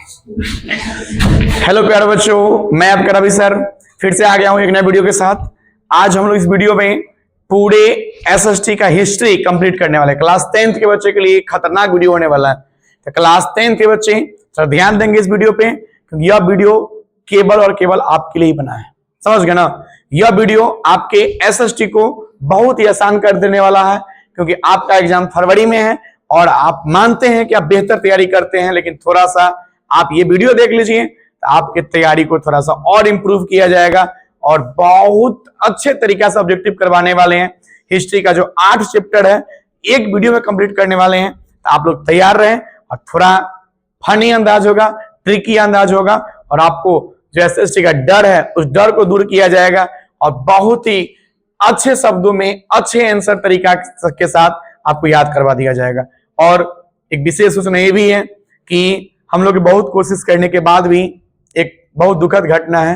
Hello प्यारे बच्चों, मैं आपका रवि सर फिर से आ गया हूं एक नए वीडियो के साथ। आज हम लोग इस वीडियो में पूरे एसएसटी का हिस्ट्री कंप्लीट करने वाले हैं। क्लास 10th के बच्चे के लिए खतरनाक वीडियो होने वाला है। तो क्लास 10th के बच्चे थोड़ा ध्यान देंगे इस वीडियो पे, क्योंकि यह वीडियो केवल और केवल आपके लिए ही बना है। समझ गए ना? यह वीडियो आपके एसएसटी को बहुत ही आसान कर देने वाला है, क्योंकि आपका एग्जाम फरवरी में है और आप मानते हैं कि आप बेहतर तैयारी करते हैं, लेकिन थोड़ा सा आप ये वीडियो देख लीजिए तो आपके तैयारी को थोड़ा सा और इंप्रूव किया जाएगा और बहुत अच्छे तरीके से ऑब्जेक्टिव करवाने वाले हैं। हिस्ट्री का जो 8 चैप्टर है एक वीडियो में कंप्लीट करने वाले हैं, तो आप लोग तैयार रहें और थोड़ा फनी अंदाज होगा, ट्रिकी अंदाज होगा और आपको जो एसएसटी का डर है उस डर को दूर किया जाएगा और बहुत ही अच्छे शब्दों में अच्छे आंसर तरीका के साथ आपको याद करवा दिया जाएगा। और एक विशेष सूचना ये भी है कि हम लोग बहुत कोशिश करने के बाद भी एक बहुत दुखद घटना है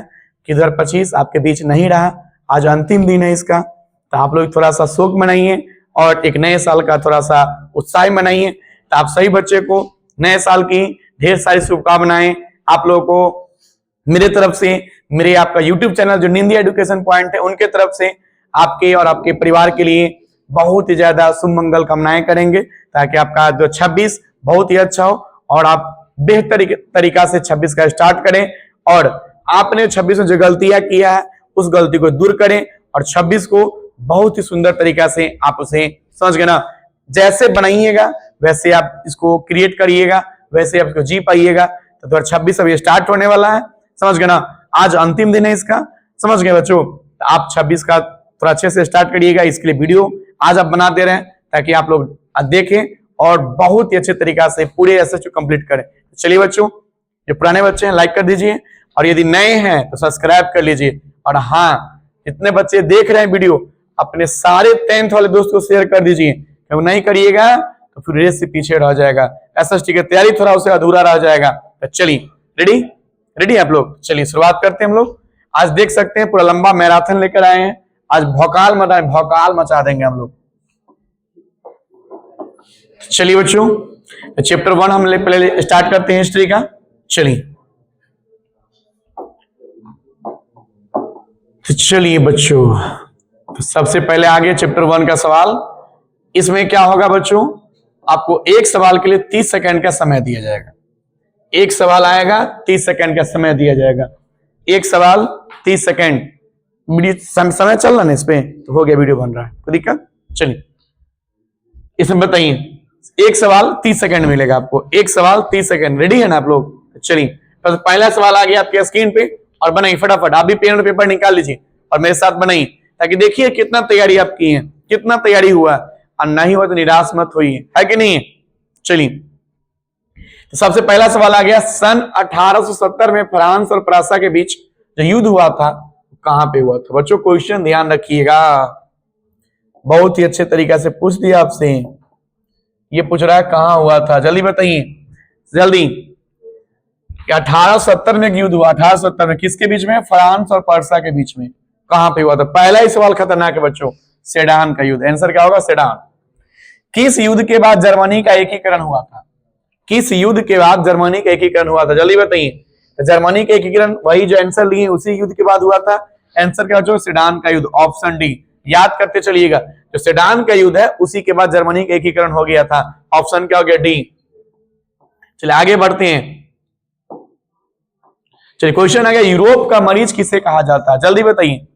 कि 2025 आपके बीच नहीं रहा। आज अंतिम दिन है इसका, तो आप लोग थोड़ा सा शोक मनाइए और एक नए साल का थोड़ा सा उत्साह मनाइए। तो आप सही बच्चे को नए साल की ढेर सारी शुभकामनाएं। आप लोगों को मेरे तरफ से, मेरे आपका यूट्यूब चैनल जो निंदी एजुकेशन पॉइंट है उनके तरफ से आपके और आपके परिवार के लिए बहुत ही ज्यादा शुभ मंगल कामनाएं करेंगे, ताकि आपका 2026 बहुत ही अच्छा हो और आप बेहतर तरीका से 26 का स्टार्ट करें और आपने 26 में जो गलतियां किया है उस गलती को दूर करें और 26 को बहुत ही सुंदर तरीका से आप उसे, समझ गए ना, जैसे बनाइएगा वैसे आप इसको क्रिएट करिएगा, वैसे आप इसको जी पाइएगा। तो 2026 अभी स्टार्ट होने वाला है, समझ गए ना। आज अंतिम दिन है इसका, समझ गए बच्चों। तो आप 26 का थोड़ा अच्छे से स्टार्ट करिएगा। इसके लिए वीडियो आज आप बना दे रहे हैं ताकि आप लोग देखें और बहुत ही अच्छे तरीका से पूरे एसएसटी कंप्लीट करें। चलिए बच्चों, जो पुराने बच्चे हैं लाइक कर दीजिए और यदि नए हैं तो सब्सक्राइब कर लीजिए। और हाँ, जितने बच्चे देख रहे हैं वीडियो अपने सारे 10th वाले दोस्त को शेयर कर दीजिए, क्योंकि नहीं करिएगा तो फिर रेस से पीछे रह जाएगा, एसएसटी की तैयारी थोड़ा उसे अधूरा रह जाएगा। तो चलिए, रेडी आप लोग? चलिए शुरुआत करते हैं हम लोग। आज देख सकते हैं पूरा लंबा मैराथन लेकर आए हैं। आज भौकाल मचा देंगे हम लोग। चलिए बच्चों, चैप्टर 1 हम पहले स्टार्ट करते हैं हिस्ट्री का। चलिए बच्चों, तो सबसे पहले आगे चैप्टर 1 का सवाल। इसमें क्या होगा बच्चों, आपको एक सवाल के लिए 30 सेकंड का समय दिया जाएगा। एक सवाल आएगा, 30 सेकंड का समय दिया जाएगा। एक सवाल 30 सेकंड। समय चल रहा है इस पे, तो हो गया, वीडियो बन रहा है, कोई दिक्कत? चलिए इसमें बताइए, एक सवाल 30 सेकंड मिलेगा आपको। एक सवाल 30 सेकंड। रेडी है ना आप लोग? चलिए, तो पहला सवाल आ गया आपके स्क्रीन पे और बनाइए फटाफट। आप भी पेन और पेपर निकाल लीजिए और मेरे साथ बनाइए, ताकि देखिए कितना तैयारी आप की है, कितना तैयारी हुआ, और नहीं हुआ तो निराश मत होइए, है कि नहीं? चलिए, तो सबसे पहला सवाल आ गया, सन 1870 में फ्रांस और फ्रांसा के बीच जो युद्ध हुआ था कहां पे हुआ था? बच्चों क्वेश्चन ध्यान रखिएगा, बहुत ही अच्छे तरीके से पूछ दिया आपसे। ये पूछ रहा है कहां हुआ था, जल्दी बताइए जल्दी। 1870 में युद्ध हुआ, 1870 में किसके बीच में? फ्रांस और पर्सा के बीच में। कहां पे हुआ था? पहला ही सवाल खतरनाक है बच्चों, सेडान का युद्ध। आंसर क्या होगा? सेडान। किस युद्ध के बाद जर्मनी का एकीकरण हुआ था? किस युद्ध के बाद जर्मनी का एकीकरण हुआ था? जल्दी बताइए। जर्मनी का एकीकरण वही जो आंसर लिए उसी युद्ध के बाद हुआ था। आंसर क्या बच्चों? सेडान का युद्ध, ऑप्शन डी। याद करते चलिएगा, जो सेडान का युद्ध है उसी के बाद जर्मनी का एकीकरण हो गया था। ऑप्शन क्या हो गया? डी। चलिए आगे बढ़ते हैं। चलिए क्वेश्चन आ गया, यूरोप का मरीज किसे कहा जाता है? जल्दी बताइए,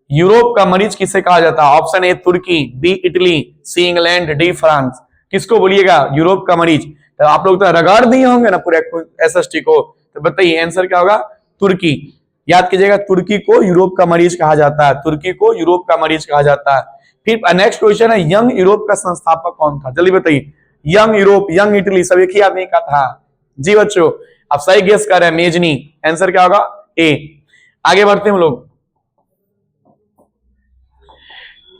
यूरोप का मरीज किसे कहा जाता है? ऑप्शन ए तुर्की, B Italy, C England, D France. किसको बोलिएगा यूरोप का मरीज? तो आप लोग तो रगड़ दिए होंगे ना पूरे एसएसटी को, तो बताइए आंसर क्या होगा? तुर्की। याद कीजिएगा, तुर्की को यूरोप का मरीज कहा जाता है, तुर्की को यूरोप का मरीज कहा जाता है। फिर नेक्स्ट क्वेश्चन है, यंग यूरोप का संस्थापक कौन था? जल्दी बताइए। यंग यूरोप, यंग इटली सब एक ही आदमी का था। जी बच्चों, आप सही गेस कर रहे हैं, मेजनी। आंसर क्या होगा? ए। आगे बढ़ते हैं हम लोग।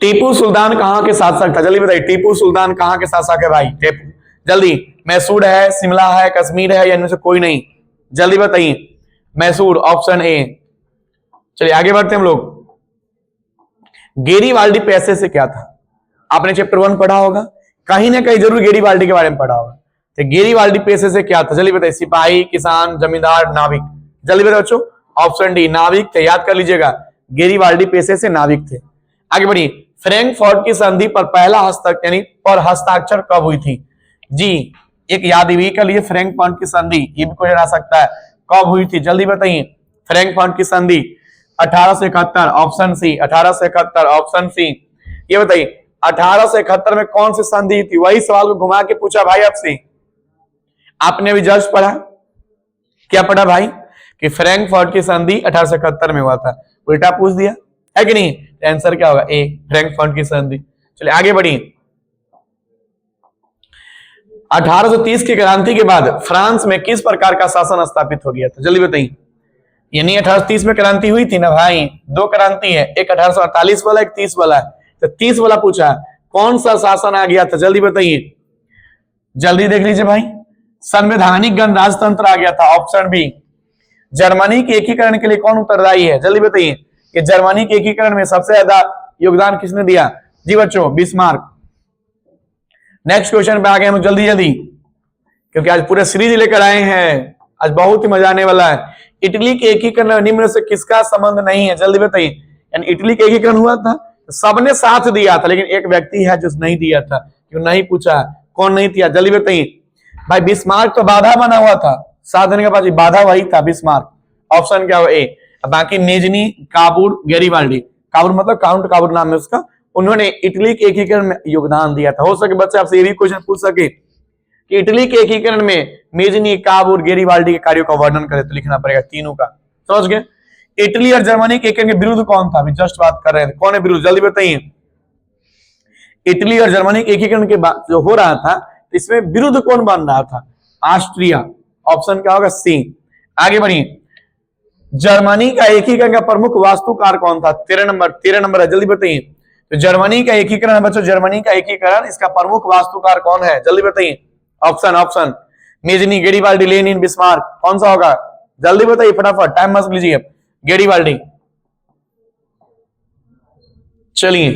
टीपू सुल्तान कहां के शासक था? जल्दी बताइए, टीपू सुल्तान कहां के शासक है भाई? जल्दी। मैसूर है, शिमला है, कश्मीर है, या इनमें से कोई नहीं? जल्दी बताइए। Mysore, option A. चलिए आगे बढ़ते हैं हम लोग। गेरीवाल्डी पैसे से क्या था? आपने चैप्टर 1 पढ़ा होगा, कहीं ना कहीं जरूर गेरीवाल्डी के बारे में पढ़ा होगा। तो गेरिबाल्डी पेशे से क्या था जल्दी बताइए, सिपाही, किसान, जमींदार, नाविक। जल्दी बताओ बच्चों, ऑप्शन डी नाविक थे, याद कर लीजिएगा, गेरिबाल्डी पेशे से नाविक थे। आगे बढ़िए, फ्रैंकफर्ट की संधि पर पहला हस्ताक्षर कब हुई थी? जी एक याद भी कर लिए, फ्रैंकफर्ट की संधि, ये भी क्वेश्चन आ सकता है, कब हुई थी जल्दी बताइए। फ्रैंकफर्ट की संधि 1871, ऑप्शन सी 1871, ऑप्शन सी। ये बताइए 1871 में कौन सी संधि थी? वही सवाल को घुमा के पूछा भाई आपसे, आपने अभी जस्ट पढ़ा, क्या पढ़ा भाई कि फ्रैंकफर्ट की संधि 1871 में हुआ था, उल्टा पूछ दिया है कि नहीं? आंसर क्या होगा? ए, फ्रैंकफर्ट की संधि। चलिए आगे बढ़िए। 1830 की क्रांति के बाद फ्रांस में किस प्रकार का शासन स्थापित हो गया था? जल्दी बताइए। यानी 1830 में क्रांति हुई थी ना भाई, दो क्रांति है, एक 1848 वाला, एक 30 वाला। तो 30 वाला पूछा कौन सा शासन आ गया था, जल्दी बताइए, जल्दी देख लीजिए भाई। संवैधानिक गणराज्यतंत्र आ गया था, ऑप्शन बी। जर्मनी के एकीकरण के लिए कौन उत्तरदायी है? जल्दी बताइए कि जर्मनी के एकीकरण में सबसे ज्यादा योगदान किसने दिया? जी बच्चों, बिस्मार्क। नेक्स्ट क्वेश्चन पे आ गए हम जल्दी जल्दी, क्योंकि आज पूरे सीरीज लेकर आए हैं, आज बहुत ही मजा आने वाला है। इटली के एकीकरण निम्न से किसका संबंध नहीं है? जल्दी बताइए। यानी इटली के एकीकरण हुआ था, सबने साथ दिया था, लेकिन एक व्यक्ति है जो नहीं दिया था, क्यों नहीं पूछा, कौन नहीं दिया जल्दी बताइए भाई। बिस्मार्क तो बाधा बना हुआ था, साथ देने के बाद बाधा वही था बिस्मार्क। ऑप्शन क्या हुआ? ए। बाकी नेजनी, काबूर, गेरिबाल्डी, काबूर मतलब काउंट काबूर नाम है उसका, उन्होंने इटली के एकीकरण में योगदान दिया था। हो सके बच्चे आपसे ये भी क्वेश्चन पूछ सके कि इटली के एकीकरण में मेजनी, काबूर, गेरिबाल्डी के कार्यों का वर्णन करे, तो लिखना पड़ेगा तीनों का, समझ गए। इटली और जर्मनी के एकीकरण के विरुद्ध कौन था? अभी जस्ट बात कर रहे थे, कौन है विरुद्ध जल्दी बताइए। इटली और जर्मनी के एकीकरण के बाद जो हो रहा था, इसमें विरुद्ध कौन बन रहा था? ऑस्ट्रिया। ऑप्शन क्या होगा? सी। आगे बढ़िए। जर्मनी का एकीकरण का प्रमुख वास्तुकार कौन था? 13 नंबर है, जल्दी बताइए। तो जर्मनी का एकीकरण है बच्चों, जर्मनी का एकीकरण, इसका प्रमुख वास्तुकार कौन है? जल्दी बताइए। Option Mazzini, Garibaldi, Lenin, Bismarck, कौन सा होगा? जल्दी बताइए फटाफट, टाइम मत लीजिए। गेरिबाल्डी। चलिए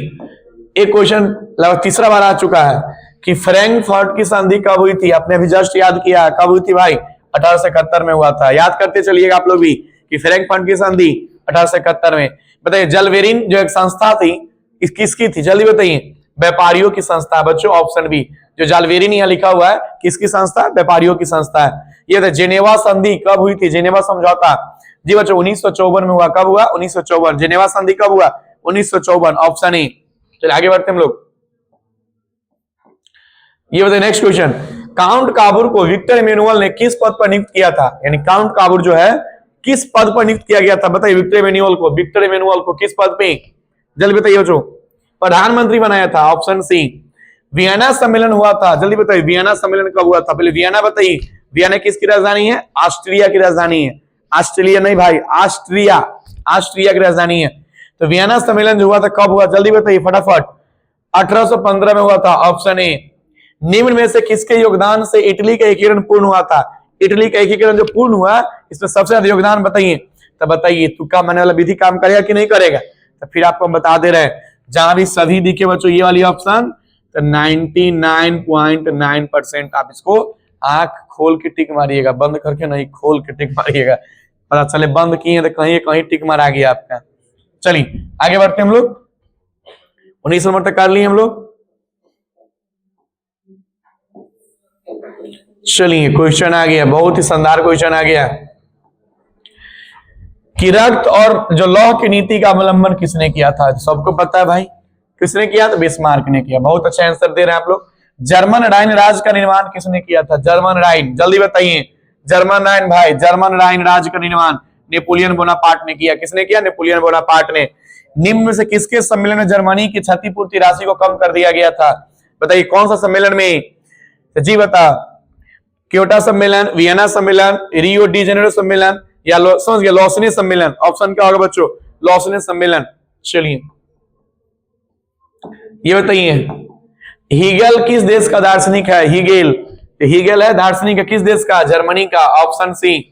एक क्वेश्चन लगभग तीसरा बार आ चुका है कि फ्रैंकफर्ट की संधि कब हुई थी? आपने अभी जस्ट याद किया, कब हुई थी भाई? 1871 में हुआ था। याद करते चलिएगा आप लोग भी कि फ्रैंकफर्ट की संधि 1871 में। बताइए जलवेरिन जो एक संस्था थी, किसकी थी? जल्दी बताइए। व्यापारियों की संस्था बच्चों, ऑप्शन बी। जो जालवेरिन यहाँ लिखा हुआ है, किसकी संस्था? व्यापारियों की संस्था है। ये था। जेनेवा संधि कब हुई थी? जेनेवा समझौता, जी बच्चों 1954 में हुआ। कब हुआ? 1954। जेनेवा संधि कब हुआ? 1954, ऑप्शन ए। चलिए आगे बढ़ते हम लोग। ये बताइए नेक्स्ट क्वेश्चन, काउंट काबूर को विक्टर इमैनुअल ने किस पद पर नियुक्त किया था? यानी काउंट काबूर जो है किस पद पर नियुक्त किया गया था? बताइए विक्टर इमैनुअल को किस पद पे? जल्दी बताइए बच्चों। प्रधानमंत्री बनाया था, ऑप्शन सी। वियना सम्मेलन हुआ था, जल्दी बताइए वियना सम्मेलन कब हुआ था? पहले वियना बताइए। वियना किसकी राजधानी है? ऑस्ट्रिया की राजधानी है। ऑस्ट्रेलिया नहीं भाई, ऑस्ट्रिया, ऑस्ट्रिया की राजधानी है। तो वियना सम्मेलन जो हुआ था कब हुआ? जल्दी बताइए फटाफट। 1815 में हुआ था, ऑप्शन ए। निम्न में से किसके योगदान से इटली का एकीकरण पूर्ण हुआ था? इटली का एकीकरण जो पूर्ण हुआ, इसमें सबसे ज्यादा योगदान बताइए। तो बताइए तुक्का मारने वाला विधि काम करेगा कि नहीं करेगा? तो फिर आपको हम बता दे रहे हैं, जहां भी सभी दिखे बच्चों ये वाली ऑप्शन, तो 99.9% आप इसको आंख खोल के टिक मारिएगा, बंद करके नहीं, खोल के टिक मारिएगा। पता चले बंद किए तो कहीं कहीं टिक मारा गया आपका। चलिए आगे बढ़ते हम लोग। 19 नंबर तक कर लिए हम लोग। चलिए क्वेश्चन आ गया, बहुत ही शानदार क्वेश्चन आ गया कि रक्त और जो लौह की नीति का अवलंबन किसने किया था? सबको पता है भाई, किसने किया? तो बिस्मार्क ने किया। बहुत अच्छा आंसर दे रहे हैं आप लोग। जर्मन राइन राज्य का निर्माण किसने किया था? जर्मन राइन, जल्दी बताइए। जर्मन राइन भाई, जर्मन राइन राज्य का निर्माण नेपोलियन बोनापार्ट ने किया। किसने किया? नेपोलियन बोनापार्ट ने। निम्न में से किसके सम्मेलन में जर्मनी की क्षतिपूर्ति राशि को कम कर दिया गया था? बताइए कौन सा सम्मेलन में? तो जी बता, क्योटो सम्मेलन, वियना सम्मेलन, रियो डी जेनेरो सम्मेलन, या समझ गया लॉसने सम्मेलन। ऑप्शन क्या होगा बच्चों? लॉसने सम्मेलन। चलिए ये बताइए, हीगेल किस देश का दार्शनिक है? हीगेल है दार्शनिक किस देश का? जर्मनी का, ऑप्शन सी।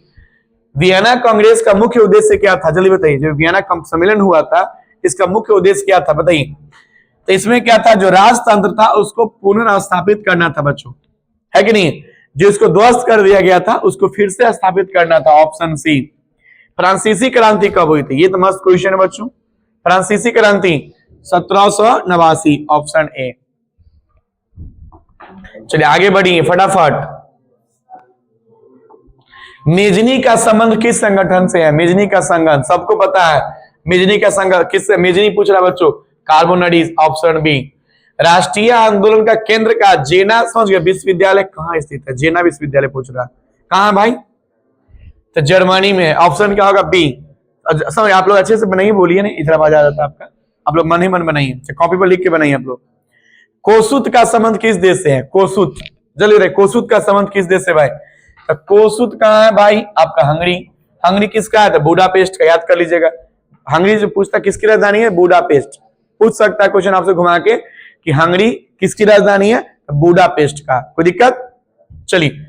वियना कांग्रेस का मुख्य उद्देश्य क्या था? जल्दी बताइए। जो वियना सम्मेलन हुआ था, इसका मुख्य उद्देश्य क्या था बताइए। तो इसमें क्या था? जो राजतंत्र था उसको पुनर्स्थापित करना था बच्चों, है कि नहीं? जो इसको ध्वस्त कर दिया गया था उसको फिर से स्थापित करना था, ऑप्शन सी। फ्रांसीसी क्रांति कब हुई थी? ये तो मस्त क्वेश्चन है बच्चों। फ्रांसीसी क्रांति 1789, ऑप्शन ए। चलिए आगे बढ़िए फटाफट। मेजनी का संबंध किस संगठन से है? मेजनी का संगठन सबको पता है। मेजनी का संगठन किससे? मेजनी पूछ रहा बच्चों, कार्बोनरीज, ऑप्शन बी। राष्ट्रीय आंदोलन का केंद्र का जेना, समझ गए, विश्वविद्यालय कहां स्थित है? जेना विश्वविद्यालय पूछ रहा है, कहां है भाई? तो जर्मनी में। ऑप्शन क्या होगा? बी। समझ, आप लोग अच्छे से बनाइए, बोलिए नहीं, इधर आवाज आ जाता है आपका। आप लोग मन ही मन बनाइए, कॉपी पर लिख के बनाइए आप लोग। कोसुत का संबंध किस देश से है? कोसुत, जल्दी बताइए, कोसुत का संबंध किस देश से भाई? तो कोसुत कहां है भाई? आपका हंगरी। हंगरी किसका है? तो बुडापेस्ट का, याद कर लीजिएगा। हंगरी से पूछता किसकी राजधानी है? बुडापेस्ट। पूछ सकता है क्वेश्चन आपसे घुमा के कि हंगरी किसकी राजधानी है? बुडापेस्ट का। कोई दिक्कत? चलिए,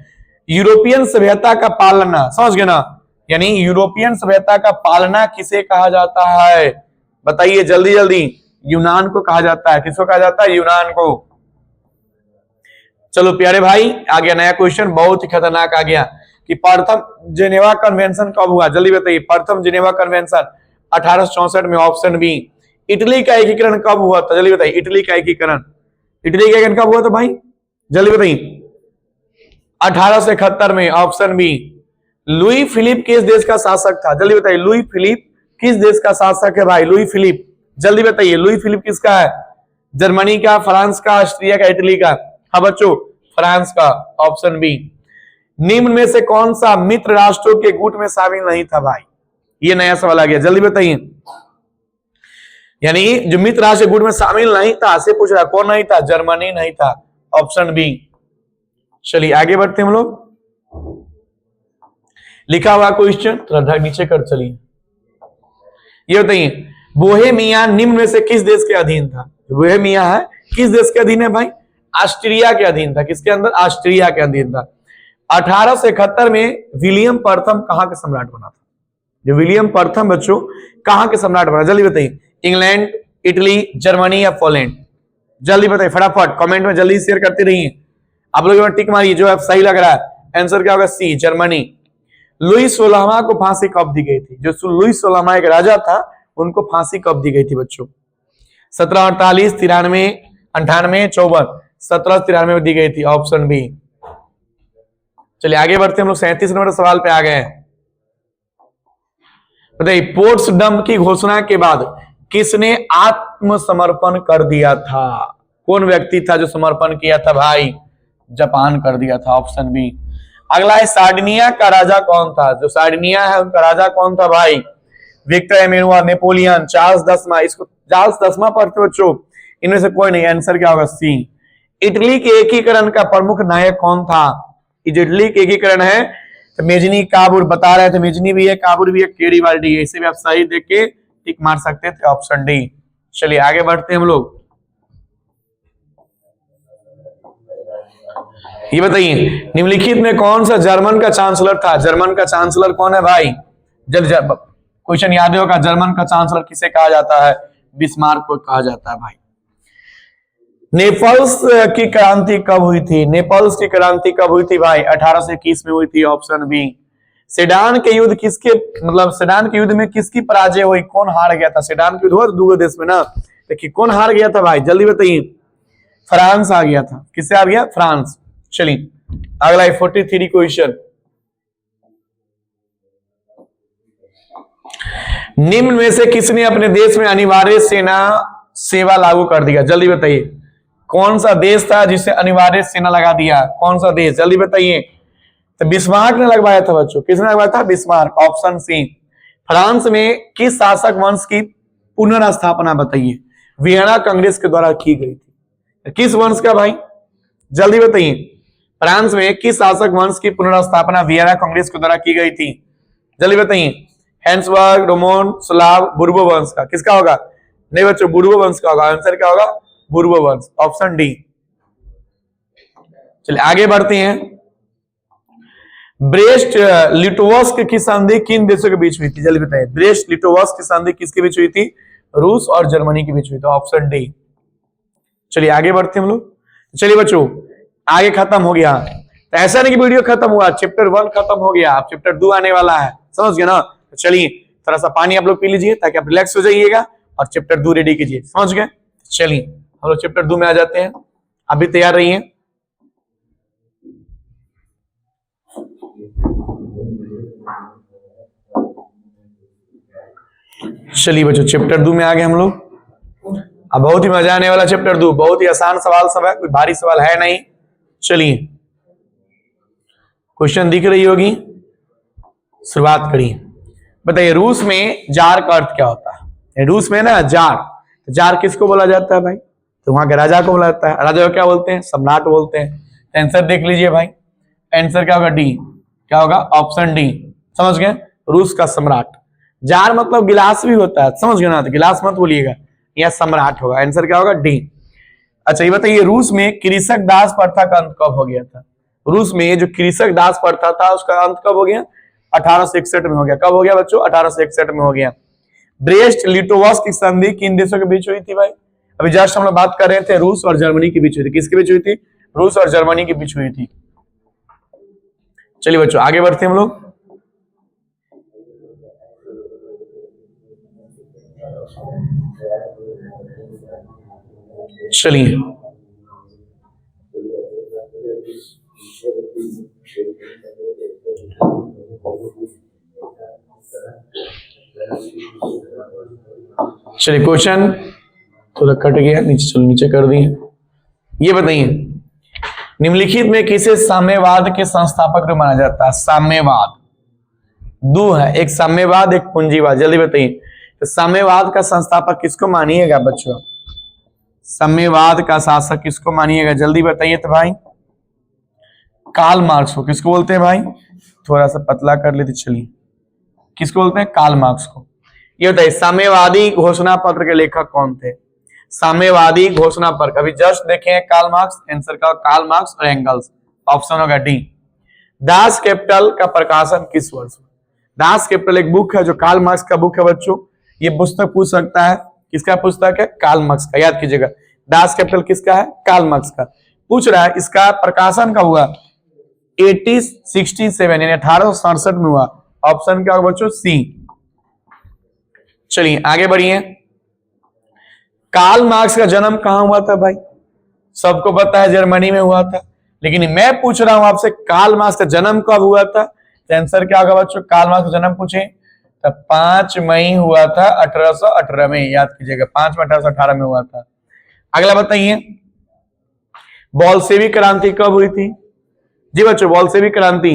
यूरोपियन सभ्यता का पालना, समझ गए ना, यानी यूरोपियन सभ्यता का पालना किसे कहा जाता है? बताइए जल्दी जल्दी। यूनान को कहा जाता है। किसको कहा जाता है? यूनान को। चलो प्यारे भाई, आ गया नया क्वेश्चन, बहुत ही खतरनाक आ गया कि प्रथम जिनेवा कन्वेंशन कब हुआ? जल्दी बताइए। प्रथम जिनेवा कन्वेंशन 1864 में, ऑप्शन बी। इटली का एकीकरण कब हुआ था? जल्दी बताइए। इटली का एकीकरण, इटली का एकीकरण कब हुआ था भाई? जल्दी बताइए। 1871 में, ऑप्शन बी। लुई फिलिप किस देश का शासक था? जल्दी बताइए। लुई फिलिप किस देश का शासक है भाई? लुई फिलिप, जल्दी बताइए। लुई फिलिप किसका है? जर्मनी का, फ्रांस का, ऑस्ट्रिया का, इटली का? हाँ बच्चों, फ्रांस का, ऑप्शन बी। निम्न में से कौन सा मित्र राष्ट्रों के गुट में शामिल नहीं था भाई? ये नया सवाल आ गया, जल्दी बताइए। यानी जो मित्र राष्ट्र गुट में शामिल नहीं था, से पूछ रहा, कौन नहीं था? जर्मनी नहीं था, ऑप्शन बी। चलिए आगे बढ़ते हैं हम लोग। लिखा हुआ क्वेश्चन थोड़ा नीचे कर चलिए। ये बताइए, बोहेमिया निम्न में से किस देश के अधीन था? बोहेमिया है किस देश के अधीन है भाई? ऑस्ट्रिया के अधीन था। किसके अंदर? ऑस्ट्रिया के अधीन था। 1871 में विलियम प्रथम कहां के सम्राट बना था? जो विलियम प्रथम बच्चों कहां के सम्राट बना? जल्दी बताइए। इंग्लैंड, इटली, जर्मनी या पोलैंड? जल्दी बताइए फटाफट, कमेंट में जल्दी शेयर करते रहिए। आप लोग टिक मारिए जो सही लग रहा है। आंसर क्या होगा? सी, जर्मनी। लुई 16वां को फांसी कब दी गई थी? जो लुई 16वां एक राजा था, उनको फांसी कब दी गई थी बच्चों? 1748, 93, 98, 54? 1793 में दी गई थी, ऑप्शन बी। चलिए आगे बढ़ते हैं हम लोग 37 नंबर सवाल पे आ गए हैं। बताइए, पोट्सडम की घोषणा के बाद किसने आत्मसमर्पण कर दिया था? कौन व्यक्ति था जो समर्पण किया था भाई? जापान कर दिया था, ऑप्शन बी। अगला है, सार्डिनिया का राजा कौन था? जो सार्डिनिया है उनका राजा कौन था भाई? विक्टर एमेनुअल, नेपोलियन, चार्ल्स 10वां? इसको चार्ल्स 10वां पढ़ते बच्चों, इनमें से कोई नहीं। आंसर क्या होगा? सी। इटली के एकीकरण का प्रमुख नायक कौन था? इटली के एकीकरण है तो मेजनी काबूर, बता रहे थे मेजनी भी है, काबूर भी है, केरीवाल्डी है। इसे भी आप सही देख के टिक मार सकते थे, ऑप्शन डी। चलिए आगे बढ़ते हैं हम लोग। ये बताइए, निम्नलिखित में कौन सा जर्मन का चांसलर था? जर्मन का चांसलर कौन है भाई? जल्द क्वेश्चन याद होगा, जर्मन का चांसलर किसे कहा जाता है? बिस्मार्क को कहा जाता है भाई। नेपल्स की क्रांति कब हुई थी? नेपल्स की क्रांति कब हुई थी भाई? 1821 में हुई थी, ऑप्शन बी। सेडान के युद्ध किसके, मतलब सेडान के युद्ध में किसकी पराजय हुई? कौन हार गया था? सेडान के युद्ध हुआ दूसरे देश में ना, देखिए कौन हार गया था भाई? जल्दी बताइए। फ्रांस आ गया था। किससे आ गया? फ्रांस। चलिए अगला 43 क्वेश्चन। निम्न में से किसने अपने देश में अनिवार्य सेना सेवा लागू कर दिया? जल्दी बताइए। कौन सा देश था जिसे अनिवार्य सेना लगा दिया? कौन सा देश? जल्दी बताइए। तो बिस्मार्क ने लगवाया था बच्चों। किसने लगवाया था? Bismarck, option C. फ्रांस में किस शासक वंश की पुनर्स्थापना बताइए? वियना कांग्रेस के द्वारा की गई थी। किस वंश का भाई? जल्दी बताइए। फ्रांस में किस शासक वंश की पुनर्स्थापना वियना कांग्रेस के द्वारा की गई थी? जल्दी बताइए। हैंसबर्ग, रोमन, स्लाव, बुर्बो वंश का? किसका होगा? नहीं बच्चों, बुर्बो वंश का होगा। आंसर क्या होगा? बुर्बो वंश, ऑप्शन डी। चलिए आगे बढ़ते हैं। ब्रेस्ट लिटोवस्क की संधि किन देशों के बीच हुई थी? जल्दी बताइए। ब्रेस्ट लिटोवस्क की संधि किसके बीच हुई थी? रूस और जर्मनी के बीच हुई थी, ऑप्शन डी। चलिए आगे बढ़ते हैं हम लोग। चलिए बच्चों, आगे खत्म हो गया। तो ऐसा नहीं कि वीडियो खत्म हुआ, चैप्टर 1 खत्म हो गया, अब चैप्टर 2 आने वाला है, समझ गए ना। तो चलिए थोड़ा सा पानी आप लोग पी लीजिए ताकि आप रिलैक्स हो जाइएगा और चैप्टर 2 रेडी कीजिए, समझ गए। चलिए हम लोग चैप्टर 2 में आ जाते हैं, अभी तैयार रहिए। चलिए बच्चों चैप्टर 2 में आ गए हम लोग। अब बहुत ही मजा आने वाला चैप्टर 2, बहुत ही आसान सवाल सब है, कोई भारी सवाल है नहीं। चलिए क्वेश्चन दिख रही होगी, शुरुआत करिए। बताइए रूस में जार का अर्थ क्या होता है। रूस में ना जार, तो जार किसको बोला जाता है भाई, तो वहां के राजा को बोला जाता है। राजा को क्या बोलते हैं, सम्राट बोलते हैं। आंसर देख लीजिए भाई, आंसर क्या होगा, डी। क्या होगा, ऑप्शन डी, समझ गए, रूस का सम्राट। जार मतलब गिलास भी होता है, समझ गए ना, तो गिलास मत बोलिएगा, यह सम्राट होगा। आंसर क्या होगा, डी। अच्छा ये बताइए रूस में कृषक दास प्रथा का अंत कब हो गया था। रूस में जो कृषक दास प्रथा था उसका अंत कब हो गया, 1861 में हो गया। कब हो गया बच्चों, 1861 में हो गया। ब्रेस्ट लिटोवस्क की संधि किन देशों के बीच हुई थी भाई। अभी जस्ट हम लोग बात कर रहे थे रूस और जर्मनी के बीच हुई थी। किसके बीच हुई थी, रूस और जर्मनी के बीच हुई थी। चलिए बच्चों आगे बढ़ते हैं हम लोग। चलिए चलिए क्वेश्चन थोड़ा कट गया नीचे, चलो नीचे कर दिए। ये बताइए निम्नलिखित में किसे साम्यवाद के संस्थापक रूप माना जाता है। साम्यवाद दो है, एक साम्यवाद एक पूंजीवाद, जल्दी बताइए। तो साम्यवाद का संस्थापक किसको मानिएगा बच्चों, साम्यवाद का शासक किसको मानिएगा, जल्दी बताइए। तो भाई कार्ल मार्क्स को। किसको बोलते हैं भाई, थोड़ा सा पतला कर लेते, चलिए किसको बोलते हैं, कार्ल मार्क्स को। ये बताइए साम्यवादी घोषणा पत्र के लेखक कौन थे। साम्यवादी घोषणा पत्र अभी जस्ट देखे हैं कार्ल मार्क्स, आंसर का कार्ल मार्क्स और एंगल्स, ऑप्शन होगा डी। दास कैपिटल का प्रकाशन किस वर्ष में। दास कैपिटल एक बुक है जो कार्ल मार्क्स का बुक है बच्चों। ये पुस्तक पूछ सकता है, किसका पुस्तक है, कार्ल मार्क्स का, याद कीजिएगा। दास कैपिटल किसका है, कार्ल मार्क्स का। पूछ रहा है इसका प्रकाशन कब हुआ, 1867 यानी 1867 में हुआ। ऑप्शन क्या होगा बच्चों, सी। चलिए आगे बढ़िए। कार्ल मार्क्स का जन्म कहां हुआ था भाई, सबको पता है जर्मनी में हुआ था, लेकिन मैं पूछ रहा हूं आपसे कार्ल मार्क्स का जन्म कब हुआ था। तो आंसर क्या होगा बच्चों, कार्ल मार्क्स का जन्म पूछे तो 5 मई हुआ था 1818 में, याद कीजिएगा 5 मई 1818 में हुआ था। अगला बताइए बोल्शेविक क्रांति कब हुई थी। जी बच्चों बोल्शेविक क्रांति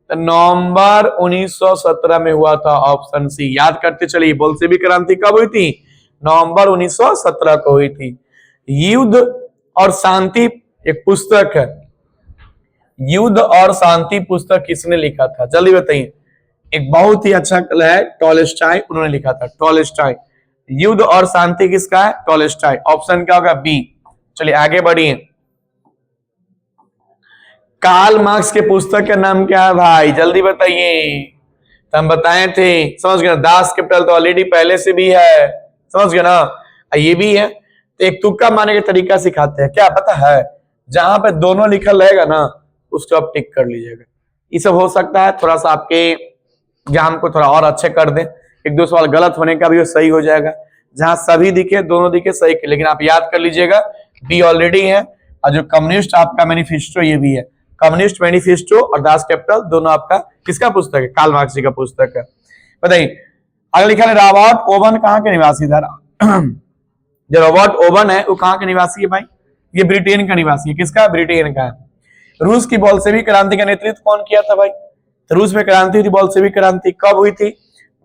तो नवंबर 1917 में हुआ था, ऑप्शन सी। याद करते चलिए बोल्शेविक क्रांति कब हुई थी, नवंबर 1917 को हुई थी। युद्ध और शांति एक पुस्तक है, युद्ध और शांति पुस्तक किसने लिखा था, जल्दी बताइए। एक बहुत ही अच्छा है टॉलस्टॉय, उन्होंने लिखा था, टॉलस्टॉय। युद्ध और शांति किसका है, टॉलस्टॉय। ऑप्शन क्या होगा, बी। चलिए आगे बढ़िए। कार्ल मार्क्स के पुस्तक का नाम क्या है भाई, जल्दी बताइए। तो हम बताए थे, समझ गए ना, दास कैपिटल तो ऑलरेडी पहले से भी है, समझ गए ना, ये भी है। तो एक तुक्का मारने का तरीका सिखाते हैं, क्या पता है, जहां पे दोनों लिखल रहेगा ना उसको आप टिक कर लीजिएगा। ये सब हो सकता है थोड़ा सा आपके ज्ञान को थोड़ा और अच्छे कर दे, एक दो सवाल गलत होने का भी सही हो जाएगा। जहां सभी दिखे दोनों दिखे सही के, लेकिन आप याद कर लीजिएगा बी ऑलरेडी है, और जो कम्युनिस्ट आपका मैनिफेस्टो ये भी है। कम्युनिस्ट मैनिफेस्टो और दास कैपिटल दोनों आपका किसका पुस्तक है, कार्ल मार्क्स जी का पुस्तक है। बताइए अगला लिखा है रॉबर्ट ओवन कहाँ के निवासी था। जो रॉबर्ट ओवन है वो कहाँ के निवासी है भाई, ये ब्रिटेन का निवासी है। किसका, ब्रिटेन का। रूस की बोल्शेविक क्रांति का नेतृत्व कौन किया था भाई, तो रूस में क्रांति थी, बोल्शेविक क्रांति कब हुई थी,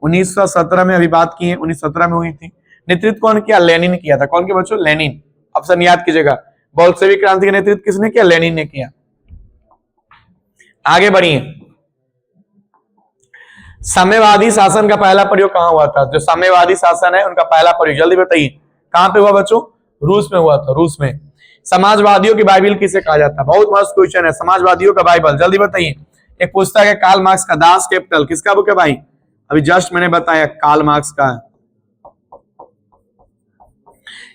1917 में, अभी बात की है 1917 में हुई थी। नेतृत्व कौन किया, लेनिन किया था। कौन के बच्चों, लेनिन। ऑप्शन याद कीजिएगा, बोल्शेविक क्रांति का नेतृत्व किसने किया, लेनिन ने किया। आगे बढ़िए। साम्यवादी शासन का पहला प्रयोग कहां हुआ था, जो साम्यवादी शासन है उनका पहला प्रयोग जल्दी बताइए कहां पे हुआ बच्चों, रूस में हुआ था, रूस में। समाजवादियों की बाइबल किसे कहा जाता है, बहुत मस्त क्वेश्चन है, समाजवादियों का बाइबल, जल्दी बताइए। एक पुस्तक है कार्ल मार्क्स का, दास कैपिटल, किसका बुक है भाई, अभी जस्ट मैंने बताया कार्ल मार्क्स का।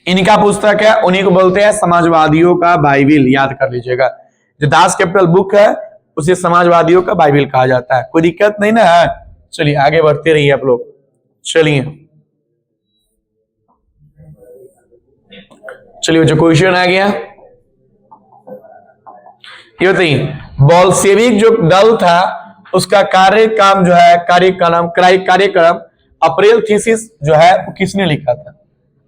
इनका पुस्तक है, उन्हीं को बोलते हैं समाजवादियों का बाइबल, याद कर लीजिएगा। जो दास कैपिटल बुक है उसे समाजवादियों का बाइबिल कहा जाता है। कोई दिक्कत नहीं ना है। चलिए आगे बढ़ते रहिए आप लोग। चलिए जो क्वेश्चन आ गया ये बताइए, बोल्शेविक जो दल था उसका कार्यक्रम जो है, कार्यक्रम अप्रैल थीसिस जो है वो किसने लिखा था?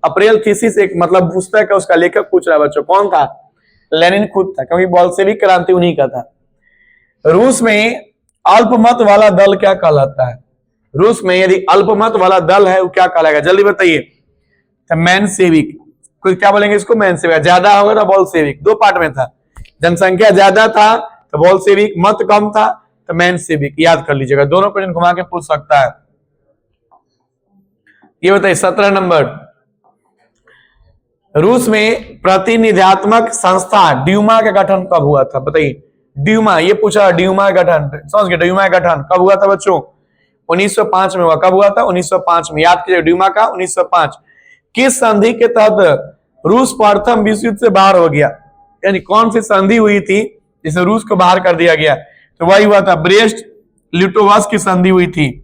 अप्रैल थीसिस एक मतलब पुस्तक है, उसका लेखक पूछ रहा है बच्चों, कौन था? लेनिन खुद था, क्योंकि बोल्शेविक क्रांति उन्हीं का था। रूस में अल्पमत वाला दल क्या कहलाता है? रूस में यदि अल्पमत वाला दल है वो क्या कहलाएगा? जल्दी बताइए। तो मेंशेविक, कुछ क्या बोलेंगे इसको? मेंशेविक। ज्यादा होगा तो बोल्शेविक, दो पार्ट में था। जनसंख्या ज्यादा था तो बोल्शेविक, मत कम था तो मेंशेविक। याद कर लीजिएगा, दोनों क्वेश्चन घुमा के पूछ सकता है। ये बताइए 17 नंबर, रूस में प्रतिनिधित्वक संस्था ड्यूमा का गठन कब हुआ था? बताइए। ड्यूमा, ये पूछा ड्यूमा गठन, समझ गए? ड्यूमा गठन कब हुआ था बच्चों? 1905 में हुआ। कब हुआ था? 1905 में। याद कीजिए ड्यूमा का 1905। किस संधि के तहत रूस प्रथम विश्व युद्ध से बाहर हो गया? यानी कौन सी संधि हुई थी जिससे रूस को बाहर कर दिया गया? तो वही हुआ था, ब्रेस्ट लिटोवस्क की संधि हुई थी।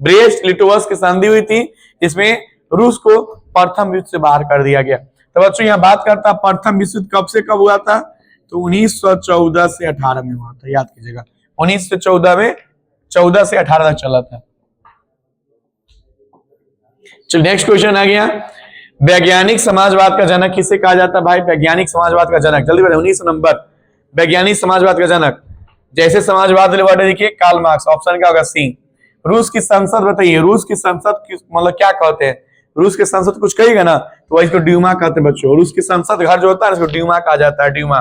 ब्रेस्ट लिटोवस्क की संधि हुई थी जिसमें रूस को प्रथम विश्व से बाहर कर दिया गया। तो बच्चों यहाँ बात करता प्रथम विश्व युद्ध कब से कब हुआ था? तो 1914 से 18 में हुआ था। याद कीजिएगा 1914 में, 14 से 18 तक चला था। चलो नेक्स्ट क्वेश्चन आ गया, वैज्ञानिक समाजवाद का जनक किसे कहा जाता है भाई? वैज्ञानिक समाजवाद का जनक, जल्दी बताइए। 19 नंबर, वैज्ञानिक समाजवाद का जनक। जैसे समाजवाद देखिए, कार्ल मार्क्स। ऑप्शन क्या होगा? सी। रूस की संसद बताइए, रूस की संसद मतलब क्या कहते हैं? रूस की संसद कुछ कहेगा ना तो वही इसको ड्यूमा कहते हैं बच्चों। रूस की संसद घर जो होता है इसको ड्यूमा कहा जाता है, ड्यूमा।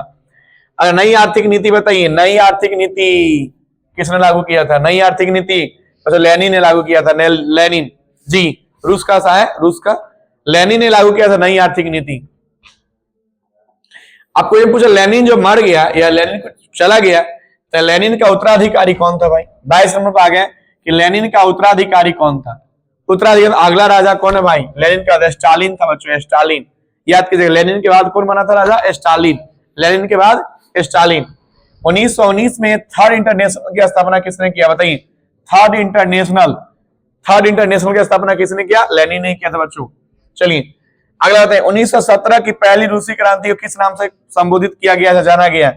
अगर नई आर्थिक नीति बताइए, नई आर्थिक नीति किसने लागू किया था? नई आर्थिक नीति अच्छा लेनिन ने लागू किया था। लेनिन जी, रूस का सा है, रूस का लेनिन ने लागू किया था नई आर्थिक नीति। आपको ये पूछा लेनिन जो मर गया या लेनिन को चला गया तो लेनिन का उत्तराधिकारी कौन था भाई? 22 नंबर पर आ गए कि लेनिन का उत्तराधिकारी कौन था? उत्तराधिकारी अगला राजा कौन है भाई? लेनिन का स्टालिन था बच्चों, स्टालिन। याद कीजिएगा लेनिन के बाद कौन बना था राजा? स्टालिन। लेनिन के बाद स्टालिन। 1919 में थर्ड इंटरनेशनल की स्थापना किसने किया? बताइए। थर्ड इंटरनेशनल की स्थापना किसने किया? लेनिन ने किया था बच्चों। चलिए अगला बताइए, 1917 की पहली रूसी क्रांति को किस नाम से संबोधित किया गया था, जाना गया?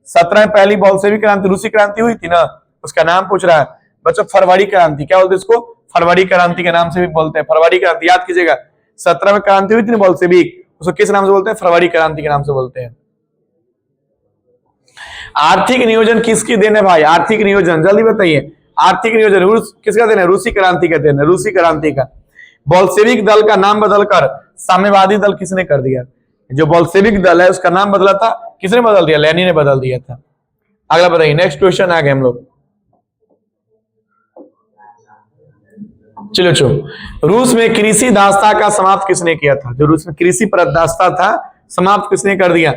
17 में पहली बोल्शेविक क्रांति, रूसी क्रांति हुई थी ना, उसका नाम पूछ रहा है बच्चों। फरवरी क्रांति। क्या बोलते हैं इसको? फरवरी क्रांति के नाम से भी बोलते हैं, फरवरी क्रांति। याद कीजिएगा 17 में क्रांति हुई थी ना बोल्शेविक, उसको किस नाम से बोलते हैं? फरवरी क्रांति के नाम से बोलते हैं। आर्थिक नियोजन किसकी देन है भाई? आर्थिक नियोजन जल्दी बताइए। आर्थिक नियोजन रूस किसका देन है? रूसी क्रांति का देन है, रूसी क्रांति का। बोल्शेविक दल का नाम बदलकर साम्यवादी दल किसने कर दिया? जो बोल्शेविक दल है उसका नाम बदला था, किसने बदल दिया? लेनिन ने बदल दिया था। अगला बताइए, नेक्स्ट क्वेश्चन आ गए हम लोग। चलो रूस में कृषि दासता का समाप्त किसने किया था? जो रूस में कृषि दासता था समाप्त किसने कर दिया?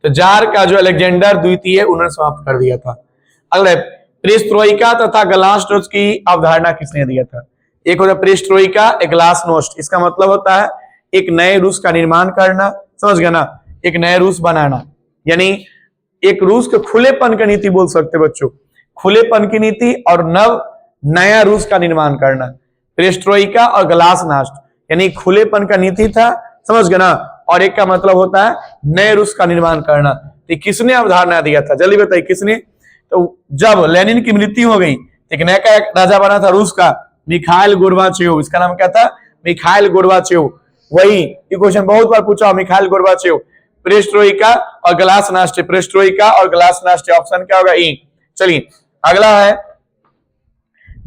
तो जार का जो अलेक्जेंडर द्वितीय उन्होंने समाप्त कर दिया था। अगला पेरेस्ट्रोइका तथा ग्लासनोस्ट की अवधारणा किसने दिया था? एक होता है पेरेस्ट्रोइका, एक ग्लासनोस्ट। इसका मतलब होता है एक नए रूस का निर्माण करना, समझ गया ना? एक नए रूस बनाना, यानी एक रूस के खुलेपन की नीति बोल सकते बच्चों, खुलेपन की नीति और नया रूस का निर्माण करना। पेरेस्ट्रोइका और ग्लासनोस्ट यानी खुलेपन का नीति था, समझ गया ना? और एक का मतलब होता है नए रूस का निर्माण करना। तो किसने अवधारणा दिया था? जल्दी बताइए किसने? तो जब लेनिन की मृत्यु हो गई, एक नया का राजा बना था रूस का, मिखाइल गोर्बाचेव। इसका नाम क्या था? Mikhail Gorbachev. वही क्वेश्चन बहुत बार पूछा, मिखाइल गोर्बाचेव। पेरेस्ट्रोइका और ग्लासनोस्ट, पेरेस्ट्रोइका और ग्लासनोस्ट। ऑप्शन क्या होगा? ई। चलिए अगला है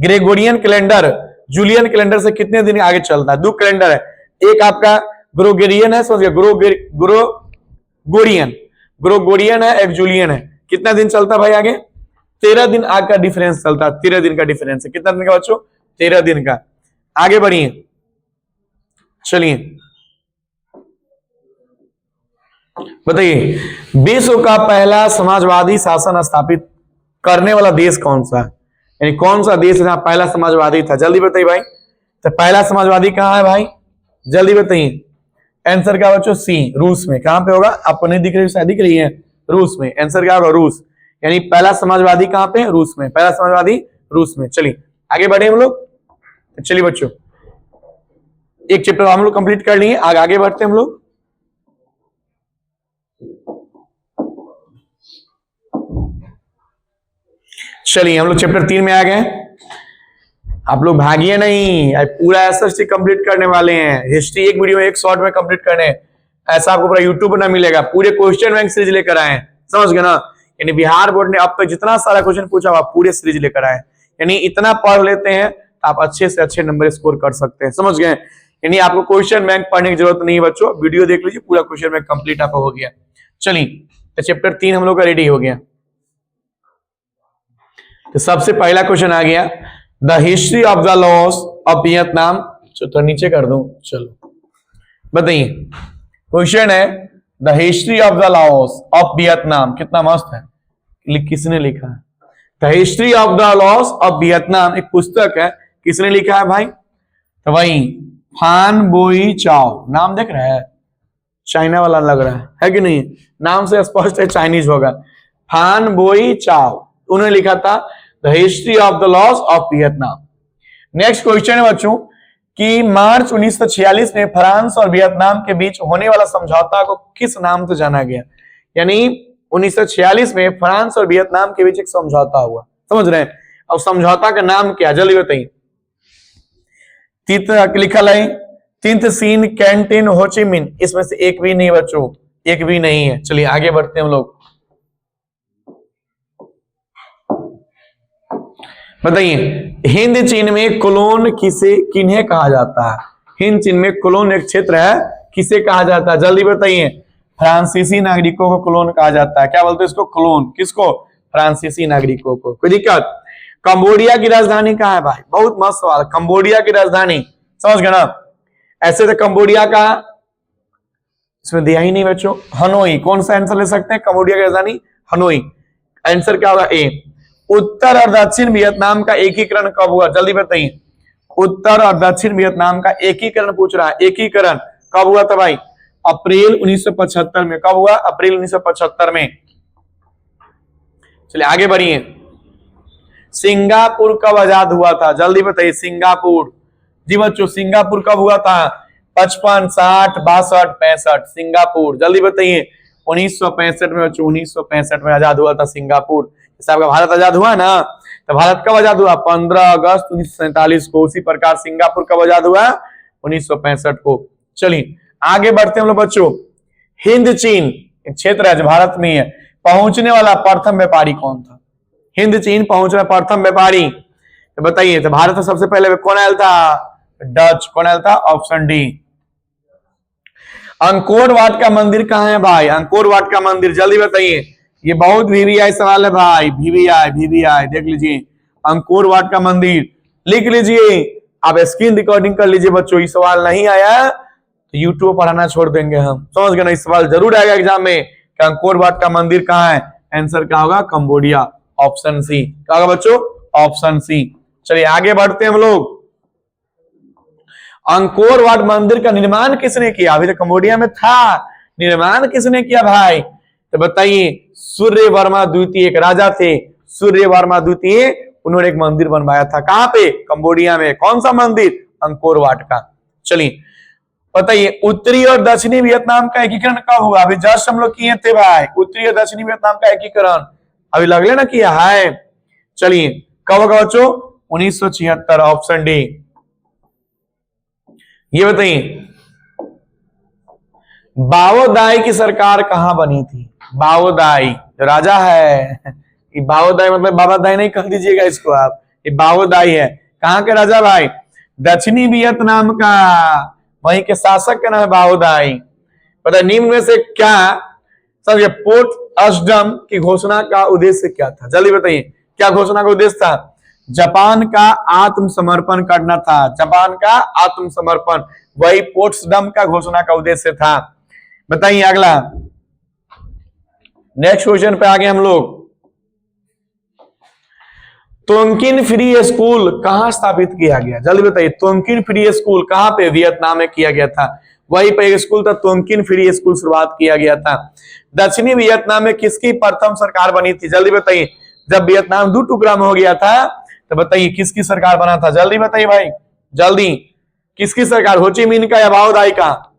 ग्रेगोरियन कैलेंडर जूलियन कैलेंडर से कितने दिन आगे चलता है? दो कैलेंडर है, एक आपका ग्रेगोरियन है, समझिए ग्रेगोरियन है, एक जूलियन है। कितना दिन चलता भाई आगे? 13 दिन आगे का डिफरेंस चलता है, 13 दिन का डिफरेंस है। कितना दिन का बच्चों? 13 दिन का। आगे बढ़िए, चलिए बताइए विश्व का पहला समाजवादी शासन स्थापित करने वाला देश कौन सा है? यानी कौन सा देश जहां पहला समाजवादी था? जल्दी बताइए भाई। तो पहला समाजवादी कहां है भाई? जल्दी बताइए। आंसर क्या बच्चों? सी, रूस में। कहां पे होगा? आपको नहीं दिख रही, शायद दिख रही है, रूस में। आंसर क्या होगा? रूस। यानी पहला समाजवादी कहां पे? रूस में। पहला समाजवादी रूस में। चलिए आगे बढ़े हम लोग। चलिए बच्चों, एक चैप्टर हम लोग कंप्लीट कर लिए, आगे बढ़ते हैं हम लोग। चलिए हम लोग चैप्टर 3 में आ गए। आप लोग भागिए नहीं, पूरा एसएसटी कंप्लीट करने वाले हैं। हिस्ट्री एक वीडियो में, एक शॉर्ट में कंप्लीट करने, ऐसा आपको पूरा यूट्यूब पर ना मिलेगा। पूरे क्वेश्चन बैंक सीरीज लेकर आए, समझ गए ना। यानी बिहार बोर्ड ने अब तक जितना सारा क्वेश्चन पूछा हुआ पूरे सीरीज लेकर आए। यानी इतना पढ़ लेते हैं तो आप अच्छे से अच्छे नंबर स्कोर कर सकते हैं, समझ गए। यानी आपको क्वेश्चन बैंक पढ़ने की जरूरत नहीं है बच्चों, वीडियो देख लीजिए, पूरा क्वेश्चन बैंक कंप्लीट आपका हो गया। चलिए तो चैप्टर 3 हम लोग का रेडी हो गया। तो सबसे पहला क्वेश्चन आ गया, the history of the loss of Vietnam. तो नीचे कर दूं, चलो बताइए। क्वेश्चन है the history of the loss of Vietnam. कितना मस्त है, किसने लिखा है? The history of the loss of Vietnam एक पुस्तक है, किसने लिखा है भाई? तो वही फान बोई चाओ। नाम देख रहे हैं, चाइना वाला लग रहा है कि नहीं? नाम से स्पष्ट है चाइनीज होगा। फान बोई चाओ, उन्होंने लिखा था the history of the loss of Vietnam. Next question है बच्चों कि मार्च 1946 में फ्रांस और वियतनाम के बीच होने वाला समझौता को किस नाम से जाना गया? यानी 1946 में फ्रांस और वियतनाम के बीच एक समझौता हुआ, समझ रहे हैं। अब समझौता का नाम क्या, जल्दी बताइए। लिखा है तिंत सीन कैंटीन होचिमिन, इसमें से एक भी नहीं बच्चों, एक भी नहीं है। चलिए आगे बढ़ते हैं हम लोग। बताइए हिंद चीन में कोलोन किन्हें कहा जाता है? हिंद चीन में कोलोन एक क्षेत्र है, किसे कहा जाता है? जल्दी बताइए। फ्रांसीसी नागरिकों को कोलोन कहा जाता है। क्या बोलते हैं इसको? कोलोन। किसको? फ्रांसीसी नागरिकों को। कोई दिक्कत? कंबोडिया की राजधानी कहाँ है भाई? बहुत मस्त सवाल। कंबोडिया की राजधानी समझ गए ना। ऐसे तो कंबोडिया का इसमें दिया ही नहीं बच्चों। हनोई। कौन सा आंसर ले सकते हैं? कंबोडिया की राजधानी हनोई। आंसर क्या होगा? ए। उत्तर और दक्षिण वियतनाम का एकीकरण कब हुआ? जल्दी बताइए। उत्तर और दक्षिण वियतनाम का एकीकरण पूछ रहा है। एकीकरण कब हुआ था भाई? अप्रैल 1975 में। कब हुआ? अप्रैल 1975 में। चलिए आगे बढ़िए। सिंगापुर कब आजाद हुआ था? जल्दी बताइए। सिंगापुर, जी बच्चों सिंगापुर कब हुआ था? 55, 60, 62, 65। सिंगापुर जल्दी बताइए। 1965 में बच्चों, 1965 में आजाद हुआ था सिंगापुर। जैसे आपका भारत आजाद हुआ ना, तो भारत कब आजाद हुआ? 15 अगस्त 1947 को। उसी प्रकार सिंगापुर कब आजाद हुआ? 1965 को। चलिए आगे बढ़ते हैं हम लोग बच्चों। हिंद चीन एक क्षेत्र है जो भारत में है, पहुंचने वाला प्रथम व्यापारी कौन था? हिंद चीन पहुंचना प्रथम व्यापारी तो बताइए। तो भारत में सबसे पहले कौन आया था? डच। कौन आया था? Option D. अंकोर वाट का मंदिर कहां है भाई? अंकोर वाट का मंदिर जल्दी बताइए। ये बहुत वीवीआई सवाल है भाई, वीवीआई देख लीजिए। अंकोर वाट का मंदिर लिख लीजिए। आप स्क्रीन रिकॉर्डिंग कर लीजिए बच्चों। ये सवाल नहीं आया तो यूट्यूब पढ़ाना छोड़ देंगे हम, समझ गए ना। इस सवाल जरूर आएगा एग्जाम में कि अंकोर वाट का मंदिर कहां है। आंसर क्या होगा? कंबोडिया। Option C. क्या होगा बच्चों? Option C. चलिए आगे बढ़ते हैं हम लोग। अंकोर वाट मंदिर का निर्माण किसने किया? अभी तो कंबोडिया में था, निर्माण किसने किया भाई? तो बताइए। सूर्य वर्मा द्वितीय एक राजा थे, सूर्य वर्मा द्वितीय, उन्होंने एक मंदिर बनवाया था। कहां पे? कंबोडिया में। कौन सा मंदिर? अंकोर वाट का। चलिए बताइए उत्तरी और दक्षिणी वियतनाम का एकीकरण कब हुआ? अभी जस्ट हम लोग किए थे भाई, उत्तरी और दक्षिणी वियतनाम का एकीकरण अभी लगले ना किया है। चलिए कब होगा बच्चों? 1976। Option D. ये बताइए बाओदाई की सरकार कहां बनी थी? बाओदाई राजा है, बाओदाई मतलब बाबा दाई नहीं कह दीजिएगा इसको आप, ये बाओदाई है। कहां के राजा भाई? दक्षिणी वियतनाम का, वहीं के शासक का नाम है बाओदाई। पता है निम्न में से क्या समझिए पोर्ट असडम की घोषणा का उद्देश्य क्या था? जल्दी बताइए। क्या घोषणा का उद्देश्य था? जापान का आत्मसमर्पण करना था। जापान का आत्मसमर्पण, वही पोर्ट्सडम का घोषणा का उद्देश्य था। बताइए अगला नेक्स्ट क्वेश्चन पे आगे हम लोग। तोंकिन फ्री स्कूल कहां स्थापित किया गया? जल्दी बताइए। तोंकिन फ्री स्कूल कहां पे? वियतनाम में किया गया था। वहीं पर एक स्कूल था तोंकिन फ्री स्कूल शुरुआत किया गया था। दक्षिणी वियतनाम में किसकी प्रथम सरकार बनी थी, जल्दी बताइए। जब वियतनाम 2 टुकड़ा में हो गया था तो बताइए किसकी सरकार बना था, जल्दी बताइए भाई, जल्दी। किसकी सरकार, हो ची मिन्ह का या बाओ दाई का,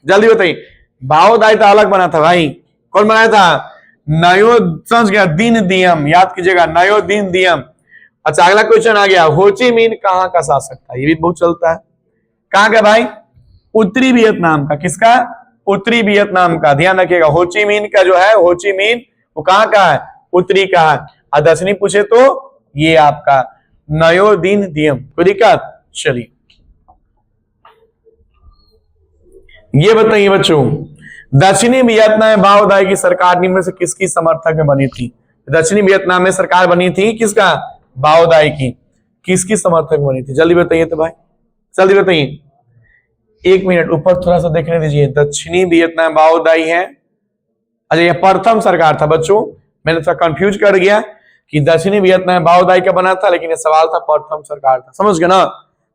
जल्दी बताइए। बाओ दाई तो अलग बना था भाई, कौन बनाया था, नयो, समझ गया, दिन दियम, याद कीजिएगा, नयो दिन दियम। अच्छा अगला क्वेश्चन आ गया, हो ची मिन्ह कहां का शासक था, ये भी बहुत चलता है। कहां का भाई, उत्तरी वियतनाम का। किसका, उत्तरी वियतनाम का, ध्यान रखिएगा। हो ची मिन्ह का जो है, हो ची मिन्ह वो कहां का है, उत्तरी का है। और दक्षिणी पूछे तो ये आपका नयो दिन दियम। कोई दिक्कत, चलिए ये बताइए बच्चों, दक्षिणी वियतनाम में बाओ दाई की सरकार निम्न में से किसकी समर्थक में बनी थी। दक्षिणी वियतनाम में सरकार बनी थी किसका, बाओ दाई की। किसकी समर्थक में बनी थी, जल्दी बताइए तो भाई, जल्दी बताइए। 1 मिनट ऊपर थोड़ा सा देखने दीजिए। दक्षिणी वियतनाम बाओ दाई है। अच्छा ये प्रथम सरकार था बच्चों, मैंने थोड़ा कंफ्यूज कर गया कि दक्षिणी वियतनाम बाओ दाई का बना था, लेकिन ये सवाल था प्रथम सरकार था, समझ गए ना।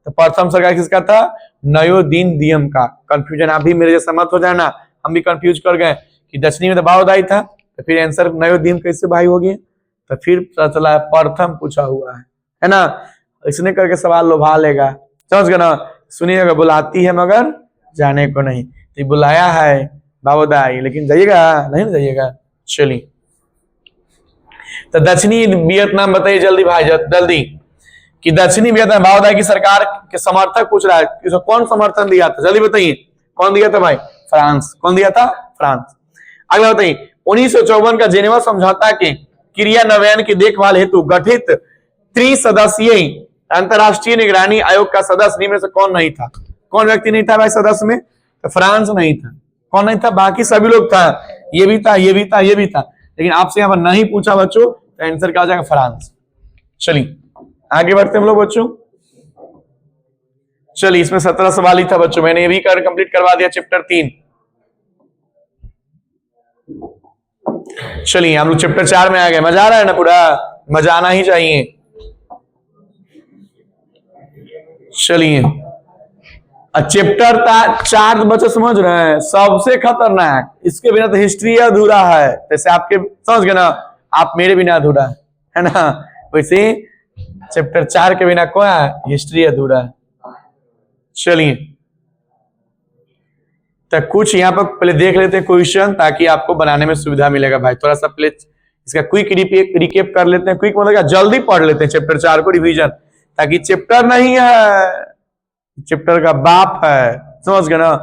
तो प्रथम सरकार किसका था, नयो दिन दियम का। कंफ्यूजन आप भी मेरे जैसा मत हो जाना, हम भी कंफ्यूज कर गए कि दक्षिणी में तो बाओ दाई था, तो फिर आंसर नयो दिन कैसे भाई हो गया। तो फिर पता चला प्रथम पूछा हुआ है ना। इसने करके सवाल लोभा लेगा, समझ गए ना। सुनिएगा, बुलाती है मगर जाने को नहीं, तो बुलाया है बाओ दाई, लेकिन जाइएगा नहीं, जाइएगा। चलिए तो दक्षिणी वियतनाम बताइए जल्दी भाई, जल्दी, कि दक्षिणी वियतनाम बाओ दाई की सरकार के समर्थक पूछ रहा है, इसको कौन समर्थन दिया था, जल्दी बताइए। कौन दिया था भाई, फ्रांस। कौन दिया था, फ्रांस। अगला बताइए, 1954 का जेनेवा समझौता के क्रियान्वयन की देखभाल हेतु गठित त्रिसदस्यीय अंतरराष्ट्रीय निगरानी आयोग का सदस्य निम्न में से कौन नहीं था। कौन व्यक्ति नहीं था भाई सदस्य में, तो फ्रांस नहीं था। कौन नहीं था, बाकी सभी लोग था, ये भी था, ये भी था, ये भी था, लेकिन आपसे यहां पर नहीं पूछा बच्चों, तो आंसर क्या हो जाएगा, फ्रांस। चलिए आगे बढ़ते हम लोग बच्चों। चलिए इसमें 17 सवाल ही था बच्चों, मैंने ये भी कंप्लीट करवा दिया चैप्टर 3। चलिए हम लोग चैप्टर 4 में आ गए। मजा आ रहा है ना, पूरा मजा आना ही चाहिए। चलिए चैप्टर 4 बच्चे समझ रहे हैं, सबसे खतरनाक, इसके बिना तो हिस्ट्री अधूरा है। जैसे आपके समझ गए ना, आप मेरे बिना अधूरा है ना, वैसे चैप्टर 4 के बिना क्या है, हिस्ट्री अधूरा है। चलिए तो कुछ यहाँ पर पहले देख लेते हैं क्वेश्चन, ताकि आपको बनाने में सुविधा मिलेगा भाई। थोड़ा सा पहले इसका क्विक रिकेप कर लेते हैं। क्विक मतलब जल्दी पढ़ लेते हैं चैप्टर 4 को, रिवीजन, ताकि चैप्टर नहीं है, चैप्टर का बाप है, समझ गए ना।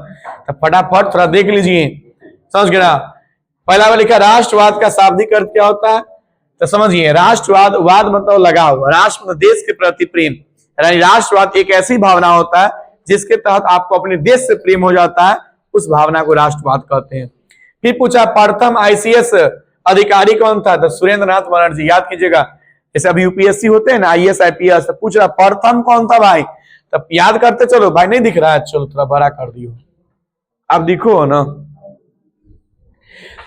तो फटाफट थोड़ा देख लीजिए, समझ गए ना। पहला वाला लिखा, राष्ट्रवाद का शाब्दिक अर्थ क्या होता है, तो समझिए, राष्ट्रवाद, वाद मतलब लगाव, राष्ट्र मतलब देश के प्रति प्रेम, यानी राष्ट्रवाद एक ऐसी भावना होता है जिसके तहत आपको अपने देश से प्रेम हो जाता है, उस भावना को राष्ट्रवाद कहते हैं। फिर पूछा, प्रथम आईसीएस अधिकारी कौन था, तो सुरेंद्र नाथ बनर्जी। याद कीजिएगा, जैसे अभी यूपीएससी होते हैं ना, आईएएस आईपीएस, पूछ रहा प्रथम कौन था भाई, तब याद करते चलो भाई। नहीं दिख रहा है, चलो थोड़ा बड़ा कर दियो, अब दिखो ना।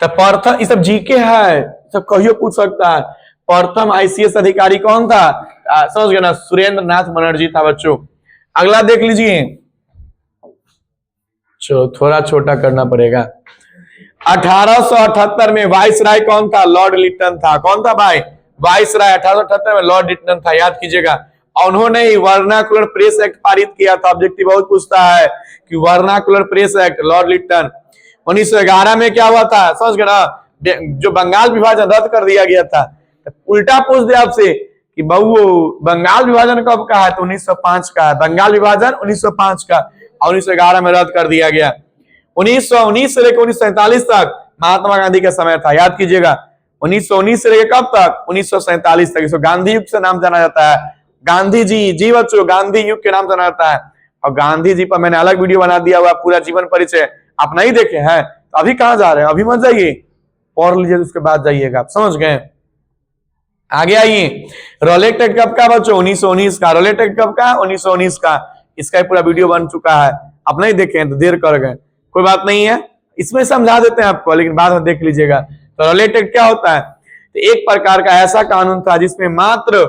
तो प्रथम, ये सब जीके है, सब कहियो पूछ सकता है। प्रथम आईसीएस अधिकारी कौन था, समझ गए ना, सुरेंद्र नाथ बनर्जी था बच्चों। अगला देख लीजिए, चलो थोड़ा छोटा करना पड़ेगा। 1878 में वाइसराय कौन था, लॉर्ड लिटन था। कौन था भाई, वाइसराय। 1878 में लॉर्ड लिटन था, याद कीजिएगा। उन्होंने ही वर्नाकुलर प्रेस एक्ट पारित किया था। ऑब्जेक्टिव बहुत पूछता है कि vernacular press act, Lord Lytton. 1911 में क्या हुआ था, समझ गए ना, जो बंगाल विभाजन रद्द कर दिया गया था। उल्टा पूछ दे आपसे कि बहु बंगाल विभाजन कब का है, तो 1905 का है। बंगाल विभाजन 1905 का, और 1911 में रद्द कर दिया गया। 1919 से लेकर 1947 तक महात्मा गांधी का समय था, याद कीजिएगा। 1919 से लेकर कब तक, 1947 तक। इसको गांधी युग से नाम जाना जाता है। गांधी जी बच्चों, गांधी युग के नाम जाना जाता है। और गांधी जी पर मैंने अलग वीडियो बना दिया हुआ, पूरा जीवन परिचय, आप नहीं देखे हैं तो अभी कहां जा रहे हैं, अभी मत जाइए, पढ़ लीजिए, उसके बाद जाइएगा, आप समझ गए। आगे आइए, रोलेट एक्ट कब का बच्चों, 1919 का। रोलेट एक्ट कब का, 1919 का। इसका पूरा वीडियो बन चुका है, आप नहीं देखे हैं तो देर कर गए, कोई बात नहीं है, इसमें समझा देते हैं आपको, लेकिन बाद में देख लीजिएगा। तो रोलेट एक्ट क्या होता है, तो एक प्रकार का ऐसा कानून था जिसमें मात्र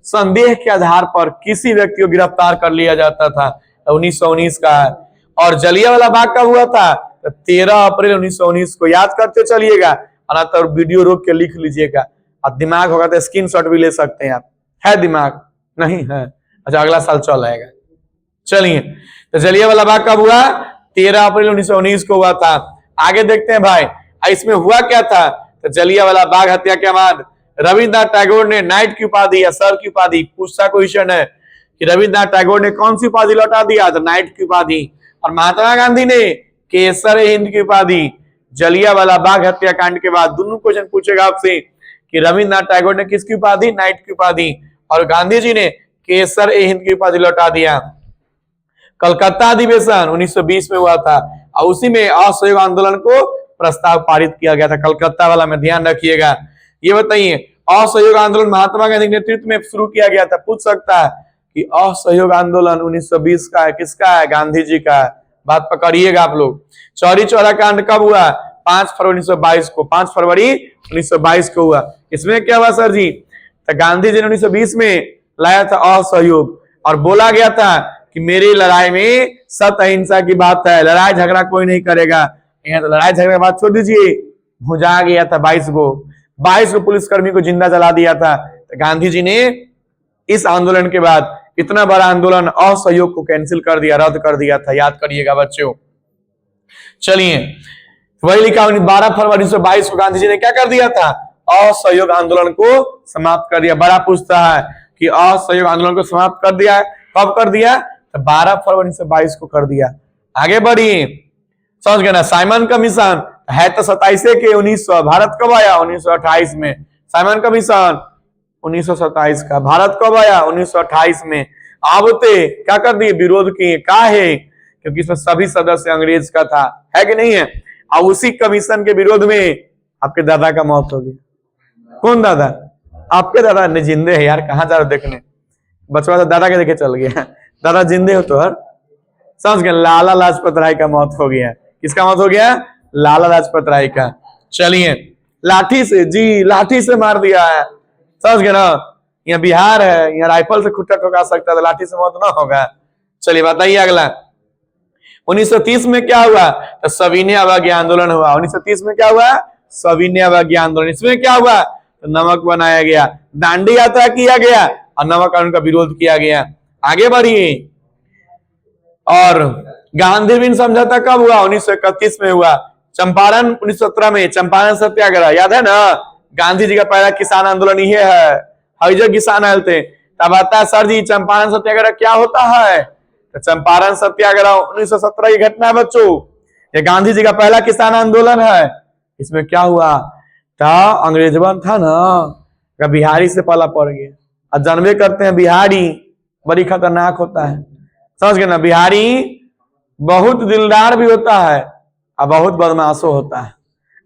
संदेह के आधार पर किसी व्यक्ति को गिरफ्तार कर लिया जाता था। 1919 का है। और जलियांवाला बाग कब हुआ था? तो 13 अप्रैल 1919 को। याद करते चलिएगा, और तो वीडियो रोक के लिख लीजिएगा। और दिमाग होगा तो स्क्रीनशॉट भी ले सकते हैं आप। है दिमाग? नहीं है? अच्छा, अगला साल चल आएगा। चलिए, तो जलियांवाला बाग कब हुआ? 13 अप्रैल 1919 को हुआ था। आगे देखते हैं भाई, इसमें हुआ क्या था? तो जलियांवाला बाग हत्या के बाद रविन्द्रनाथ टैगोर ने नाइट की उपाधि या सर की उपाधि, पूछता क्वेश्चन है कि रविन्द्रनाथ टैगोर ने कौन सी उपाधि लौटा दिया? तो नाइट की उपाधि। और महात्मा गांधी ने केसर हिंद की उपाधि। जलियांवाला बाग हत्याकांड के बाद दोनों क्वेश्चन पूछेगा आपसे कि रविन्द्रनाथ टैगोर ने किसकी उपाधि? नाइट की उपाधि। और गांधी जी ने केसर हिंद की उपाधि लौटा दिया। कलकत्ता अधिवेशन 1920 में हुआ था, और उसी में असहयोग आंदोलन को प्रस्ताव पारित किया गया था। कलकत्ता वाला में ध्यान रखिएगा। ये बताइए, असहयोग आंदोलन महात्मा गांधी के नेतृत्व में शुरू किया गया था। पूछ सकता है कि असहयोग आंदोलन 1920 का है, किसका है? गांधी जी का है। बात पकड़िएगा आप लोग। चौरी चौरा कांड कब हुआ? 5 फरवरी 1922 को। 5 फरवरी 1922 को हुआ। इसमें क्या हुआ सर जी? तो गांधी जी ने 1920 में लाया था असहयोग, और बोला गया था कि मेरी लड़ाई में सत्य अहिंसा की बात है, लड़ाई झगड़ा कोई नहीं करेगा। यहाँ तो लड़ाई झगड़ा की बात छोड़ दीजिए, भुजा गया था 22 को पुलिसकर्मी को जिंदा जला दिया था। तो गांधी जी ने इस आंदोलन के बाद इतना बड़ा आंदोलन असहयोग को कैंसिल कर दिया, रद्द कर दिया था। याद करिएगा बच्चों। चलिए, वही लिखा 12 फरवरी 1922 को गांधी जी ने क्या कर दिया था? असहयोग आंदोलन को समाप्त कर दिया। बड़ा पूछता है कि असहयोग आंदोलन को समाप्त कर दिया, कब कर दिया? तो 12 फरवरी 1922 को कर दिया। आगे बढ़िए, समझ गए ना? साइमन कमीशन है तो 27 के 1900, भारत कब आया? 1928 में। साइमन कमीशन 1927 का, भारत कब आया? 1928 में। अब ते क्या कर दिए? विरोध किए। का है? क्योंकि इसमें सभी सदस्य अंग्रेज का था, है कि नहीं है? और उसी कमीशन के विरोध में आपके दादा का मौत हो गई। कौन दादा? आपके दादा ने जिंदे है यार, कहां जा रहे देखने? बचवा तो दादा के देखे चल गया। दादा जिंदे हो तो हर समझ गए। लाला लाजपत राय का मौत हो गया। किसका मौत हो गया? लाला लाजपत राय का। चलिए, लाठी से, जी लाठी से मार दिया है। समझ गए ना? यहाँ बिहार है, यहाँ राइफल से खुट्टा ठोका सकता है, तो लाठी से मौत ना होगा। चलिए बताइए अगला। 1930 में क्या हुआ? तो सविनय अवज्ञा आंदोलन हुआ। 1930 में क्या हुआ? सविनय अवज्ञा आंदोलन। इसमें क्या हुआ? तो नमक बनाया गया, दांडी यात्रा किया गया, और नमक कानून का विरोध किया गया। आगे बढ़िए। और गांधी बिन समझौता कब हुआ? 1931 में हुआ। चंपारण 1917 में चंपारण सत्याग्रह, याद है ना? गांधी जी का पहला किसान आंदोलन ये है। हरिजन किसान आए थे, तब आता है सर जी चंपारण सत्याग्रह क्या होता है? तो चंपारण सत्याग्रह 1917 की घटना है बच्चों। ये गांधी जी का पहला किसान आंदोलन है। इसमें क्या हुआ था? अंग्रेजवन था ना, बिहारी से पाला पड़ गया। और जानवे करते हैं बिहारी बड़ी खतरनाक होता है। समझ गए ना? बिहारी बहुत दिलदार भी होता है और बहुत बदमाशो होता है।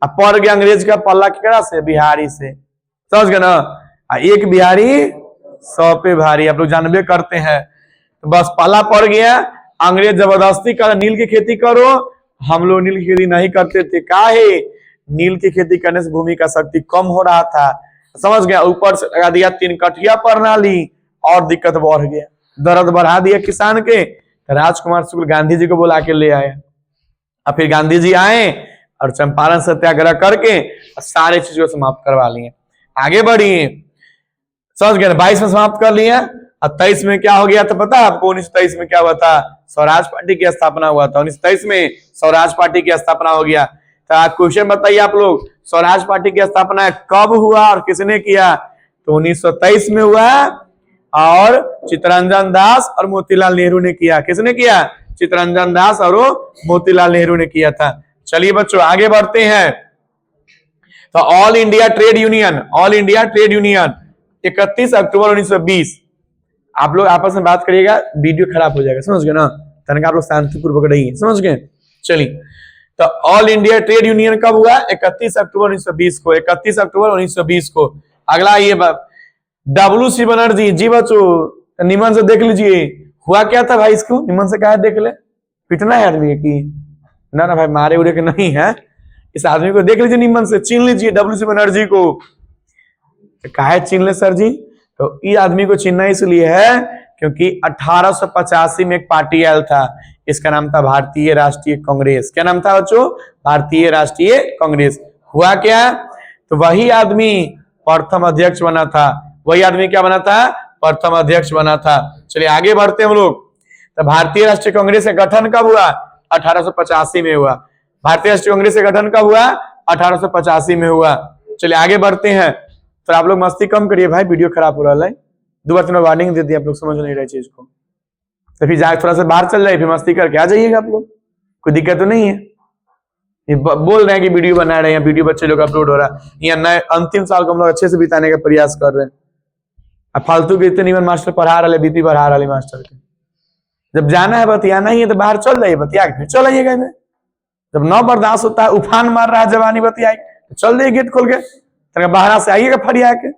अब पड़ गया अंग्रेज का पल्ला केकरा से? बिहारी से। समझ गए ना? एक बिहारी 100 पे भारी, आप लोग जानबे करते हैं। तो बस पाला पड़ गया। अंग्रेज जबरदस्ती कर नील की खेती करो, हम लोग नील की खेती नहीं करते थे। काहे? नील की खेती करने से भूमि का शक्ति कम हो रहा था। समझ गया? ऊपर से लगा दिया 3 कठिया प्रणाली, और दिक्कत बढ़ गया, दर्द बढ़ा दिया किसान के। राजकुमार शुक्ल गांधी जी को बुला के ले आए, और फिर गांधी जी आए और चंपारण सत्याग्रह करके सारे चीजों को समाप्त करवा लिए। आगे बढ़िए। समझ गए? 22 में समाप्त कर लिया। और 23 में क्या हो गया था पता है आपको? 1923 में क्या हुआ था? स्वराज पार्टी की स्थापना हुआ था। 1923 में स्वराज पार्टी की स्थापना हो गया। तो क्वेश्चन बताइए आप लोग, स्वराज पार्टी की स्थापना कब हुआ और किसने किया? तो 1923 में हुआ, और चित्तरंजन दास और मोतीलाल नेहरू ने किया। किसने किया? चित्तरंजन दास और मोतीलाल नेहरू ने किया था। चलिए बच्चों आगे बढ़ते हैं। तो all India trade union, all India trade union 31 अक्टूबर 1920। आप लोग आपस में बात करिएगा, वीडियो खराब हो जाएगा। समझ गए ना? तनका आप लोग शांतिपूर्वक रहिए। समझ गए? चलिए, तो ऑल इंडिया ट्रेड यूनियन कब हुआ? 31 अक्टूबर 1920 को। 31 अक्टूबर 1920 को। अगला ये WC बनर्जी, जी बच्चों निमन से देख लीजिए हुआ क्या था भाई। इसको निमन से कहा देख ले, पिटना है आदमी की ना ना भाई, मारे उड़े के नहीं है। इस आदमी को देख लीजिए निमन से, चीन लीजिए WC बनर्जी को। कहा है चीन ले सर जी? तो इस आदमी को चीनना इसलिए है क्योंकि 1885 में एक पार्टी आयल था, इसका नाम था भारतीय राष्ट्रीय कांग्रेस। क्या नाम था बच्चों? भारतीय राष्ट्रीय कांग्रेस। हुआ क्या? तो वही आदमी प्रथम अध्यक्ष बना था। वही आदमी क्या बना था? प्रथम अध्यक्ष बना था। चलिए आगे बढ़ते हैं हम लोग। तो भारतीय राष्ट्रीय कांग्रेस का गठन कब हुआ? 1885 में हुआ। भारतीय राष्ट्रीय कांग्रेस का गठन कब हुआ? 1885 में हुआ। चलिए आगे बढ़ते हैं। तो आप लोग मस्ती कम करिए भाई, वीडियो खराब हो रहा है। 2 बार 3 बार वार्निंग दे दी, आप लोग समझ नहीं रहे चीज को। तो फिर जाए थोड़ा सा बाहर चल जाए, फिर मस्ती करके आ जाइएगा आप लोग, कोई दिक्कत तो नहीं है। ये बोल रहे हैं कि वीडियो बना रहे हैं, वीडियो बच्चे लोग अपलोड हो रहा है, या नए अंतिम साल को हम लोग अच्छे से बिताने का प्रयास कर रहे हैं। अब फालतू के इतने निमन मास्टर पढ़ा रहे, बीपी बढ़ा रहे मास्टर के। जब जाना है बतियाना ही है तो बाहर चल जाइए, बतिया के फिर चल आइएगा। जब नौ बर्दाश्त होता है, उफान मार रहा है जवानी बतिया, तो चल जाइए गेट खोल के, बाहर से आइएगा फरिया के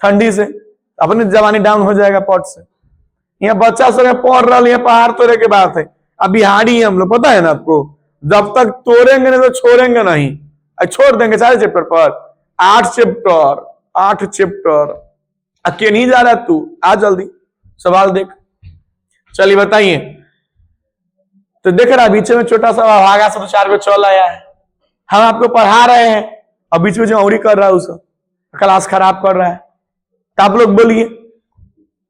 ठंडी से, अपनी जवानी डाउन हो जाएगा पट से। यहाँ बच्चा सब पढ़ रहा है, पहाड़ तोड़े के बात है। अब बिहारी है हम लोग, पता है ना आपको, जब तक तोड़ेंगे नहीं तो छोड़ेंगे नहीं। छोड़ देंगे सारे चैप्टर पर, 8 चैप्टर अकेले नहीं जा रहा तू, आ जल्दी सवाल देख। चलिए बताइए। तो देख रहा बीच में छोटा सा भागा से 2-4 को चल आया है, हम आपको पढ़ा रहे हैं और बीच में जमौरी कर रहा है, उसे क्लास खराब कर रहा है। तो आप लोग बोलिए,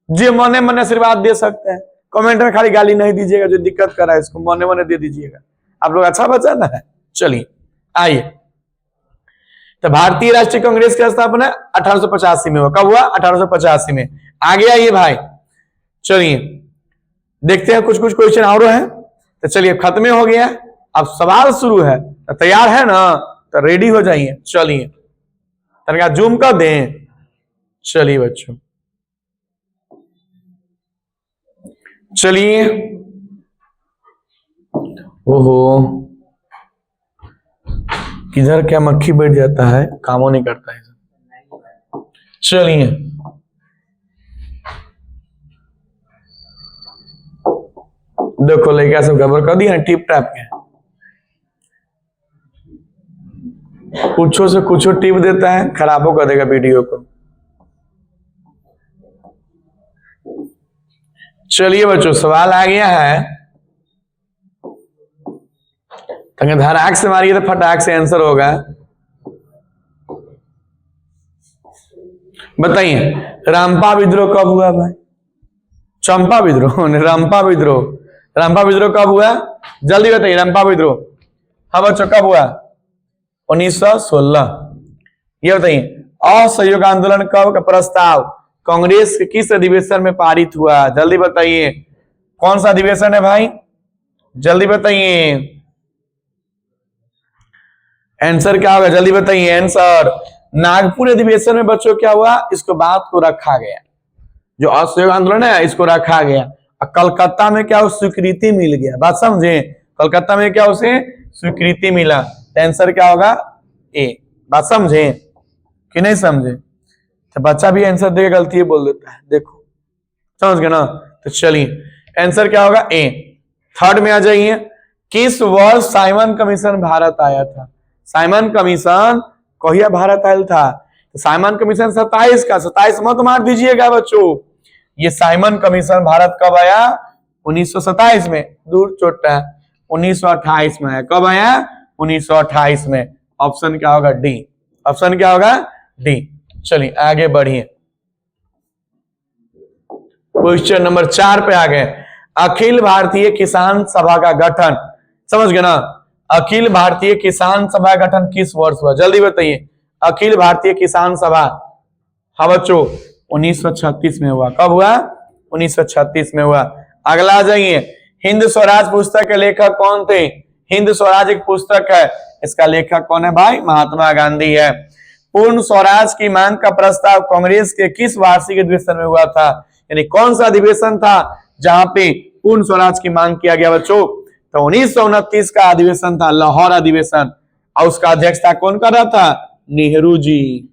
जो मने मने आशीर्वाद दे सकते हैं, कमेंट में खाली गाली नहीं दीजिएगा। जो दिक्कत कर रहा है इसको मने मने दे दीजिएगा। आप लोग अच्छा बचा ना है। चलिए आइए। तो भारतीय राष्ट्रीय कांग्रेस की स्थापना 1885 में हुआ। कब हुआ? 1885 में। आगे आइए भाई, चलिए देखते हैं कुछ क्वेश्चन और है। तो चलिए खत्म हो गया, अब सवाल शुरू है। तो तैयार है ना? तो रेडी हो जाइए। चलिए तनिका जूम कर दें। चलिए बच्चों, चलिए। ओहो, किधर क्या मक्खी बैठ जाता है, कामों नहीं करता है। चलिए देखो, लड़का सब खबर कर दिया टिप टाप के, कुछो से कुछो टिप देता है, खराबो कर देगा वीडियो को। चलिए बच्चों, सवाल आ गया है, धड़ाक से मारिए तो फटाक से आंसर होगा। बताइए, रामपा विद्रोह कब हुआ भाई? चंपा विद्रोह, रामपा विद्रोह। रामपा विद्रोह कब हुआ? जल्दी बताइए, रामपा विद्रोह। हाँ बच्चों, कब हुआ? 1916। ये बताइए, असहयोग आंदोलन कब का प्रस्ताव कांग्रेस के किस अधिवेशन में पारित हुआ? जल्दी बताइए, कौन सा अधिवेशन है भाई? जल्दी बताइए, आंसर क्या होगा? जल्दी बताइए आंसर। नागपुर अधिवेशन में बच्चों क्या हुआ? इसको बात को रखा गया, जो असहयोग आंदोलन है इसको रखा गया। और कलकत्ता में क्या स्वीकृति मिल गया। बात समझे? कलकत्ता में क्या उसे स्वीकृति मिला। आंसर क्या होगा? ए। बात समझे कि नहीं समझे? तो बच्चा भी आंसर देके गलती बोल देता है, देखो समझ गए ना? तो चलिए आंसर क्या होगा? ए। थर्ड में आ जाइए, किस वर्ष साइमन कमीशन भारत आया था? साइमन कमीशन कहिया भारत आया था? तो साइमन कमीशन 27 का, 27 मत मार दीजिएगा बच्चों। ये साइमन कमीशन भारत कब आया? 1927 में। दूर चोटा, 1928 में आया। कब आया? 1928 में। ऑप्शन क्या होगा? डी। ऑप्शन क्या होगा? डी। चलिए आगे बढ़िए, क्वेश्चन नंबर 4 पे आ गए। अखिल भारतीय किसान सभा का गठन, समझ गए ना? अखिल भारतीय किसान सभा गठन किस वर्ष हुआ? जल्दी बताइए, अखिल भारतीय किसान सभा। हाँ बच्चों, 1936 में हुआ। कब हुआ? 1936 में हुआ। अगला आ जाइए, हिंद स्वराज पुस्तक के लेखक कौन थे? हिंद स्वराज एक पुस्तक है, इसका लेखक कौन है भाई? महात्मा गांधी है। पूर्ण स्वराज की मांग का प्रस्ताव कांग्रेस के किस वार्षिक अधिवेशन में हुआ था? यानी कौन सा अधिवेशन था जहां पे पूर्ण स्वराज की मांग किया गया बच्चों? तो 1929 का अधिवेशन था, लाहौर अधिवेशन। और उसका अध्यक्षता कौन कर रहा था? नेहरू जी।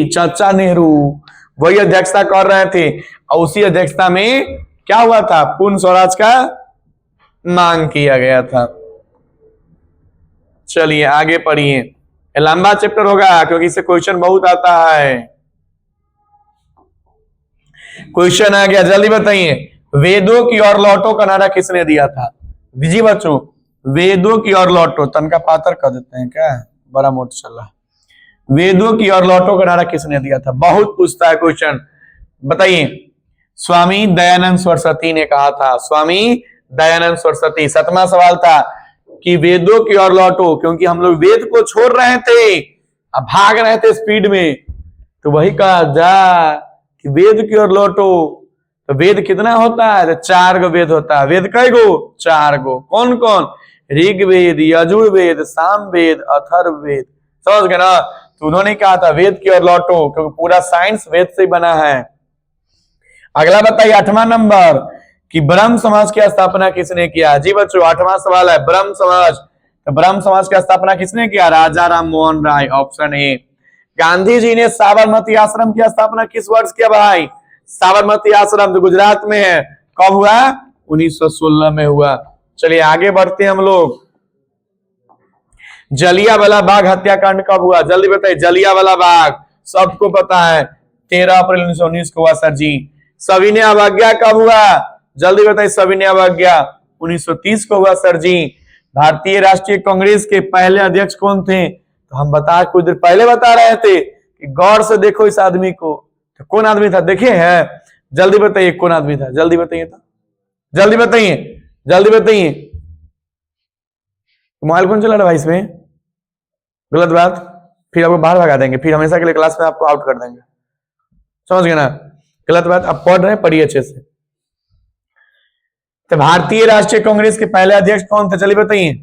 चाचा नेहरू वही अध्यक्षता कर रहे थे। और उसी अध्यक्षता में क्या हुआ था? पूर्ण स्वराज का मांग किया गया था। चलिए आगे पढ़िए, लंबा चैप्टर होगा क्योंकि इससे क्वेश्चन बहुत आता है। क्वेश्चन आ गया, जल्दी बताइए। वेदों की ओर लौटो का नारा किसने दिया था? जी बच्चों, वेदों की ओर लौटो, तन का पातर कर देते हैं क्या, बड़ा मोट चल रहा। वेदों की ओर लौटो का नारा किसने दिया था? बहुत पूछता है क्वेश्चन, बताइए। स्वामी दयानंद सरस्वती ने कहा था, स्वामी दयानंद सरस्वती। 7वां सवाल था कि वेदों की ओर लौटो, क्योंकि हम लोग वेद को छोड़ रहे थे, अब भाग रहे थे स्पीड में, तो वही कहा जा कि वेद की ओर लौटो। तो वेद कितना होता है? तो 4 गो वेद होता है। वेद कई गो? 4 गो। कौन कौन? ऋग्वेद, यजुर्वेद, सामवेद, अथर्ववेद। समझ गए ना? तो उन्होंने कहा था वेद की ओर लौटो, क्योंकि पूरा साइंस वेद से बना है। अगला बताइए 8वां नंबर कि ब्रह्म समाज की स्थापना किसने किया? जी बच्चों, 8वां सवाल है ब्रह्म समाज। तो ब्रह्म समाज की स्थापना किसने किया? राजा राम मोहन राय, ऑप्शन ए। गांधी जी ने साबरमती आश्रम की स्थापना किस वर्ष किया भाई? साबरमती आश्रम तो गुजरात में है, कब हुआ? 1916 में हुआ। चलिए आगे बढ़ते हैं हम लोग। जलियांवाला बाग हत्याकांड कब हुआ? जल्दी बताइए। जलियांवाला बाग सबको पता है, 13 अप्रैल 1919 को हुआ सर जी। सविनय अवज्ञा कब हुआ? जल्दी बताइए। सविनय अवज्ञा 1930 को हुआ सर जी। भारतीय राष्ट्रीय कांग्रेस के पहले अध्यक्ष कौन थे? तो हम कुछ देर पहले बता रहे थे कि गौर से देखो इस आदमी को। तो कौन आदमी था? देखे हैं? जल्दी बताइए कौन आदमी था, जल्दी बताइए। तो जल्दी बताइए, जल्दी बताइए। मोबाइल कौन चला रहा भाई इसमें? गलत बात, फिर आपको बाहर भगा देंगे, फिर हमेशा के लिए क्लास में आपको आउट कर देंगे। समझ गए ना? गलत बात। आप पढ़ रहे हैं, पढ़िए अच्छे से। तो भारतीय राष्ट्रीय कांग्रेस के पहले अध्यक्ष कौन थे? चलिए बताइए।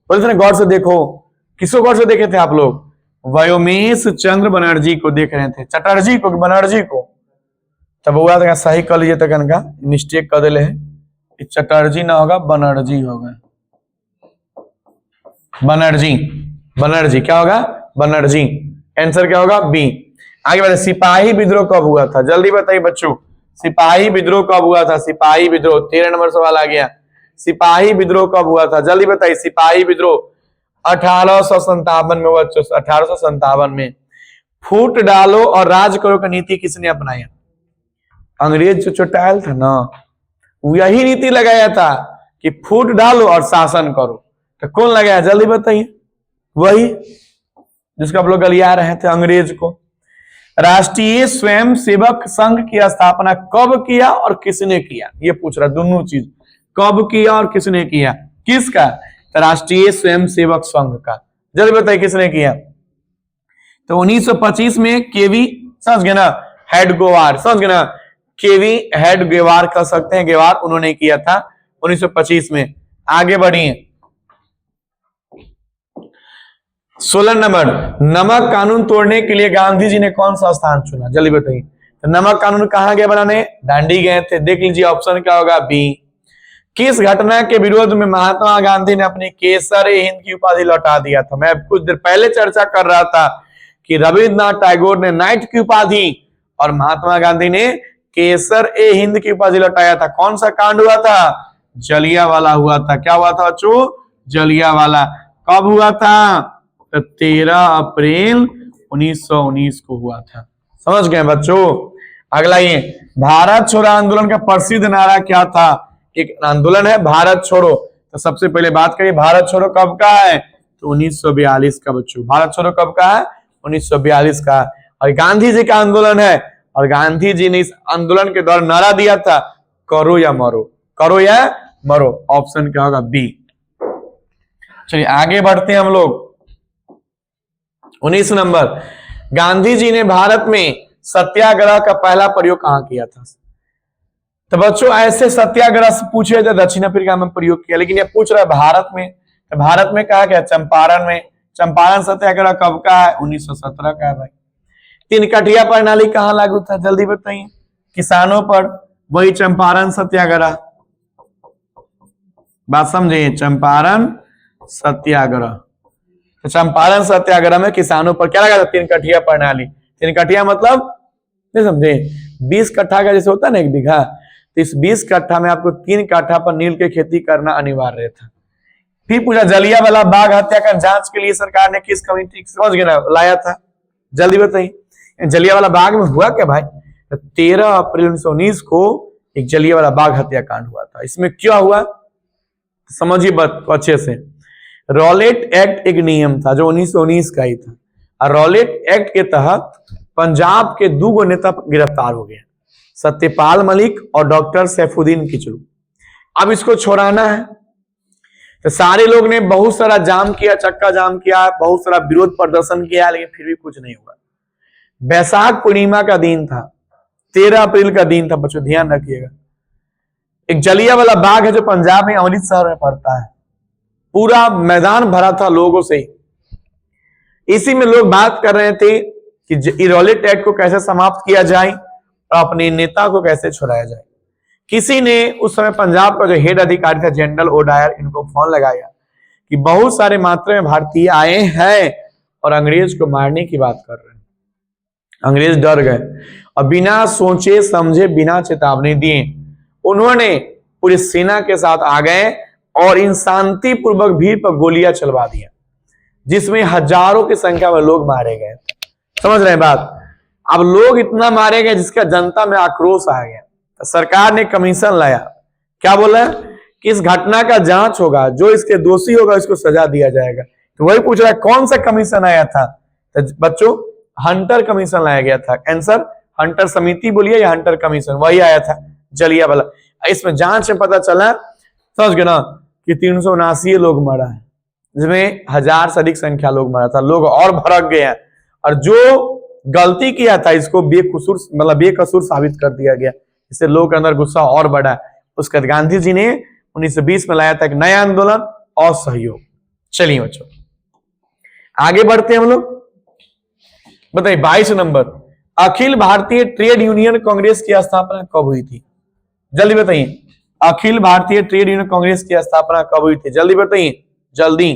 बोलते ना गौर से देखो। किसको गौर से देखे थे आप लोग? व्योमेश चंद्र बनर्जी को देख रहे थे। चटर्जी को, बनर्जी को? तब हुआ था सही कर लीजिए, तक का मिस्टेक कर दिले है, चटर्जी ना होगा, बनर्जी होगा। बनर्जी, बनर्जी क्या होगा? बनर्जी। आंसर क्या होगा? बी। आगे बढ़े। सिपाही विद्रोह कब हुआ था? जल्दी बताइए बच्चों, सिपाही विद्रोह कब हुआ था? सिपाही विद्रोह 13 नंबर सवाल आ गया। सिपाही विद्रोह कब हुआ था? जल्दी बताइए। सिपाही विद्रोह 1857 में हुआ। 1857 में। फूट डालो और राज करो की नीति किसने अपनाया? अंग्रेज जो चोटायल था ना, यही नीति लगाया था कि फूट डालो और शासन करो। तो कौन लगाया? जल्दी बताइए। वही जिसको आप लोग गलिया रहे थे, अंग्रेज को। राष्ट्रीय स्वयंसेवक संघ की स्थापना कब किया और किसने किया? ये पूछ रहा, दोनों चीज, कब किया और किसने किया? किसका? तो राष्ट्रीय स्वयंसेवक संघ का। जल्दी बताइए किसने किया? तो 1925 में केवी, समझ गए ना, हेडगेवार, समझ गए ना, केवी हेडगेवार कह सकते हैं, गेवार, उन्होंने किया था 1925 में। आगे बढ़िए। 16 नंबर, नमक कानून तोड़ने के लिए गांधी जी ने कौन सा स्थान चुना? जल्दी बताइए। तो नमक कानून कहां गए बनाने? दांडी गए थे। देख लीजिए ऑप्शन क्या होगा? बी। किस घटना के विरोध में महात्मा गांधी ने अपनी केसर-ए-हिंद की उपाधि लौटा दिया था? मैं कुछ देर पहले चर्चा कर रहा था कि रविन्द्रनाथ टैगोर ने नाइट की उपाधि और महात्मा गांधी ने केसर-ए-हिंद की उपाधि लौटाया था। कौन सा कांड हुआ था? जलियांवाला हुआ था। क्या हुआ था बच्चों? जलियांवाला। कब हुआ था? 13 अप्रैल 1919 को हुआ था। समझ गए बच्चों? अगला ये भारत छोड़ो आंदोलन का प्रसिद्ध नारा क्या था? एक आंदोलन है भारत छोड़ो। तो सबसे पहले बात करिए, भारत छोड़ो कब का है? तो 1942 का बच्चों। भारत छोड़ो कब का है? 1942 का। और गांधी जी का आंदोलन है, और गांधी जी ने इस आंदोलन के दौरान नारा दिया था, करो या मरो। करो या मरो। ऑप्शन क्या होगा? बी। चलिए आगे बढ़ते हैं हम लोग। 19 नंबर, गांधी जी ने भारत में सत्याग्रह का पहला प्रयोग कहां किया था? तो बच्चों ऐसे सत्याग्रह से पूछे तो दक्षिण अफ्रीका में प्रयोग किया, लेकिन ये पूछ रहा है भारत में। तो भारत में कहा गया? चंपारण में। चंपारण सत्याग्रह कब का है? 1917 का है भाई। 3 कठिया प्रणाली कहां लागू था? जल्दी बताइए। किसानों पर, वही चंपारण सत्याग्रह। बात समझिए, चंपारण सत्याग्रह। तो चंपारण सत्याग्रह में किसानों पर क्या लगा था? 3 कठिया प्रणाली। 3 कठिया मतलब नहीं समझे? 20 कट्ठा का जैसे होता है ना 1 बीघा, तो इस 20 कट्ठा में आपको 3 कट्ठा पर नील की खेती करना अनिवार्य था। फिर पूछा जलियांवाला बाग हत्याकांड जांच के लिए सरकार ने किस कमेटी, समझ गए ना, लाया था? जल्दी बताइए। जलियांवाला बाग में हुआ क्या भाई? 13 अप्रैल 1919 को एक जलियांवाला बाग हत्याकांड हुआ था। इसमें क्या हुआ समझिए अच्छे से। रॉलेट एक्ट एक नियम था जो 1919 का ही था, और रॉलेट एक्ट के तहत पंजाब के 2 नेता गिरफ्तार हो गए, सत्यपाल मलिक और डॉक्टर सैफुद्दीन किचलू। अब इसको छोड़ाना है तो सारे लोग ने बहुत सारा जाम किया, चक्का जाम किया, बहुत सारा विरोध प्रदर्शन किया, लेकिन फिर भी कुछ नहीं हुआ। बैसाख पूर्णिमा का दिन था, 13 अप्रैल का दिन था बच्चों, ध्यान रखिएगा। एक जलियांवाला बाग है जो पंजाब में अमृतसर में पड़ता है, पूरा मैदान भरा था लोगों से। इसी में लोग बात कर रहे थे कि रॉलेट एक्ट को कैसे समाप्त किया जाए और अपने नेता को कैसे छुड़ाया जाए। किसी ने उस समय पंजाब का जो हेड अधिकारी था जनरल ओडायर, इनको फोन लगाया कि बहुत सारे मात्रा में भारतीय आए हैं और अंग्रेज को मारने की बात कर रहे हैं। अंग्रेज डर गए और बिना सोचे समझे, बिना चेतावनी दिए उन्होंने पूरी सेना के साथ आ गए और इन शांतिपूर्वक भीड़ पर गोलियां चलवा दिया, जिसमें हजारों की संख्या में लोग मारे गए। समझ रहे हैं बात? अब लोग इतना मारे गए जिसका जनता में आक्रोश आ गया। तो सरकार ने कमीशन लाया, क्या बोला कि इस घटना का जांच होगा, जो इसके दोषी होगा उसको सजा दिया जाएगा। तो वही पूछ रहा है कौन सा कमीशन आया था? तो बच्चों हंटर कमीशन लाया गया था। आंसर हंटर समिति बोलिए या हंटर कमीशन, वही आया था जलियांवाला। इसमें जांच में पता चला, समझ गए ना, कि 379 लोग मरा है, जिसमें 1000 से अधिक संख्या लोग मरा था। लोग और भड़क गए हैं और जो गलती किया था इसको बेकसूर मतलब बेकसूर साबित कर दिया गया। इससे लोगों के अंदर गुस्सा और बढ़ा। उसके बाद गांधी जी ने 1920 में लाया था एक नया आंदोलन और सहयोग। चलिए बच्चों आगे बढ़ते हैं हम लोग। बताइए 22 number, Akhil Bharatiya trade union Congress की स्थापना कब हुई थी? जल्दी बताइए, अखिल भारतीय ट्रेड यूनियन कांग्रेस की स्थापना कब हुई थी? जल्दी बताइए, जल्दी।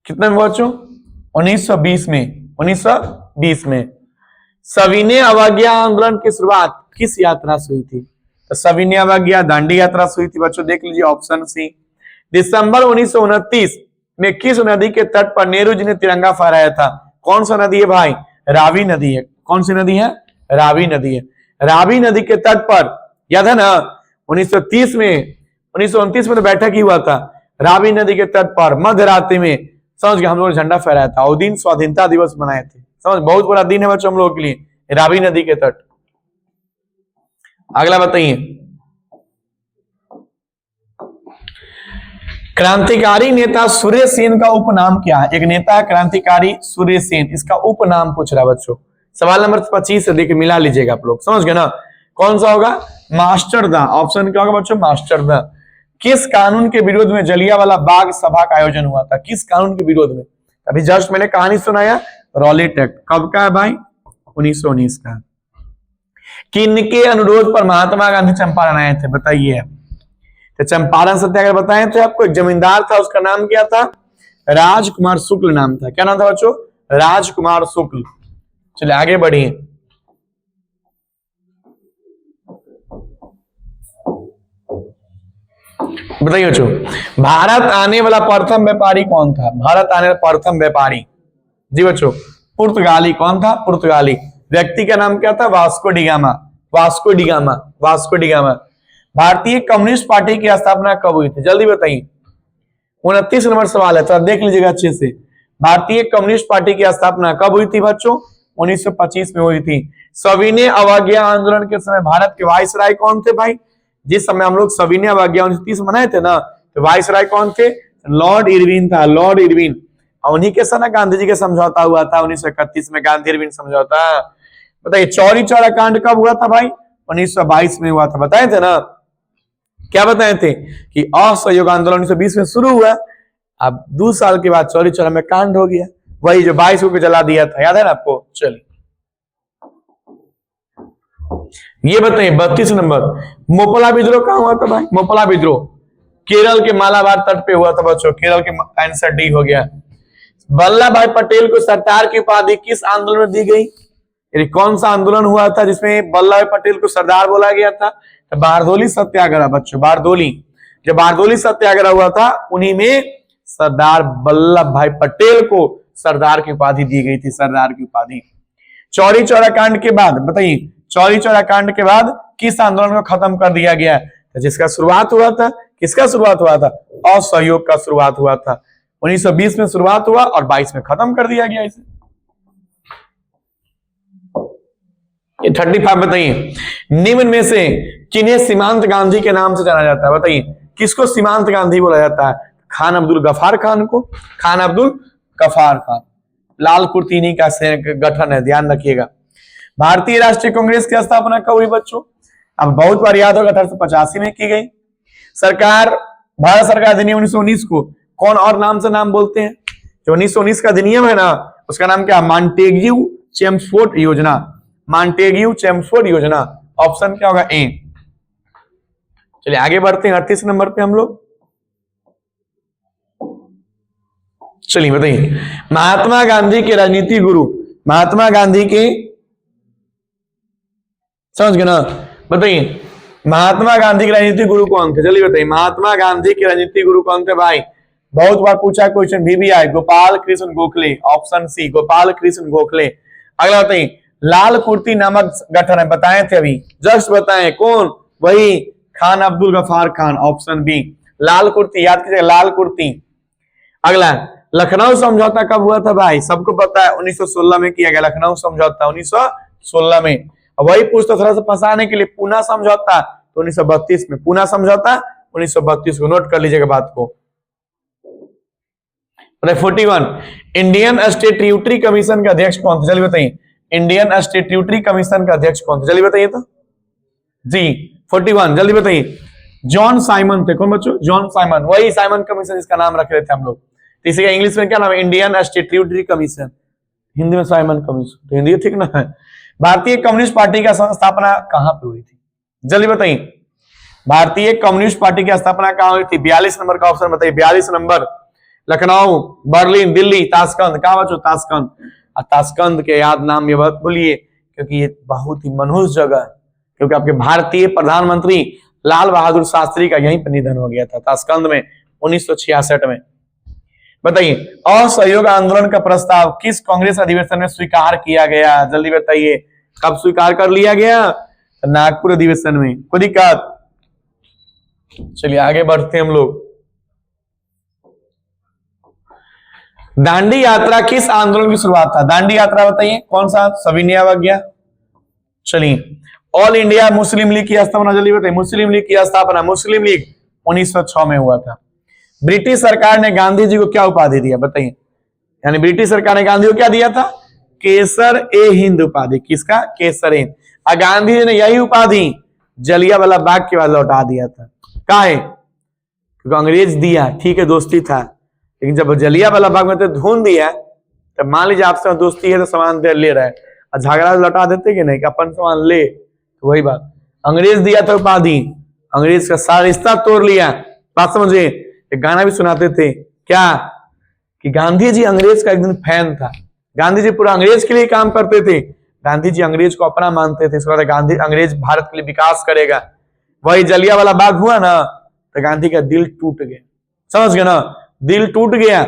कितने में बच्चों? 1920 में। 1920 में। सविनय अवज्ञा आंदोलन की शुरुआत किस यात्रा से हुई थी? तो सविनय अवज्ञा दांडी यात्रा से हुई थी बच्चों, देख लीजिए ऑप्शन सी। दिसंबर 1929 में किस नदी के तट पर नेहरू जी ने तिरंगा फहराया था? कौन सा नदी है भाई? रावी नदी है। कौन सी नदी है? रावी नदी है। रावी नदी के तट पर, याद है ना 1930 में 1929 में तो बैठक ही हुआ था। रावी नदी के तट पर मध्य रात्रि में समझ गए हम लोग झंडा फहराया था और दिन स्वाधीनता दिवस मनाए थे। समझ, बहुत बड़ा दिन है बच्चों हम लोगों के लिए, रावी नदी के तट। अगला बताइए, क्रांतिकारी नेता सूर्य सेन का उपनाम क्या है? एक नेता है क्रांतिकारी सूर्य सेन, इसका उपनाम पूछ रहा है बच्चों। सवाल नंबर 25 से देखिए, मिला लीजिएगा आप लोग, समझ गए ना। कौन सा होगा? मास्टर दा। ऑप्शन क्या होगा बच्चों? मास्टर दा। किस कानून के विरोध में जलियांवाला बाग सभा का आयोजन हुआ था? किस कानून के विरोध में? अभी जस्ट मैंने कहानी सुनाया, रॉलेट एक्ट। कब का है भाई? 1919 का। किनके अनुरोध पर महात्मा गांधी चंपारण आए थे? बताइए। तो चंपारण सत्याग्रह बताए थे आपको। एक जमींदार था, उसका नाम क्या था? राजकुमार शुक्ल नाम था। क्या नाम था बच्चों? राजकुमार शुक्ल। चलिए आगे बढ़िए। बताइए बच्चों, भारत आने वाला प्रथम व्यापारी कौन था? भारत आने वाला प्रथम व्यापारी, जी बच्चों, पुर्तगाली। कौन था? पुर्तगाली। व्यक्ति का नाम क्या था? Vasco da Gama. Vasco da Gama. Vasco da Gama. भारतीय कम्युनिस्ट पार्टी की स्थापना कब हुई थी? जल्दी बताइए। 29 नंबर सवाल है, तो देख लीजिएगा अच्छे से। भारतीय कम्युनिस्ट पार्टी की स्थापना कब हुई थी बच्चों? 1925 में हुई थी। सविनय अवज्ञा आंदोलन के समय भारत के वायसराय कौन थे भाई? जिस समय हम लोग सविनय अवज्ञा 1930 मनाए थे ना, तो वायसराय कौन थे? लॉर्ड इरविन था। Lord Irwin. और उन्हीं के साथ गांधी जी के समझौता हुआ था 1931 में, गांधी इरविन समझौता। बताइए चौरी चौरा कांड कब हुआ था भाई? 1922 में हुआ था। बताए थे ना, क्या बताए थे कि असहयोग आंदोलन 1920 में शुरू हुआ, अब 2 साल के बाद चौरी चौरा में कांड हो गया, वही जो 22 को जला दिया था, याद है ना आपको? चलिए ये बताइए 32 नंबर, मोपला विद्रोह कहां हुआ था भाई? मोपला विद्रोह केरल के मालाबार तट पे हुआ था बच्चों। केरल के, आंसर डी हो गया। वल्लभ भाई पटेल को सरदार की उपाधि किस आंदोलन में दी गई? कौन सा आंदोलन हुआ था जिसमें वल्लभ भाई पटेल को सरदार बोला गया था? बारदोली सत्याग्रह बच्चों, बारदोली। जब बारदोली सत्याग्रह हुआ था उन्हीं में सरदार वल्लभ भाई पटेल को सरदार की उपाधि दी गई थी, सरदार की उपाधि। चौरी चौरा कांड के बाद बताइए, चौरी चौरा कांड के बाद किस आंदोलन को खत्म कर दिया गया? तो जिसका शुरुआत हुआ था, किसका शुरुआत हुआ था? असहयोग का शुरुआत हुआ था। 1920 में शुरुआत हुआ और 22 में खत्म कर दिया गया इसे। 35 बताइए, निम्न में से किन्हें सीमांत गांधी के नाम से जाना जाता है? बताइए किसको सीमांत गांधी बोला जाता है? खान अब्दुल गफ्फार खान को, खान अब्दुल गफ्फार खान। लाल कुर्तीनी का गठन है, ध्यान रखिएगा। भारतीय राष्ट्रीय कांग्रेस की स्थापना कब हुई बच्चों? अब बहुत बार याद होगा, 1885 में की गई। सरकार, भारत सरकार अधिनियम 1919 को कौन और नाम से नाम बोलते हैं? जो 1919 का अधिनियम है ना, उसका नाम क्या? मॉन्टेग्यू चेम्सफोर्ड योजना। मॉन्टेग्यू चेम्सफोर्ड योजना। ऑप्शन क्या होगा? ए। चलिए आगे बढ़ते हैं 38 नंबर पे हम लोग। चलिए बताइए, महात्मा गांधी के राजनीति गुरु, महात्मा गांधी के, समझ गए ना? बताइए महात्मा गांधी के राजनीतिक गुरु कौन थे? चलिए बताइए, महात्मा गांधी के राजनीतिक गुरु कौन थे भाई? बहुत बार पूछा question, VBI, Gopal Krishna Gokhale. Option C, Gopal Krishna Gokhale. अगला बताइए, लाल कुर्ती नामक गठन है, बताए थे अभी, जस्ट बताएं, कौन? वही खान अब्दुल गफ्फार खान। ऑप्शन बी, लाल कुर्ती, याद कीजिएगा, लाल कुर्ती। अगला, लखनऊ समझौता कब हुआ था भाई? सबको पता है, 1916 में किया गया लखनऊ समझौता, 1916 में। वही पूछता थोड़ा सा फंसाने के लिए, पूना समझौता तो 1932 में, पूना समझौता 1932 को, नोट कर लीजिएगा बात को। 41, इंडियन स्टैट्यूटरी कमीशन का अध्यक्ष कौन थे? चलिए बताइए, इंडियन स्टैट्यूटरी कमीशन का अध्यक्ष कौन थे? चलिए बताइए तो जी। 41 जल्दी बताइए। जॉन साइमन थे। कौन बच्चों? John Simon. वही साइमन कमीशन इसका नाम रख रहे थे हम लोग। इसी का इंग्लिश में क्या नाम है? इंडियन स्टैट्यूटरी कमीशन, हिंदी में साइमन कमीशन। तो हिंदी ठीक ना है। भारतीय कम्युनिस्ट पार्टी का स्थापना कहां पे हुई थी? जल्दी बताइए, भारतीय कम्युनिस्ट पार्टी की स्थापना कहां हुई थी? 42 नंबर का ऑप्शन बताइए। 42 number, Lucknow, Berlin, Delhi, Tashkent. कहां बच्चों? ताशकंद। ताशकंद के याद नाम ये मत भूलिए, क्योंकि ये बहुत ही मनहूस जगह है, क्योंकि आपके भारतीय प्रधानमंत्री लाल बहादुर शास्त्री का यहीं पर निधन हो गया था, ताशकंद में, 1966 में। बताइए, असहयोग आंदोलन का प्रस्ताव किस कांग्रेस अधिवेशन में स्वीकार किया गया? जल्दी बताइए, कब स्वीकार कर लिया गया? नागपुर अधिवेशन में। कोई दिक्कत? चलिए आगे बढ़ते हैं हम लोग। दांडी यात्रा किस आंदोलन की शुरुआत था? दांडी यात्रा बताइए कौन सा? सविनय अवज्ञा। चलिए, ऑल इंडिया मुस्लिम लीग की स्थापना जल्दी बताइए। मुस्लिम लीग की स्थापना, मुस्लिम लीग 1906 में हुआ था। ब्रिटिश सरकार ने गांधी जी को क्या उपाधि दिया? बताइए, यानी ब्रिटिश सरकार ने गांधी को क्या दिया था? केसर ए हिंद उपाधि। किसका? केसर ए हिंद। और गांधी जी ने यही उपाधि जलियांवाला बाग के बाद लौटा दिया था। काहे? क्योंकि अंग्रेज दिया, ठीक है, दोस्ती था, लेकिन जब जलियांवाला बाग में तो ढूंढ दिया, तब मान लीजिए आपसे दोस्ती है तो सामान दे ले रहा है, और झगड़ा लौटा देते कि नहीं कि अपन सामान ले। तो वही बात, अंग्रेज दिया था उपाधि, अंग्रेज का सारा रिश्ता तोड़ लिया। बात समझिए, एक गाना भी सुनाते थे क्या, कि गांधी जी अंग्रेज का एक दिन फैन था, गांधी जी पूरा अंग्रेज के लिए काम करते थे, गांधी जी अंग्रेज को अपना मानते थे, इसके बाद गांधी अंग्रेज भारत के लिए विकास करेगा। वही जलियांवाला बाग हुआ ना, तो गांधी का दिल टूट गया। समझ गए ना? दिल टूट गया,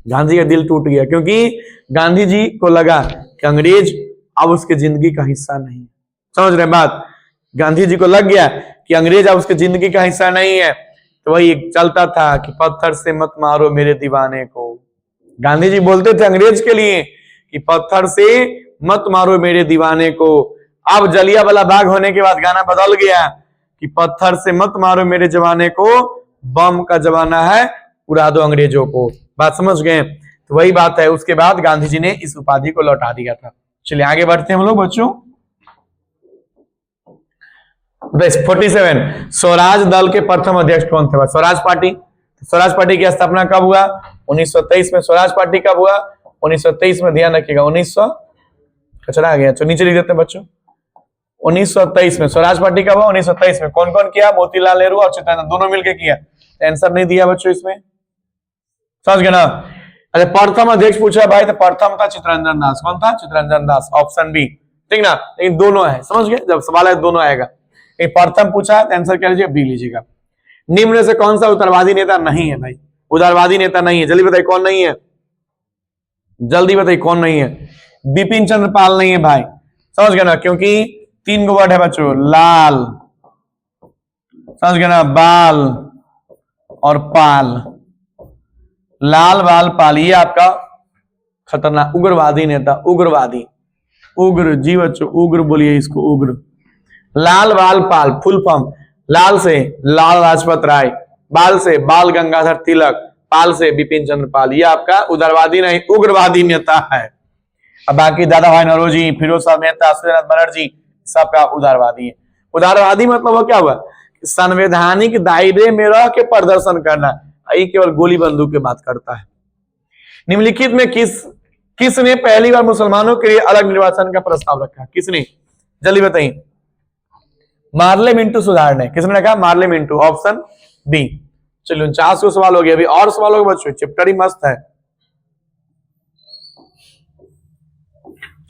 गांधी का दिल टूट गया, क्योंकि गांधी जी को लगा कि अंग्रेज अब उसके जिंदगी का हिस्सा नहीं। समझ रहे बात? गांधी जी को लग गया कि अंग्रेज अब उसके जिंदगी का हिस्सा नहीं है। तो वही चलता था कि पत्थर से मत मारो मेरे दीवाने को। गांधी जी बोलते थे अंग्रेज के लिए कि पत्थर से मत मारो मेरे दीवाने को। अब जलियांवाला बाग होने के बाद गाना बदल गया कि पत्थर से मत मारो मेरे जवाने को, बम का जमाना है, उड़ा दो अंग्रेजों को। बात समझ गए? तो वही बात है, उसके बाद गांधी जी ने इस उपाधि को लौटा दिया था। चलिए आगे बढ़ते हैं हम लोग बच्चों। 47, स्वराज दल के प्रथम अध्यक्ष कौन थे? स्वराज पार्टी। स्वराज पार्टी की स्थापना कब हुआ? 1923 में। स्वराज पार्टी कब हुआ? 1923 में। ध्यान रखिएगा, 1900 कचरा आ गया, तो नीचे लिख देते हैं बच्चों। 1923 में स्वराज पार्टी कब हुआ? 1923 में। कौन कौन किया? मोतीलाल नेहरू और चित्तरंजन, दोनों मिलकर किया। आंसर नहीं दिया बच्चों इसमें, समझ गए ना? अरे प्रथम अध्यक्ष पूछा भाई, तो प्रथम था चित्तरंजन दास। कौन था? चित्तरंजन दास, ऑप्शन बी, ठीक ना? लेकिन दोनों है, समझ गए? जब सवाल है दोनों आएगा। प्रथम पूछा है तो आंसर क्या लीजिए? बी लीजिएगा। निम्न से कौन सा उदारवादी नेता नहीं है भाई? उदारवादी नेता नहीं है, जल्दी बताइए कौन नहीं है? जल्दी बताइए कौन नहीं है? बिपिन चंद्र पाल नहीं है भाई, समझ गए ना, क्योंकि 3 गो वर्ड है बच्चों, लाल, समझ गए ना, बाल और पाल, लाल बाल पाल, ये आपका खतरनाक उग्रवादी नेता, उग्रवादी, उग्र जी बच्चों, उग्र बोलिए इसको, उग्र। लाल बाल पाल फुल फॉर्म, लाल से लाल लाजपत राय, बाल से बाल गंगाधर तिलक, पाल से बिपिन चंद्र पाल, ये आपका उदारवादी नहीं उग्रवादी नेता है। अब बाकी दादा भाई नौरोजी, फिरोज शाह मेहता, सूर्यनाथ बनर्जी, सबका उदारवादी है। उदारवादी मतलब वो क्या हुआ, संवैधानिक दायरे में रह के प्रदर्शन करना, ये केवल गोली बंदूक की बात करता है। निम्नलिखित में किसने पहली बार मुसलमानों के लिए अलग निर्वाचन का प्रस्ताव रखा, किसने, जल्दी बताइए। मार्ले मिंटू सुधार ने, किसने रखा, मार्ले मिंटू, ऑप्शन बी। चलिए 49 सवाल हो गया, अभी और सवाल होगा बच्चों, चैप्टर ही मस्त है।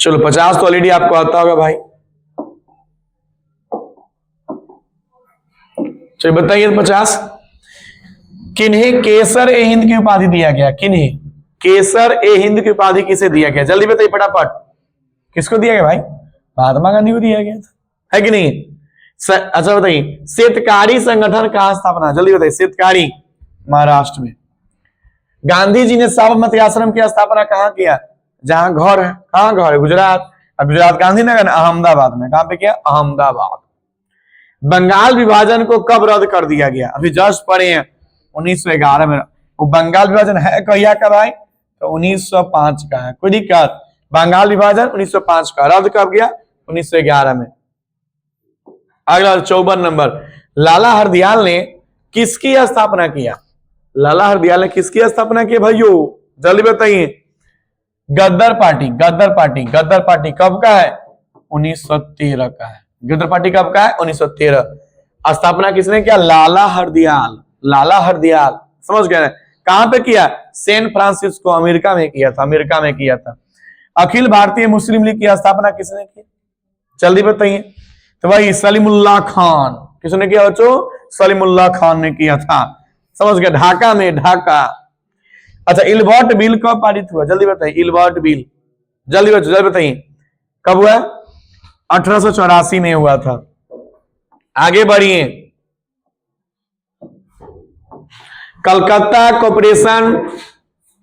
चलो 50 तो ऑलरेडी आपको आता होगा भाई। चलिए बताइए 50, किन्हें केसर ए हिंद की उपाधि दिया गया, किन्हें केसर ए हिंद की उपाधि किसे दिया गया, जल्दी बताइए फटाफट, किसको दिया गया भाई, महात्मा गांधी को दिया गया था, है कि नहीं। अच्छा बताइए, शेतकारी संगठन कहां स्थापना, जल्दी बताइए, शेतकारी महाराष्ट्र में। गांधी जी ने साबरमती आश्रम की स्थापना कहां किया, जहां घर है, कहां घर है, गुजरात, गुजरात गांधीनगर, अहमदाबाद में, कहां पे किया, अहमदाबाद। बंगाल विभाजन को कब रद्द कर दिया गया, अभी जस्ट पढ़े हैं 1911 में। वो बंगाल विभाजन है कहिया का भाई, तो 1905 का है, कोई दिक्कत। बंगाल विभाजन 1905 का, रद्द कब गया, 1911 में। अगला 54 नंबर, लाला हरदयाल ने किसकी स्थापना किया, लाला हरदयाल ने किसकी स्थापना की भाइयों, जल्दी बताइए। गद्दर पार्टी, गद्दर पार्टी, गद्दर पार्टी कब का है, 1913 का है। गद्दर पार्टी कब का है, 1913। स्थापना किसने किया, लाला हरदयाल, लाला हरदयाल, समझ गए ना। कहां पे किया, सैन फ्रांसिस्को, अमेरिका में किया था, अमेरिका में किया था। अखिल भारतीय मुस्लिम लीग की स्थापना किसने की, जल्दी बताइए। तो भाई सलीमुल्लाह खान, किसने किया बच्चों, सलीमुल्लाह खान ने किया था, समझ गए, ढाका में, ढाका। अच्छा, इल्बर्ट बिल कब पारित हुआ, जल्दी बताइए, इल्बर्ट बिल, जल्दी बच्चों जल्दी बताइए, कब हुआ, 1884 में हुआ था। आगे बढ़िए, कलकत्ता कॉर्पोरेशन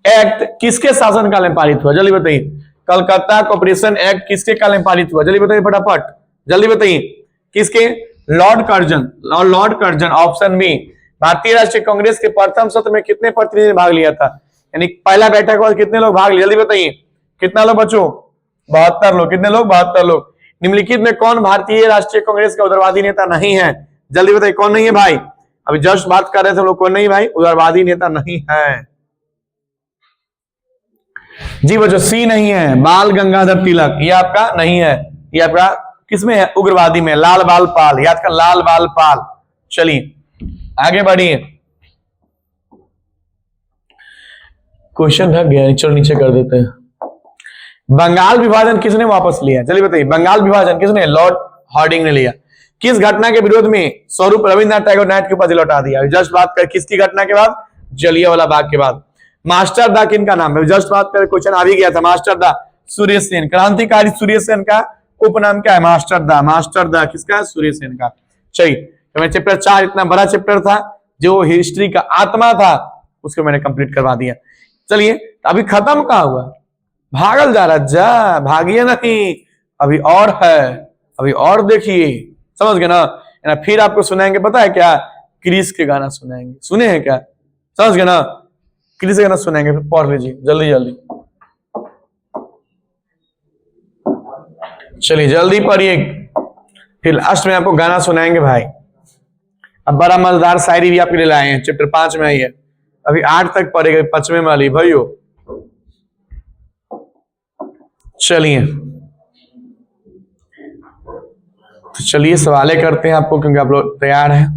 एक्ट किसके शासनकाल में पारित हुआ, जल्दी बताइए। कलकत्ता कॉर्पोरेशन एक्ट किसके काल में पारित हुआ, जल्दी बताइए फटाफट, जल्दी बताइए, किसके, Lord Curzon, Lord Curzon, option B. Bharatiya Rashtriya Congress के प्रथम सत्र में कितने प्रतिनिधि भाग लिया था, यानी पहला बैठक के बाद कितने लोग भाग लिए, जल्दी बताइए, कितना लोग बच्चों, 72 लोग, कितने लोग, 72 लोग। निम्नलिखित में कौन भारतीय राष्ट्रीय कांग्रेस का उदारवादी नेता नहीं है, जल्दी बताइए, कौन नहीं है भाई, अभी जस्ट बात कर रहे थे हम लोग, कौन नहीं भाई, उदारवादी नेता नहीं है जी बच्चों, सी नहीं है, बाल गंगाधर तिलक, ये आपका नहीं है, ये आपका किसमें है, उग्रवादी में, लाल बाल पाल, याद कर, लाल बाल पाल। चलिए आगे बढ़िए, क्वेश्चन ढक गया, चलो नीचे कर देते हैं। बंगाल विभाजन किसने वापस लिया, चलिए बताइए, बंगाल विभाजन किसने, लॉर्ड हार्डिंग ने लिया। किस घटना के विरोध में स्वरूप रविन्द्रनाथ टैगोर नाइट की उपाधि लौटा दिया, जस्ट बात कर, किसकी घटना के बाद, जलियांवाला बाग के बाद। मास्टर दा किनका नाम है, जस्ट बात कर, क्वेश्चन आ भी गया था, मास्टर दा सूर्य सेन, क्रांतिकारी सूर्य सेन का उपनाम क्या है, मास्टर दा, मास्टर दा किसका, सूर्य सेन का। चलिए, तो मैं चैप्टर 4 इतना बड़ा चैप्टर था, जो हिस्ट्री का आत्मा था, उसको मैंने कंप्लीट करवा दिया। चलिए, अभी खत्म कहां हुआ, भागल जा रहा, जा भागिए नहीं, अभी और है, अभी और देखिए, समझ गए ना। फिर आपको सुनाएंगे, पता है क्या, क्रिस के गाना सुनाएंगे, सुने हैं क्या, समझ गए ना, क्रिस के गाना सुनाएंगे, फिर पढ़ लीजिए जल्दी जल्दी। चलिए जल्दी पढ़िए, फिर लास्ट में आपको गाना सुनाएंगे भाई। अब बड़ा मजेदार शायरी भी आपके लिए लाए हैं, चैप्टर 5 में आई है, अभी 8 तक पढ़ेगा, 5वें वाली भाइयों। चलिए, तो चलिए सवालें करते हैं आपको, क्योंकि आप लोग तैयार हैं।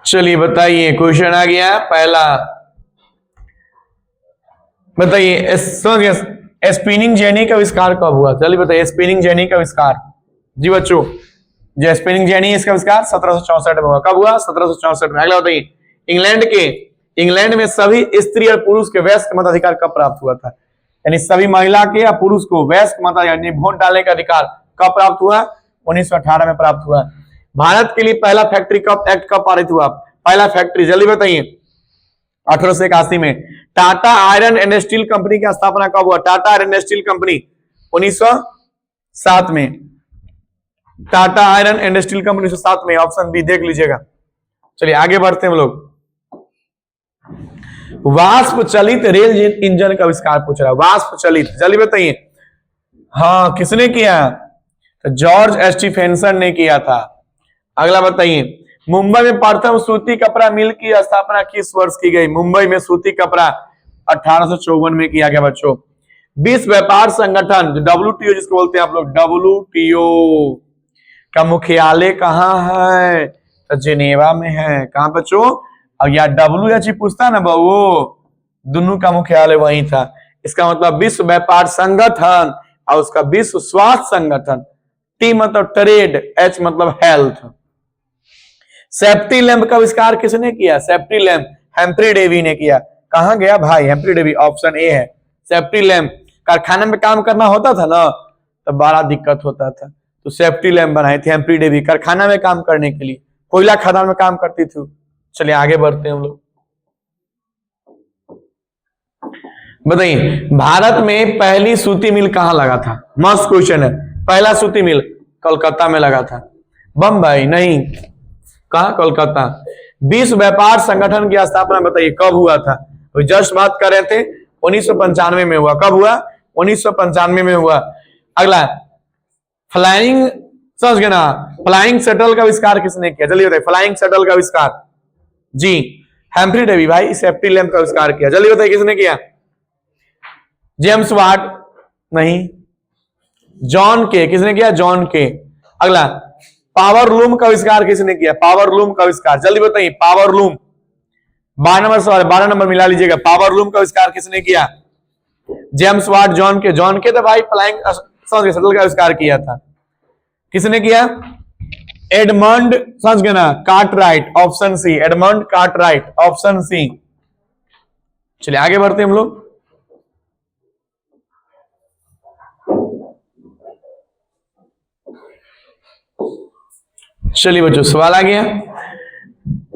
चलिए बताइए, क्वेश्चन आ गया पहला, बताइए स्पिनिंग जेनी का आविष्कार कब हुआ, चलिए बताइए, स्पिनिंग जेनी का आविष्कार, जी बच्चों, जो स्पिनिंग जेनी इसका आविष्कार 1764 में हुआ, कब हुआ, 1764 में। अगला बताइए, इंग्लैंड में सभी स्त्री और पुरुष के वयस्क मताधिकार कब प्राप्त हुआ था? यानी सभी महिला के या पुरुष को वयस्क मताधिकार यानी वोट डालने का अधिकार कब प्राप्त हुआ? 1918 में प्राप्त हुआ। भारत के लिए पहला फैक्ट्री कब एक्ट कब पारित हुआ? पहला फैक्ट्री जल्दी बताइए। 1881 में। Tata iron and steel company की स्थापना कब हुआ? Tata iron and steel company 1907 में। Tata iron and steel company 1907 में। ऑप्शन बी देख लीजिएगा। चलिए आगे बढ़ते हैं हम लोग। वाष्प चलित रेल इंजन का आविष्कार पूछ रहा है। वाष्प चलित जल्दी बताइए। हाँ किसने किया? तो जॉर्ज स्टीफेंसन ने किया था। अगला बताइए। मुंबई में प्रथम सूती कपड़ा मिल की स्थापना किस वर्ष की गई? मुंबई में सूती कपड़ा 1854 में किया गया बच्चों। विश्व व्यापार संगठन जो WTO जिसको बोलते हैं आप लोग, WTO का मुख्यालय कहाँ है? तो जिनेवा में है। कहाँ बच्चों? अब यार WHO पूछता ना वो दोनों का मुख्यालय वहीं था। इसका मतलब विश्व व्यापार संगठन और उसका विश्व स्वास्थ्य संगठन। T मतलब ट्रेड, H मतलब हेल्थ। सेफ्टी लैंप का आविष्कार किसने किया? सेफ्टी लैंप हेम्फ्री डेवी ने किया। कहां गया भाई हेम्फ्री डेवी? ऑप्शन ए है। सेफ्टी लैंप कारखाने में काम करना होता था ना तो बड़ा दिक्कत होता था, तो सेफ्टी लैंप बनाए थे हेम्फ्री डेवी कारखाना में काम करने के लिए। कोयला खदान में काम करती थी। चलिए आगे बढ़ते हैं हम लोग। बताइए भारत में पहली सूती मिल कहां लगा था? मस्त क्वेश्चन है। पहला सूती मिल कोलकाता में लगा था। बंबई नहीं, कहा? कोलकाता। विश्व व्यापार संगठन की स्थापना बताइए कब हुआ था? तो जस्ट बात कर रहे थे 1995 में हुआ। कब हुआ? 1995 में हुआ। अगला फ्लाइंग, समझ गए ना? फ्लाइंग शटल का आविष्कार किसने किया? जल्दी बताइए। फ्लाइंग शटल का आविष्कार जी हेम्फ्री डेवी भाई। सेफ्टी लैंप का आविष्कार किया। जल्दी बताइए किसने किया? जेम्स वाट नहीं, जॉन के। किसने किया? जॉन के। अगला पावर लूम का आविष्कार किसने किया? पावर लूम का आविष्कार जल्दी बताइए। पावर लूम 12 नंबर सवाल, 12 नंबर मिला लीजिएगा। पावर लूम का आविष्कार किसने किया? जेम्स वाट, जॉन के। जॉन के तो भाई फ्लाइंग शटल का आविष्कार किया था। किसने किया? एडमंड, समझ गए ना? Cartwright. Option C, Edmund Cartwright. Option C. चलिए आगे बढ़ते हैं हम लोग। चलिए बच्चों सवाल आ गया।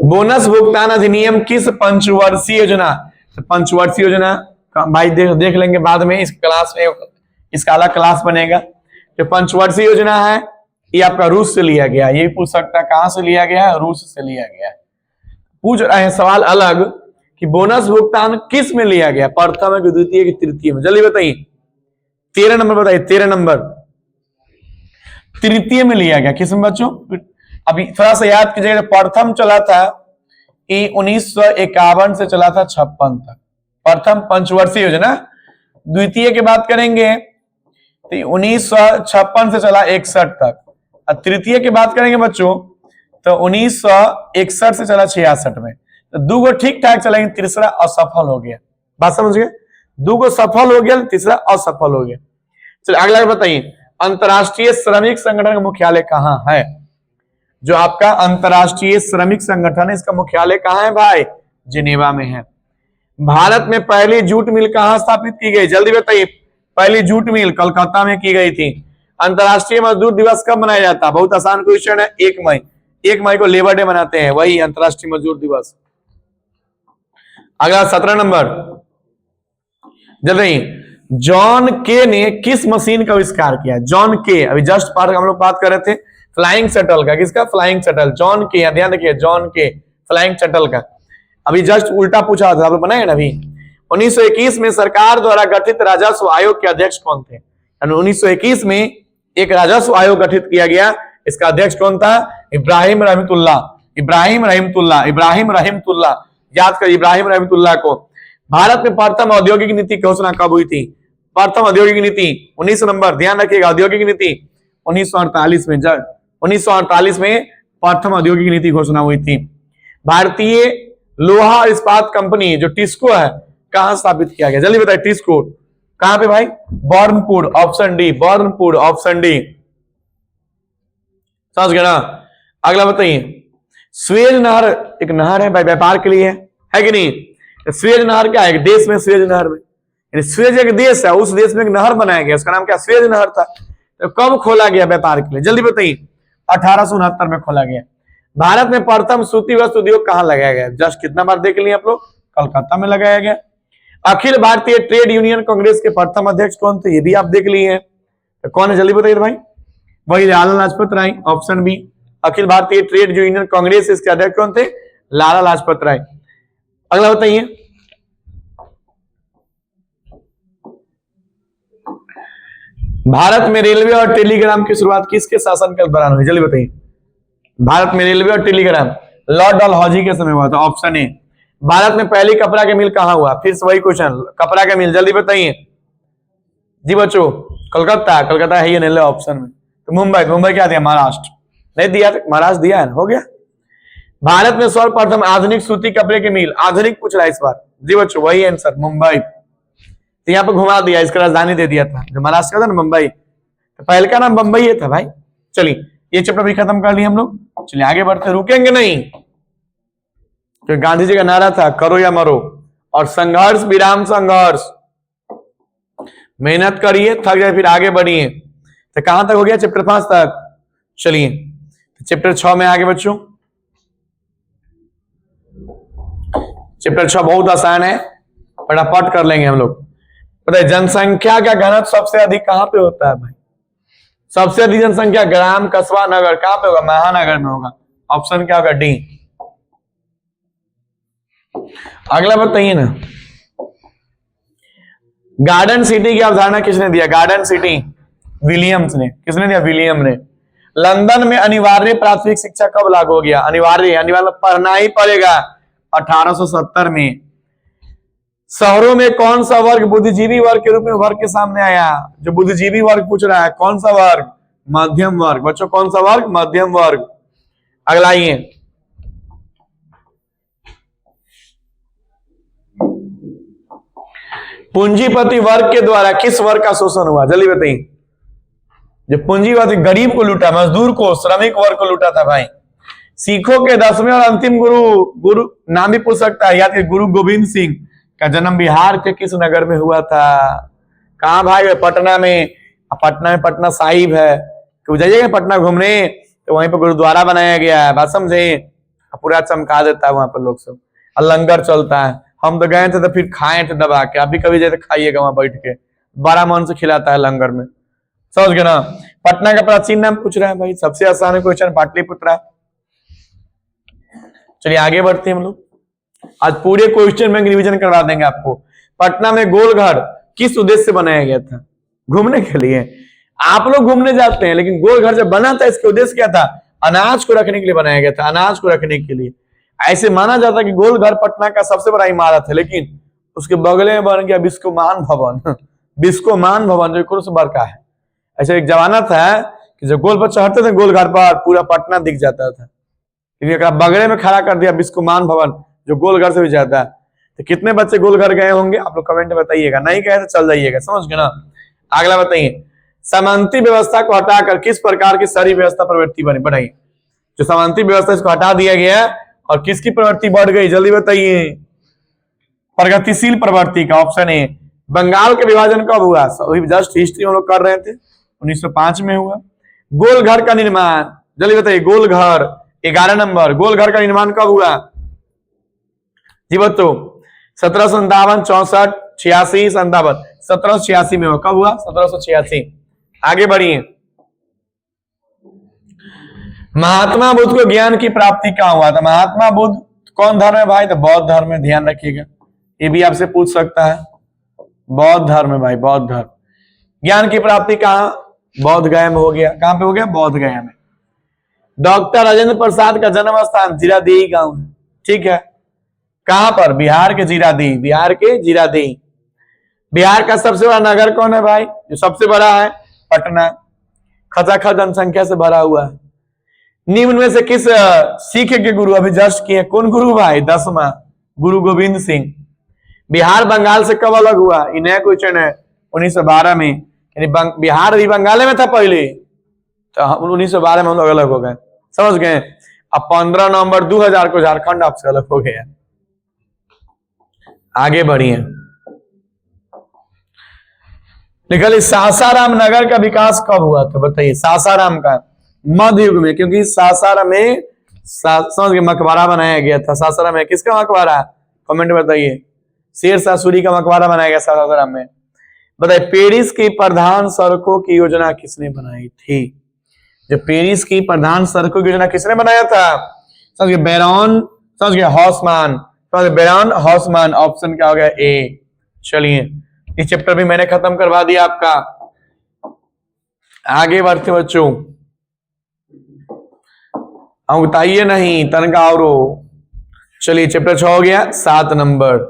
बोनस भुगतान अधिनियम किस पंचवर्षीय योजना? तो पंचवर्षीय योजना भाई देख लेंगे बाद में, इस क्लास में इसका अलग क्लास बनेगा। जो पंचवर्षीय योजना है ये आपका रूस से लिया गया। ये पूछ सकता है कहां से लिया गया है? रूस से लिया गया। पूछ रहे हैं सवाल अलग कि बोनस भुगतान किस में लिया गया? प्रथम, द्वितीय की तृतीय में? जल्दी बताइए। 13 नंबर बताइए। 13 नंबर तृतीय में लिया गया। किस में बच्चों? अभी थोड़ा सा याद कीजिएगा। प्रथम चला था ये 1951 से चला था 56 तक, प्रथम पंचवर्षीय योजना। द्वितीय की बात करेंगे तो 1956 से चला 61 तक। और तृतीय की बात करेंगे बच्चों तो 1961 से चला 66 में। तो दो गो ठीक ठाक चलेंगे, तीसरा असफल हो गया। बात समझ गए? दो गो सफल हो गया, तीसरा असफल हो गया। चलिए अगला बताइए। अंतरराष्ट्रीय श्रमिक संगठन का मुख्यालय कहां है? जो आपका अंतरराष्ट्रीय श्रमिक संगठन है इसका मुख्यालय कहां है भाई? जिनेवा में है। भारत में पहली जूट मिल कहां स्थापित की गई? जल्दी बताइए। पहली जूट मिल कलकत्ता में की गई थी। अंतरराष्ट्रीय मजदूर दिवस कब मनाया जाता है? बहुत आसान क्वेश्चन है। 1 मई। 1 मई को लेबर डे मनाते हैं, वही अंतरराष्ट्रीय मजदूर दिवस। अगला 17 नंबर जल्दी। जॉन के ने किस मशीन का आविष्कार किया? जॉन के, अभी जस्ट पार्ट हम लोग बात कर रहे थे फ्लाइंग शटल का। किसका? Flying shuttle. जॉन के, ध्यान रखिए, जॉन के फ्लाइंग शटल का। अभी जस्ट उल्टा पूछा था, आप लोग बनाए ना अभी। 1921 में सरकार द्वारा गठित राजस्व आयोग के अध्यक्ष कौन थे? 1921 में एक राजस्व आयोग गठित किया गया। इसका अध्यक्ष कौन था? इब्राहिम रहमतुल्लाह। इब्राहिम रहमतुल्लाह। इब्राहिम रहमतुल्लाह, याद कर इब्राहिम रहमतुल्लाह को। भारत में प्रथम औद्योगिक नीति की घोषणा कब हुई थी? प्रथम औद्योगिक नीति 19 नंबर, ध्यान रखिएगा। औद्योगिक नीति 1948 में। 1948 में प्रथम औद्योगिक नीति घोषणा हुई थी। भारतीय लोहा और इस्पात कंपनी जो टिस्को है कहां स्थापित किया गया? जल्दी बताइए। टिस्को कहां पे भाई? Burnpur. Option D, Burnpur. Option D, समझ गया ना? अगला बताइए। स्वेज नहर एक नहर है भाई, व्यापार के लिए है कि नहीं? स्वेज नहर क्या है? देश में स्वेज नहर में, स्वेज एक देश है, उस देश में एक नहर बनाया गया, उसका नाम क्या? स्वेज नहर था। तो कब खोला गया व्यापार के लिए? जल्दी बताइए। 1869 में खोला गया। भारत में प्रथम सूती वस्त्र उद्योग कहां लगाया गया? जस्ट कितना बार देख लिए आप लोग? कलकत्ता में लगाया गया। अखिल भारतीय ट्रेड यूनियन कांग्रेस के प्रथम अध्यक्ष कौन थे? ये भी आप देख लिए हैं। तो कौन है जल्दी बताइए भाई? वही Lala Lajpat Rai, option B. Akhil Bharatiya trade union Congress, इसके अध्यक्ष कौन थे? लाला लाजपत राय। अगला बताइए। भारत में रेलवे और टेलीग्राम की शुरुआत किसके शासनकाल के दौरान हुई? जल्दी बताइए। भारत में रेलवे और टेलीग्राम लॉर्ड डलहौजी के समय हुआ था, ऑप्शन ए। भारत में पहली कपड़ा के मिल कहां हुआ? फिर से वही क्वेश्चन, कपड़ा के मिल, जल्दी बताइए जी बच्चों। कलकत्ता, कलकत्ता है ये नहीं ऑप्शन में। तो मुंबई, मुंबई क्या दिया? महाराष्ट्र नहीं दिया, महाराष्ट्र दिया है, हो गया। भारत में सर्वप्रथम आधुनिक सूती कपड़े के मिल, आधुनिक पूछ रहा है इस बार जी बच्चों, वही आंसर मुंबई। तो यहाँ पे घुमा दिया, इसका राजधानी दे दिया था जो महाराष्ट्र का था ना, मुंबई। तो पहले का नाम मुंबई ही था भाई। चलिए ये चैप्टर भी खत्म कर लिया हम लोग। चलिए आगे बढ़ते, रुकेंगे नहीं। तो गांधी जी का नारा था करो या मरो, और संघर्ष विराम संघर्ष, मेहनत करिए, थक जाए फिर आगे बढ़िए। तो कहां तक हो गया? चैप्टर 5 तक। चलिए चैप्टर 6 में आगे बच्चों। चैप्टर 6 बहुत आसान है, फटाफट कर लेंगे हम लोग। पता है जनसंख्या का घनत्व सबसे अधिक कहां पे होता है भाई? सबसे अधिक जनसंख्या ग्राम, कस्बा, नगर कहां पे होगा? महानगर में होगा। ऑप्शन क्या होगा? डी। अगला बताइए ना। गार्डन सिटी की अवधारणा किसने दिया? गार्डन सिटी विलियम्स ने। किसने दिया? विलियम ने। लंदन में अनिवार्य प्राथमिक शिक्षा कब लागू हो गया? अनिवार्य, अनिवार्य पढ़ना ही पड़ेगा, 1870 में। शहरों में कौन सा वर्ग बुद्धिजीवी वर्ग के रूप में उभर के सामने आया? जो बुद्धिजीवी वर्ग पूछ रहा है, कौन सा वर्ग? मध्यम वर्ग। बच्चों कौन सा वर्ग? मध्यम वर्ग। अगला आइए। पूंजीपति वर्ग के द्वारा किस वर्ग का शोषण हुआ? जल्दी बताइए। जो पूंजीपति गरीब को लूटा, मजदूर को, श्रमिक वर्ग को लूटा था भाई। सिखों के 10वें और अंतिम गुरु नाम भी पूछ सकता है, याद, गुरु गोविंद सिंह का जन्म बिहार के किस नगर में हुआ था? कहां भाई? पटना में। पटना में पटना साहिब है, तो जाइएगा पटना घूमने, तो वहीं पर गुरुद्वारा बनाया गया है, बात समझे? पूरा चमका देता है वहां पर लोग सब, और लंगर चलता है। हम तो गए थे तो फिर खाए थे दबा के, अभी कभी जाए तो खाइएगा वहां बैठ के, बड़ा मन से खिलाता है लंगर में, समझ गए ना। पटना का प्राचीन नाम पूछ रहा है भाई, सबसे आसान क्वेश्चन, पाटलिपुत्र। चलिए आगे बढ़ते हैं हम लोग। आज पूरे क्वेश्चन बैंक रिवीजन करवा देंगे आपको। पटना में गोलघर किस उद्देश्य से बनाया गया था? घूमने के लिए। आप लोग घूमने जाते हैं, लेकिन गोलघर जब बना था इसका उद्देश्य क्या था? अनाज को रखने के लिए बनाया गया था, अनाज को रखने के लिए। ऐसे माना जाता है कि गोलघर पटना का सबसे बड़ा इमारत है, लेकिन उसके बगल में बन गया बिस्कोमान भवन। बिस्कोमान भवन जो कुछ बड़का है। ऐसा एक जमाना था कि जब गोल पर चढ़ते थे गोलघर पर, पूरा पटना दिख जाता था, लेकिन बगले में खड़ा कर दिया बिस्कोमान भवन जो गोलघर से भी ज्यादा है। तो कितने बच्चे गोलघर गए होंगे आप लोग कमेंट में बताइएगा, नहीं गए तो चल जाइएगा, समझ गए ना। अगला बताइए। सामंती व्यवस्था को हटाकर किस प्रकार की शहरी व्यवस्था प्रवृत्ति बनी? बढ़ाइए। जो सामंती व्यवस्था इसको हटा दिया गया और किसकी प्रवृत्ति बढ़ गई? जल्दी बताइए। प्रगतिशील प्रवृत्ति का, ऑप्शन ए। बंगाल का विभाजन कब हुआ? जस्ट हिस्ट्री हम लोग कर रहे थे, 1905 में हुआ। गोलघर का निर्माण, जल्दी बताइए। गोलघर 11 नंबर, गोलघर का निर्माण कब हुआ जी बच्चों? 1757, 64, 86, 57। 1786 में हुआ। कब हुआ? 1786। आगे बढ़िए। महात्मा बुद्ध को ज्ञान की प्राप्ति कहां हुआ था? महात्मा बुद्ध कौन धर्म है भाई? तो बौद्ध धर्म में, ध्यान रखिएगा, ये भी आपसे पूछ सकता है। बौद्ध धर्म है भाई, बौद्ध धर्म। ज्ञान की प्राप्ति कहां? बौद्ध गया में हो गया। कहां पे हो गया? बौद्ध गया में। डॉक्टर राजेंद्र प्रसाद का जन्म स्थान जीरादेई गांव है, ठीक है। कहां पर? बिहार के जीरादेई, बिहार के जीरादेई। बिहार का सबसे बड़ा नगर कौन है भाई? जो सबसे बड़ा है पटना, खचाखच जनसंख्या से भरा हुआ है। निम्न में से किस सिख के गुरु अभी जस्ट किए? कौन गुरु भाई? 10वां गुरु गोविंद सिंह। बिहार बंगाल से कब अलग हुआ? ये नया क्वेश्चन है। 1912 में, यानी बिहार भी बंगाल में था पहले, तो 1912 में हम लोग अलग हो गए, समझ गए। अब 15 नवंबर 2000 को झारखंड आपसे अलग हो गया। आगे बढ़िए। निकल सासाराम नगर का विकास कब हुआ था बताइए। सासाराम का मध्य युग में, क्योंकि सासाराम में समझ के मकबरा बनाया गया था। सासाराम में किसका मकबरा, कमेंट बताइए। शेर शाह सूरी का मकबरा बनाया गया सासाराम में। बताइए पेरिस की प्रधान सड़कों की योजना किसने बनाई थी। जो पेरिस की प्रधान सड़कों की योजना किसने बनाया था, समझ गए बैरॉन, समझ गए हॉसमान, समझ गए बैरॉन हॉसमान। ऑप्शन क्या हो गया ए। चलिए इस चैप्टर भी मैंने खत्म करवा दिया आपका। आगे बढ़ते बच्चों, बताइए नहीं तनका और। चलिए चैप्टर 6 हो गया, 7 नंबर।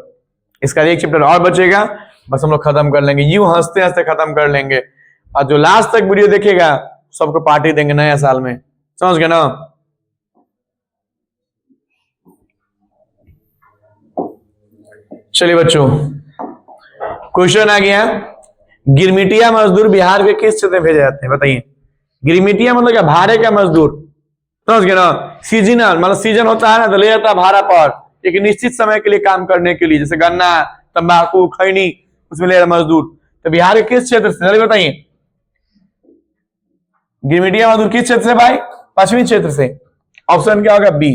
इसका एक चैप्टर और बचेगा, बस हम लोग खत्म कर लेंगे, यूं हंसते हंसते खत्म कर लेंगे। और जो लास्ट तक वीडियो देखेगा सबको पार्टी देंगे नया साल में, समझ गए ना। चलिए बच्चों क्वेश्चन आ गया, गिरमिटिया मजदूर बिहार के किस क्षेत्र में भेजे जाते हैं बताइए। गिरमिटिया मतलब क्या, भाड़े का मजदूर, समझ गए ना। सीजनल मतलब सीजन होता है ना, तो ले जाता है भाड़ा पर एक निश्चित समय के लिए काम करने के लिए, जैसे गन्ना, तंबाकू, खैनी, उसमें ले मजदूर। तो बिहार के किस क्षेत्र से, चलिए बताइए। गिरमिटिया मजदूर किस क्षेत्र से भाई, पश्चिमी क्षेत्र से। ऑप्शन क्या होगा बी।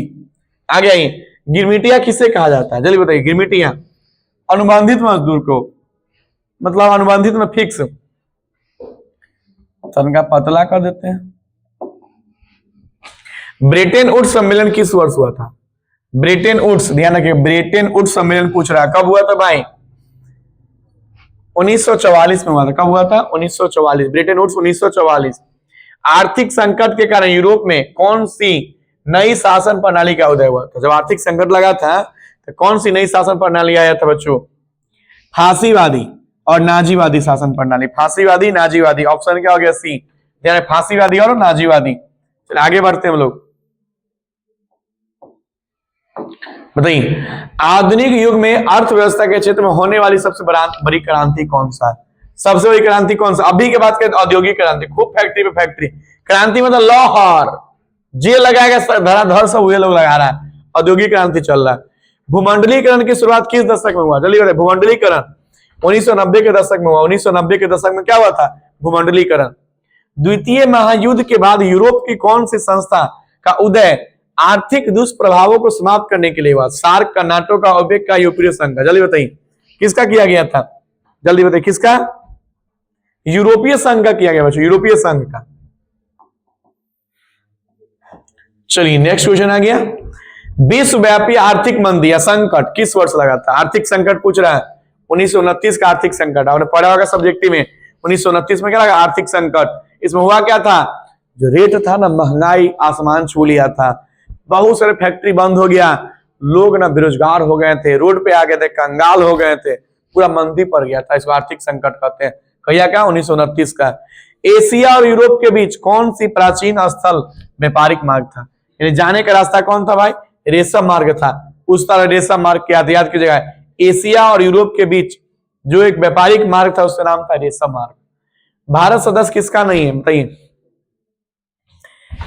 आगे आइए, गिरमिटिया किससे कहा जाता है जल्दी बताइए। गिरमिटिया अनुबंधित मजदूर को, मतलब अनुबंधित में फिक्स। तनका पतला कर देते हैं। ब्रेटन वुड्स सम्मेलन किस वर्ष हुआ था। ब्रेटन वुड्स, ध्यान रखिए, ब्रेटन वुड्स सम्मेलन पूछ रहा है कब हुआ था भाई। 1944 में हुआ था। कब हुआ था, 1944। Bretton Woods 1944। आर्थिक संकट के कारण यूरोप में कौन सी नई शासन प्रणाली का उदय हुआ था। जब आर्थिक संकट लगा था तो कौन सी नई शासन प्रणाली आया था बच्चों, फांसीवादी और नाजीवादी शासन प्रणाली। फांसीवादी, नाजीवादी। ऑप्शन क्या हो गया सी, यानी फांसीवादी और नाजीवादी। चलिए आगे बढ़ते हैं हम लोग। बताइए आधुनिक युग में अर्थव्यवस्था के क्षेत्र में होने वाली सबसे बड़ी क्रांति कौन सा है। सबसे बड़ी क्रांति कौन सा, अभी के बात करें तो औद्योगिक क्रांति, खूब फैक्ट्री पे फैक्ट्री। क्रांति मतलब लौहर, जे लगाएगा धराधर सब वही लोग लगा रहा है। औद्योगिक क्रांति चल रहा है। भूमंडलीकरण की शुरुआत किस दशक में हुआ जल्दी बताइए। भूमंडलीकरण 1990 के दशक में हुआ। 1990 के दशक में क्या हुआ था, भूमंडलीकरण। द्वितीय महायुद्ध के बाद यूरोप की कौन सी संस्था का उदय आर्थिक दुष्प्रभावों को समाप्त करने के लिए हुआ। सार्क का, नाटो का, ओपेक का, यूरोपीय संघ का। जल्दी बताइए किसका किया गया था, जल्दी बताइए किसका, यूरोपीय संघ का किया गया बच्चों, यूरोपीय संघ का। चलिए नेक्स्ट क्वेश्चन आ गया, विश्वव्यापी आर्थिक मंदी या संकट किस वर्ष लगा था। आर्थिक संकट पूछ रहा है, 1929 का आर्थिक संकट। आपने पढ़ा होगा सब्जेक्टिव में, 1929 में क्या लगा, आर्थिक संकट। इसमें हुआ क्या था, जो रेट था ना, महंगाई आसमान छू लिया था। बहुत सारे फैक्ट्री बंद हो गया, लोग ना बेरोजगार हो गए थे, रोड पे आ गए थे, कंगाल हो गए थे, पूरा मंदी पड़ गया था। इसको आर्थिक संकट कहते हैं। कहिया क्या, 1929 का। एशिया और यूरोप के बीच कौन सी प्राचीन स्थल व्यापारिक मार्ग था, यानी जाने का रास्ता कौन था भाई, रेशम मार्ग था। उस तरह रेशम मार्ग के यातायात की जगह एशिया और यूरोप के बीच जो एक व्यापारिक मार्ग था उसका नाम था रेशम मार्ग। भारत सदस्य किसका नहीं है बताइए।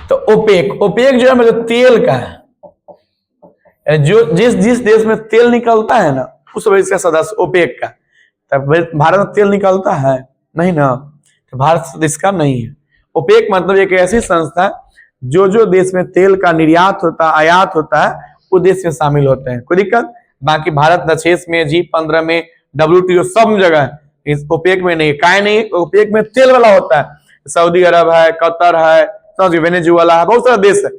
तो ओपेक, ओपेक जो है मतलब तेल का है, जो जिस देश में तेल निकलता है ना उस वजह से सदस्य ओपेक का। तब भारत में तेल निकलता है नहीं ना, तो भारत सदस्य का नहीं है। ओपेक मतलब एक ऐसी संस्था जो देश में तेल का निर्यात होता है, आयात होता है, वो देश में शामिल होते हैं, कोई दिक्कत। बाकी भारत न6 में, G15 में, WTO सब जगह, इस ओपेक में नहीं। काय नहीं, ओपेक में तेल वाला होता है। सऊदी अरब है, कतर है, वेनेजुएला है, बहुत सारा देश है।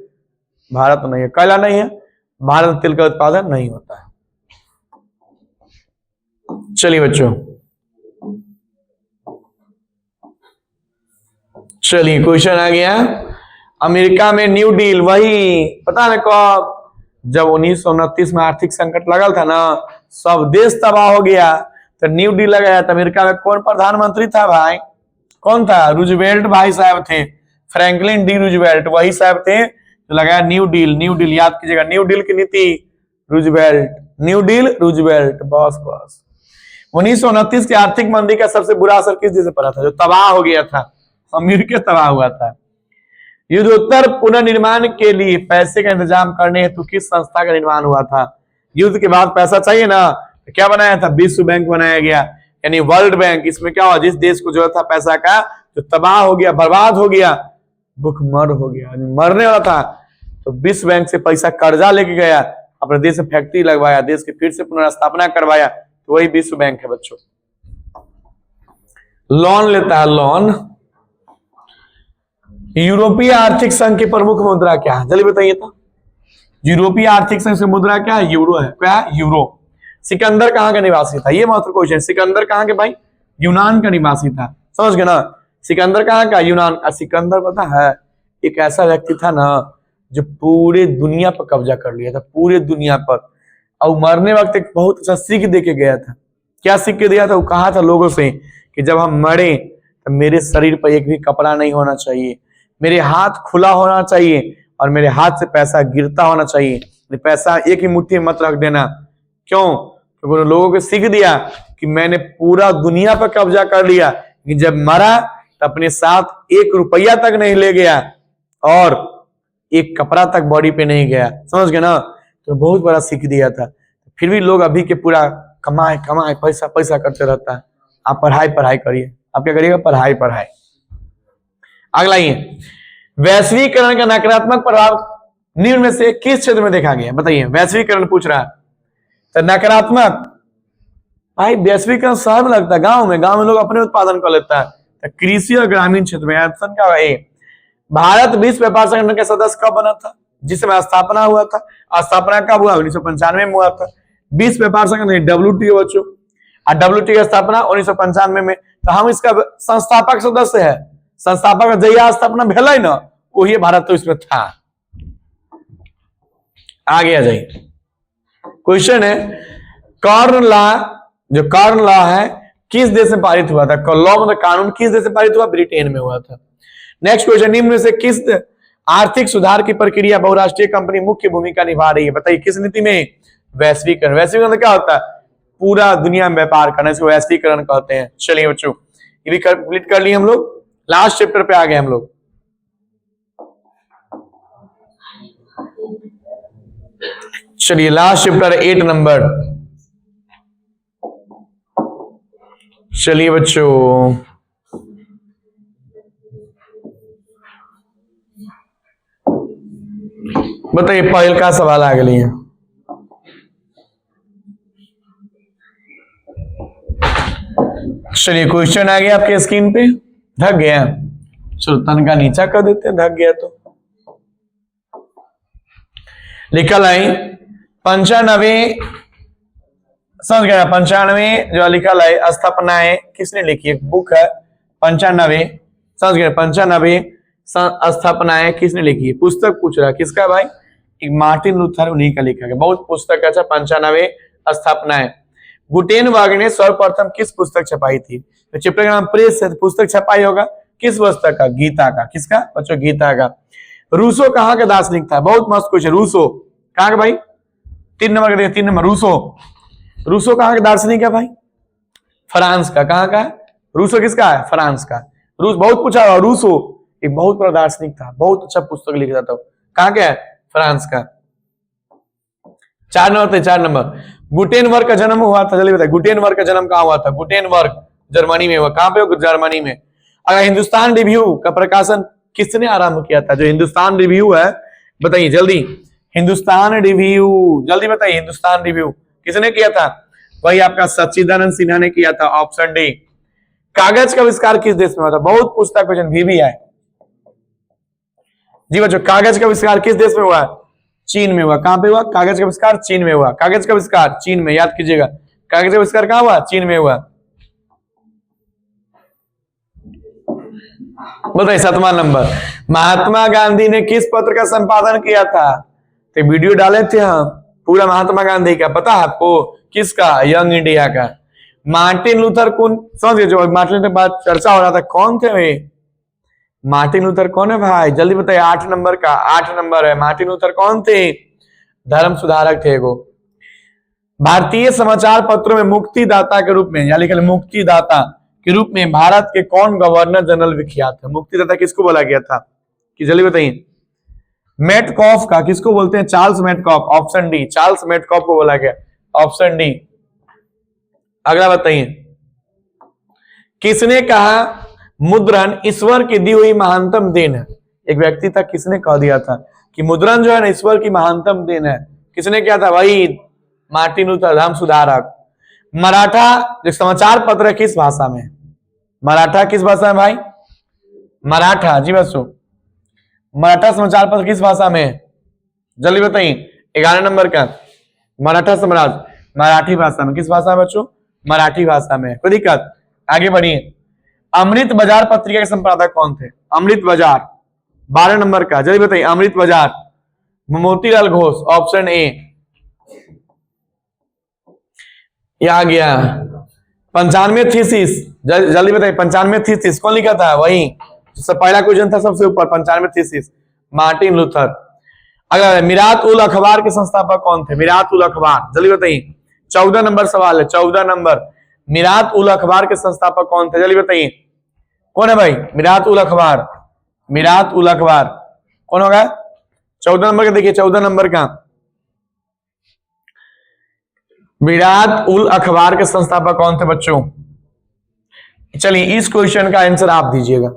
भारत नहीं है, काला नहीं है, भारत में तेल का उत्पादन नहीं होता है। चलिए बच्चों, चलिए क्वेश्चन आ गया, अमेरिका में न्यू डील, वही पता है कब, जब 1929 में आर्थिक संकट लगा था ना, सब देश तबाह हो गया, तो न्यू डील लगाया था। अमेरिका में कौन प्रधानमंत्री था भाई, कौन था, रूजवेल्ट भाई साहब थे, फ्रैंकलिन डी रूजवेल्ट, वही साहब थे जो लगाया न्यू डील। न्यू डील याद कीजिएगा, न्यू डील की नीति रूजवेल्ट, न्यू डील रूजवेल्ट, बस बस। 1929 की आर्थिक मंदी का सबसे बुरा असर किस देश से पड़ा था, जो तबाह हो गया था, अमेरिका तबाह हुआ था। युद्धोत्तर पुनर्निर्माण के लिए पैसे का इंतजाम करने हेतु किस संस्था का निर्माण हुआ था। युद्ध के बाद पैसा चाहिए ना, तो क्या बनाया था? विश्व बैंक बनाया गया, यानी वर्ल्ड बैंक। इसमें क्या हुआ, जिस देश को जरूरत था पैसा का, जो तबाह हो गया, बर्बाद हो गया, भूखमर हो गया, मरने वाला था, तो विश्व बैंक से पैसा कर्जा लेके गया, अपने देश में फैक्ट्री लगवाया, देश की फिर से पुनर्स्थापना करवाया, तो वही विश्व बैंक है बच्चों। लोन लेता है, लोन। यूरोपीय आर्थिक संघ की प्रमुख मुद्रा क्या है? जल्दी बताइए तो। यूरोपीय आर्थिक संघ की मुद्रा क्या है? यूरो है। क्या है? यूरो। सिकंदर कहां का निवासी था? ये महत्वपूर्ण क्वेश्चन। सिकंदर कहां के भाई? यूनान का निवासी था। समझ गए ना? सिकंदर कहां का? यूनान। सिकंदर पता है एक ऐसा व्यक्ति था ना जो पूरे दुनिया पर कब्जा कर लिया था, पूरे दुनिया पर। और मरने वक्त एक बहुत अच्छा सीख दे के गया था। क्या सीख के दिया था? वो कहा था लोगों से कि जब हम मरे तो मेरे शरीर पर एक भी कपड़ा नहीं होना चाहिए, मेरे हाथ खुला होना चाहिए और मेरे हाथ से पैसा गिरता होना चाहिए। पैसा एक ही मुट्ठी में मत रख देना। क्यों? क्योंकि उन लोगों को सीख दिया कि मैंने पूरा दुनिया पर कब्जा कर लिया, कि जब मरा तो अपने साथ 1 रुपया तक नहीं ले गया और एक कपड़ा तक बॉडी पे नहीं गया। समझ गए ना? तो बहुत बड़ा सीख दिया था। फिर भी लोग अभी के पूरा कमाए कमाए पैसा पैसा करते रहता है। आप पढ़ाई पढ़ाई करिए। आप क्या करिएगा? पढ़ाई पढ़ाई। अगला ये, वैश्वीकरण का नकारात्मक प्रभाव निम्न में से किस क्षेत्र में देखा गया? बताइए। वैश्वीकरण पूछ रहा है तो नकारात्मक, भाई वैश्वीकरण शहर में लगता है, गांव में लोग अपने उत्पादन कर लेता है। तो कृषि और ग्रामीण क्षेत्र में ऑप्शन क्या है? भारत विश्व व्यापार संगठन का सदस्य कब बना था? जिसमें स्थापना हुआ था। स्थापना कब हुआ? 1995 में हुआ था। विश्व व्यापार संगठन WTO बच्चों, और WTO की स्थापना 1995 में। तो हम इसका संस्थापक सदस्य है। संस्थापक जहिया स्थापना भेल ना, वही भारत तो इसमें था। आगे आ जाइए। क्वेश्चन है, कॉर्न लॉ, जो कॉर्न लॉ है किस देश में पारित हुआ था? लॉ मतलब कानून किस देश में पारित हुआ? ब्रिटेन में हुआ था। नेक्स्ट क्वेश्चन, निम्न में से किस आर्थिक सुधार की प्रक्रिया बहुराष्ट्रीय कंपनी मुख्य भूमिका निभा रही है? बताइए किस नीति में? वैश्वीकरण। वैश्वीकरण क्या होता है? पूरा दुनिया में व्यापार करना, इसको वैश्वीकरण कहते हैं। चलिए बच्चों, ये भी कंप्लीट कर लिए हम लोग। लास्ट चैप्टर पे आ गए हम लोग। चलिए लास्ट चैप्टर 8 नंबर। चलिए बच्चों, बताइए पहल का सवाल आ गया। चलिए क्वेश्चन आ गया आपके स्क्रीन पे। ढक गया? चलो तनका नीचा कर देते हैं, ढक गया तो। लिखल है 95, समझ गया? 95 जो लिखल है स्थापनाएं किसने लिखी? एक बुक है 95, समझ गया? 95 स्थापनाएं किसने लिखी है? पुस्तक पूछ रहा है, किसका भाई? एक मार्टिन लूथर, उन्हीं का लिखा है। बहुत पुस्तक अच्छा, 95 स्थापनाएं। गुटेनबर्ग ने सर्वप्रथम किस पुस्तक छपाई थी? तो चैप्टर का नाम प्रेस है, पुस्तक छपाई होगा किस पुस्तक का? गीता का। किसका बच्चों? गीता का। रूसो कहाँ का दार्शनिक था? बहुत मस्त क्वेश्चन। रूसो कहाँ का भाई? 3 नंबर का, 3 नंबर। रूसो कहाँ का दार्शनिक है भाई? फ्रांस का। कहाँ का? रूसो किसका है? फ्रांस का। रूस बहुत पूछा हुआ। रूसो एक बहुत बड़ा दार्शनिक था, बहुत अच्छा पुस्तक लिखता था। कहाँ का है? फ्रांस का। 4 नंबर थे, 4 नंबर। गुटेनबर्ग का जन्म हुआ था, जल्दी बताइए। गुटेनबर्ग का जन्म कहाँ हुआ था? गुटेनबर्ग जर्मनी में हुआ। कहाँ पे हुआ? जर्मनी में। अगर हिंदुस्तान रिव्यू का प्रकाशन किसने आरंभ किया था? जो हिंदुस्तान रिव्यू है, बताइए जल्दी। हिंदुस्तान रिव्यू, जल्दी बताइए। हिंदुस्तान रिव्यू किसने किया था? वही आपका सच्चिदानंद सिन्हा ने किया था। Option D. कागज का आविष्कार किस देश में हुआ था? बहुत पुस्तक क्वेश्चन भी है जी बच्चों। कागज का आविष्कार किस देश में हुआ? चीन में हुआ। कहां पे हुआ? कागज का आविष्कार चीन में हुआ। कागज का आविष्कार चीन में, याद कीजिएगा। कागज का आविष्कार कहां हुआ? चीन में हुआ। बताइए 7वां नंबर। महात्मा गांधी ने किस पत्र का संपादन किया था? तो वीडियो डाले थे हम पूरा महात्मा गांधी का, पता है आपको? किसका? यंग इंडिया का। मार्टिन लूथर कौन? समझिए, जो मार्टिन लूथर बात चर्चा हो रहा था, कौन थे वे? मार्टिन लूथर कौन है भाई? जल्दी बताइए। 8 नंबर का, 8 नंबर है। मार्टिन लूथर कौन थे? धर्म सुधारक थे वो। भारतीय समाचार पत्रों में मुक्तिदाता के रूप में, या लिखा मुक्तिदाता के रूप में भारत के कौन गवर्नर जनरल विख्यात है? मुक्तिदाता किसको बोला गया था? कि जल्दी बताइए। मेटकॉफ का। किसको बोलते हैं? Charles Metcalfe. Option D. Charles Metcalfe को बोला गया। Option D. अगला बताइए, किसने कहा मुद्रण ईश्वर की दी हुई महानतम देन है? एक व्यक्ति था, किसने कह दिया था कि मुद्रण जो है ना ईश्वर की महानतम देन है? किसने किया था? वही मार्टिन लूथर, धर्म सुधारक। मराठा जो समाचार पत्र है किस भाषा में? मराठा किस भाषा में भाई? मराठा, जी बच्चों, मराठा समाचार पत्र किस भाषा में है? जल्दी बताइए। 11 नंबर का मराठा साम्राज्य मराठी भाषा में। किस भाषा में बच्चों? मराठी भाषा में। कोई दिक्कत? आगे बढ़िए। अमृत बाजार पत्रिका के संपादक कौन थे? अमृत बाजार 12 नंबर का, जल्दी बताइए। अमृत बाजार, मोतीलाल घोष, ऑप्शन ए। यह आ गया 95 थीसिस, जल्दी बताइए। 95 थीसिस कौन लिखा था? वही पहला क्वेश्चन था सबसे ऊपर, 95 थीसिस, मार्टिन लूथर। अगर मिरात उल अखबार के संस्थापक कौन थे? मिरात उल अखबार, जल्दी बताइए। 14 नंबर सवाल है, 14 नंबर। मिरात उल अखबार के संस्थापक कौन थे? जल्दी बताइए। कौन है भाई? मिरात उल अखबार। मिरात उल अखबार कौन होगा? 14 नंबर का देखिए, 14 नंबर का मिरात उल अखबार के संस्थापक कौन थे बच्चों? चलिए इस क्वेश्चन का आंसर आप दीजिएगा,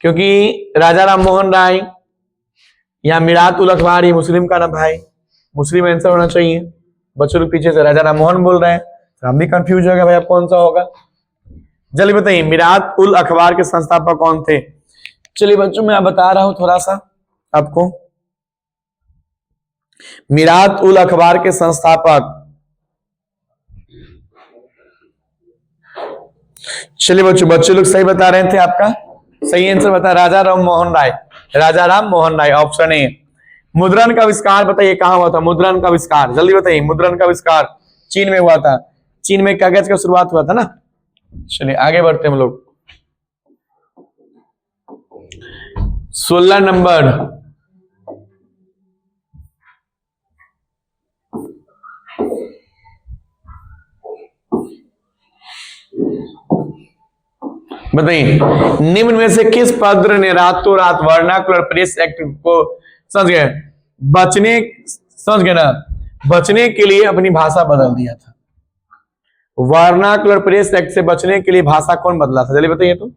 क्योंकि राजा राम मोहन राय या मिरात उल अखबार, ये मुस्लिम का ना भाई, मुस्लिम आंसर होना चाहिए। बच्चों लोग पीछे से राजा राम मोहन बोल रहे हैं, तो हम भी कंफ्यूज हो गए भाई अब कौन सा होगा। जल्दी बताइए, मिरात उल अखबार के संस्थापक कौन थे? चलिए बच्चों मैं बता रहा हूं थोड़ा सा आपको। मिरात उल अखबार के संस्थापक, चलिए बच्चों लोग सही बता रहे थे, आपका सही आंसर बता राजा राम मोहन राय। राजा राम मोहन राय, ऑप्शन ए। मुद्रण का आविष्कार बताइए कहां हुआ था? मुद्रण का आविष्कार जल्दी बताइए। मुद्रण का आविष्कार चीन में हुआ था। चीन में कागज का शुरुआत हुआ था ना। चलिए आगे बढ़ते हम लोग। 16 नंबर, बताइए निम्न में से किस पत्र ने रातों रात वर्नाकुलर प्रेस एक्ट को, समझ गए, समझ गए ना, बचने के लिए अपनी भाषा बदल दिया था? वर्नाकुलर प्रेस एक्ट से बचने के लिए भाषा कौन बदला था? जल्दी बताइए। तो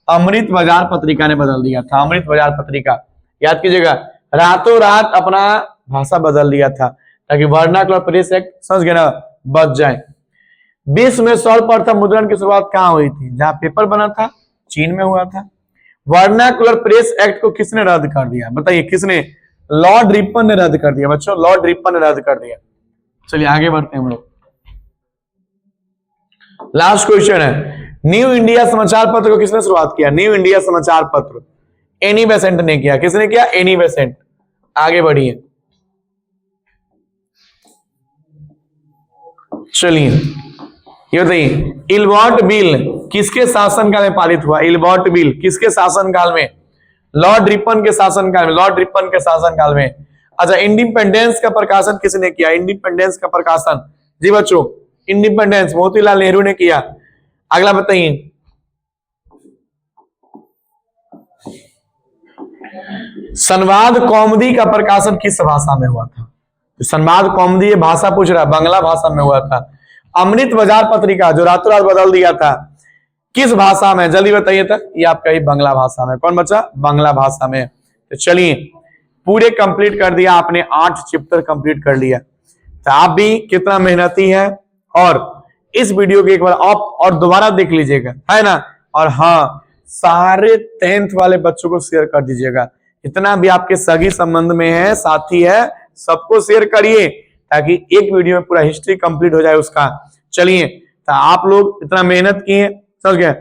अमृत बाजार पत्रिका ने बदल दिया था। अमृत बाजार पत्रिका, याद कीजिएगा, रातों रात अपना भाषा बदल दिया था ताकि वर्नाकुलर प्रेस एक्ट, समझ गए ना, बच जाए। विश्व में सर्वप्रथम मुद्रण की शुरुआत कहां हुई थी? जहां पेपर बना था, चीन में हुआ था। वर्नाकुलर प्रेस एक्ट को किसने रद्द कर दिया? बताइए किसने? लॉर्ड रिपन ने रद्द कर दिया बच्चों, लॉर्ड रिपन ने रद्द कर दिया। चलिए आगे बढ़ते हैं हम लोग। लास्ट क्वेश्चन है, न्यू इंडिया समाचार पत्र को किसने शुरुआत किया? न्यू इंडिया समाचार पत्र एनी बेसेंट ने किया। किसने किया? Annie Besant. आगे बढ़िए। चलिए ये बताइए, इल्बर्ट बिल किसके शासनकाल में पारित हुआ? इल्बर्ट बिल किसके शासनकाल में? लॉर्ड रिपन के शासनकाल में। लॉर्ड रिपन के शासनकाल में। अच्छा, इंडिपेंडेंस का प्रकाशन किसने किया? इंडिपेंडेंस का प्रकाशन, जी बच्चों, इंडिपेंडेंस मोतीलाल नेहरू ने किया। अगला बताइए, संवाद कौमुदी का प्रकाशन किस भाषा में हुआ था? संवाद कौमुदी, ये भाषा पूछ रहा, बांग्ला भाषा में हुआ था। अमृत बाजार पत्रिका जो रातों रात बदल दिया था, किस भाषा में? जल्दी बताइए। तक ये आपका ही बांग्ला भाषा में। कौन बच्चा? बांग्ला भाषा में। तो चलिए पूरे कंप्लीट कर दिया आपने, 8 चैप्टर कंप्लीट कर लिया। तो आप भी कितना मेहनती है, और इस वीडियो को एक बार आप और दोबारा देख लीजिएगा, है ना। और हाँ, सारे 10th वाले बच्चों को शेयर कर दीजिएगा, इतना भी आपके सगी संबंध में है, साथी है, सबको शेयर करिए ताकि एक वीडियो में पूरा हिस्ट्री कंप्लीट हो जाए उसका। चलिए, तो आप लोग इतना मेहनत किए, समझ गए,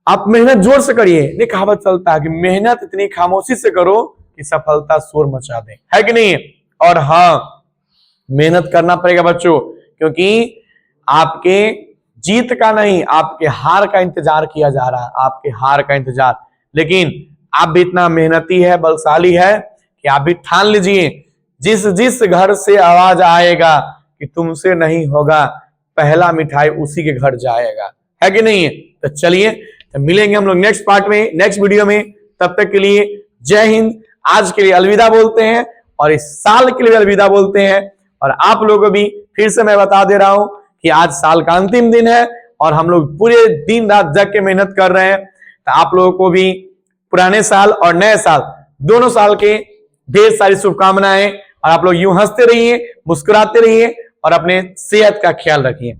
आप मेहनत जोर से करिए। नहीं कहावत चलता है कि मेहनत इतनी खामोशी से करो कि सफलता शोर मचा दे, है कि नहीं? और हाँ, मेहनत करना पड़ेगा बच्चों, क्योंकि आपके जीत का नहीं, आपके हार का इंतजार किया जा रहा है, आपके हार का इंतजार। लेकिन आप भी इतना मेहनती है, बलशाली है कि आप भी ठान लीजिए, जिस जिस घर से आवाज आएगा कि तुमसे नहीं होगा, पहला मिठाई उसी के घर जाएगा, है कि नहीं? तो चलिए, तो मिलेंगे हम लोग नेक्स्ट पार्ट में, नेक्स्ट वीडियो में। तब तक के लिए जय हिंद। आज के लिए अलविदा बोलते हैं, और इस साल के लिए अलविदा बोलते हैं। और आप लोगों को भी फिर से मैं बता दे रहा हूं कि आज साल का अंतिम दिन है और हम लोग पूरे दिन रात जग के मेहनत कर रहे हैं। तो आप लोगों को भी पुराने साल और नए साल दोनों साल के ढेर सारी शुभकामनाएं, और आप लोग यूं हंसते रहिए, मुस्कुराते रहिए और अपने सेहत का ख्याल रखिए।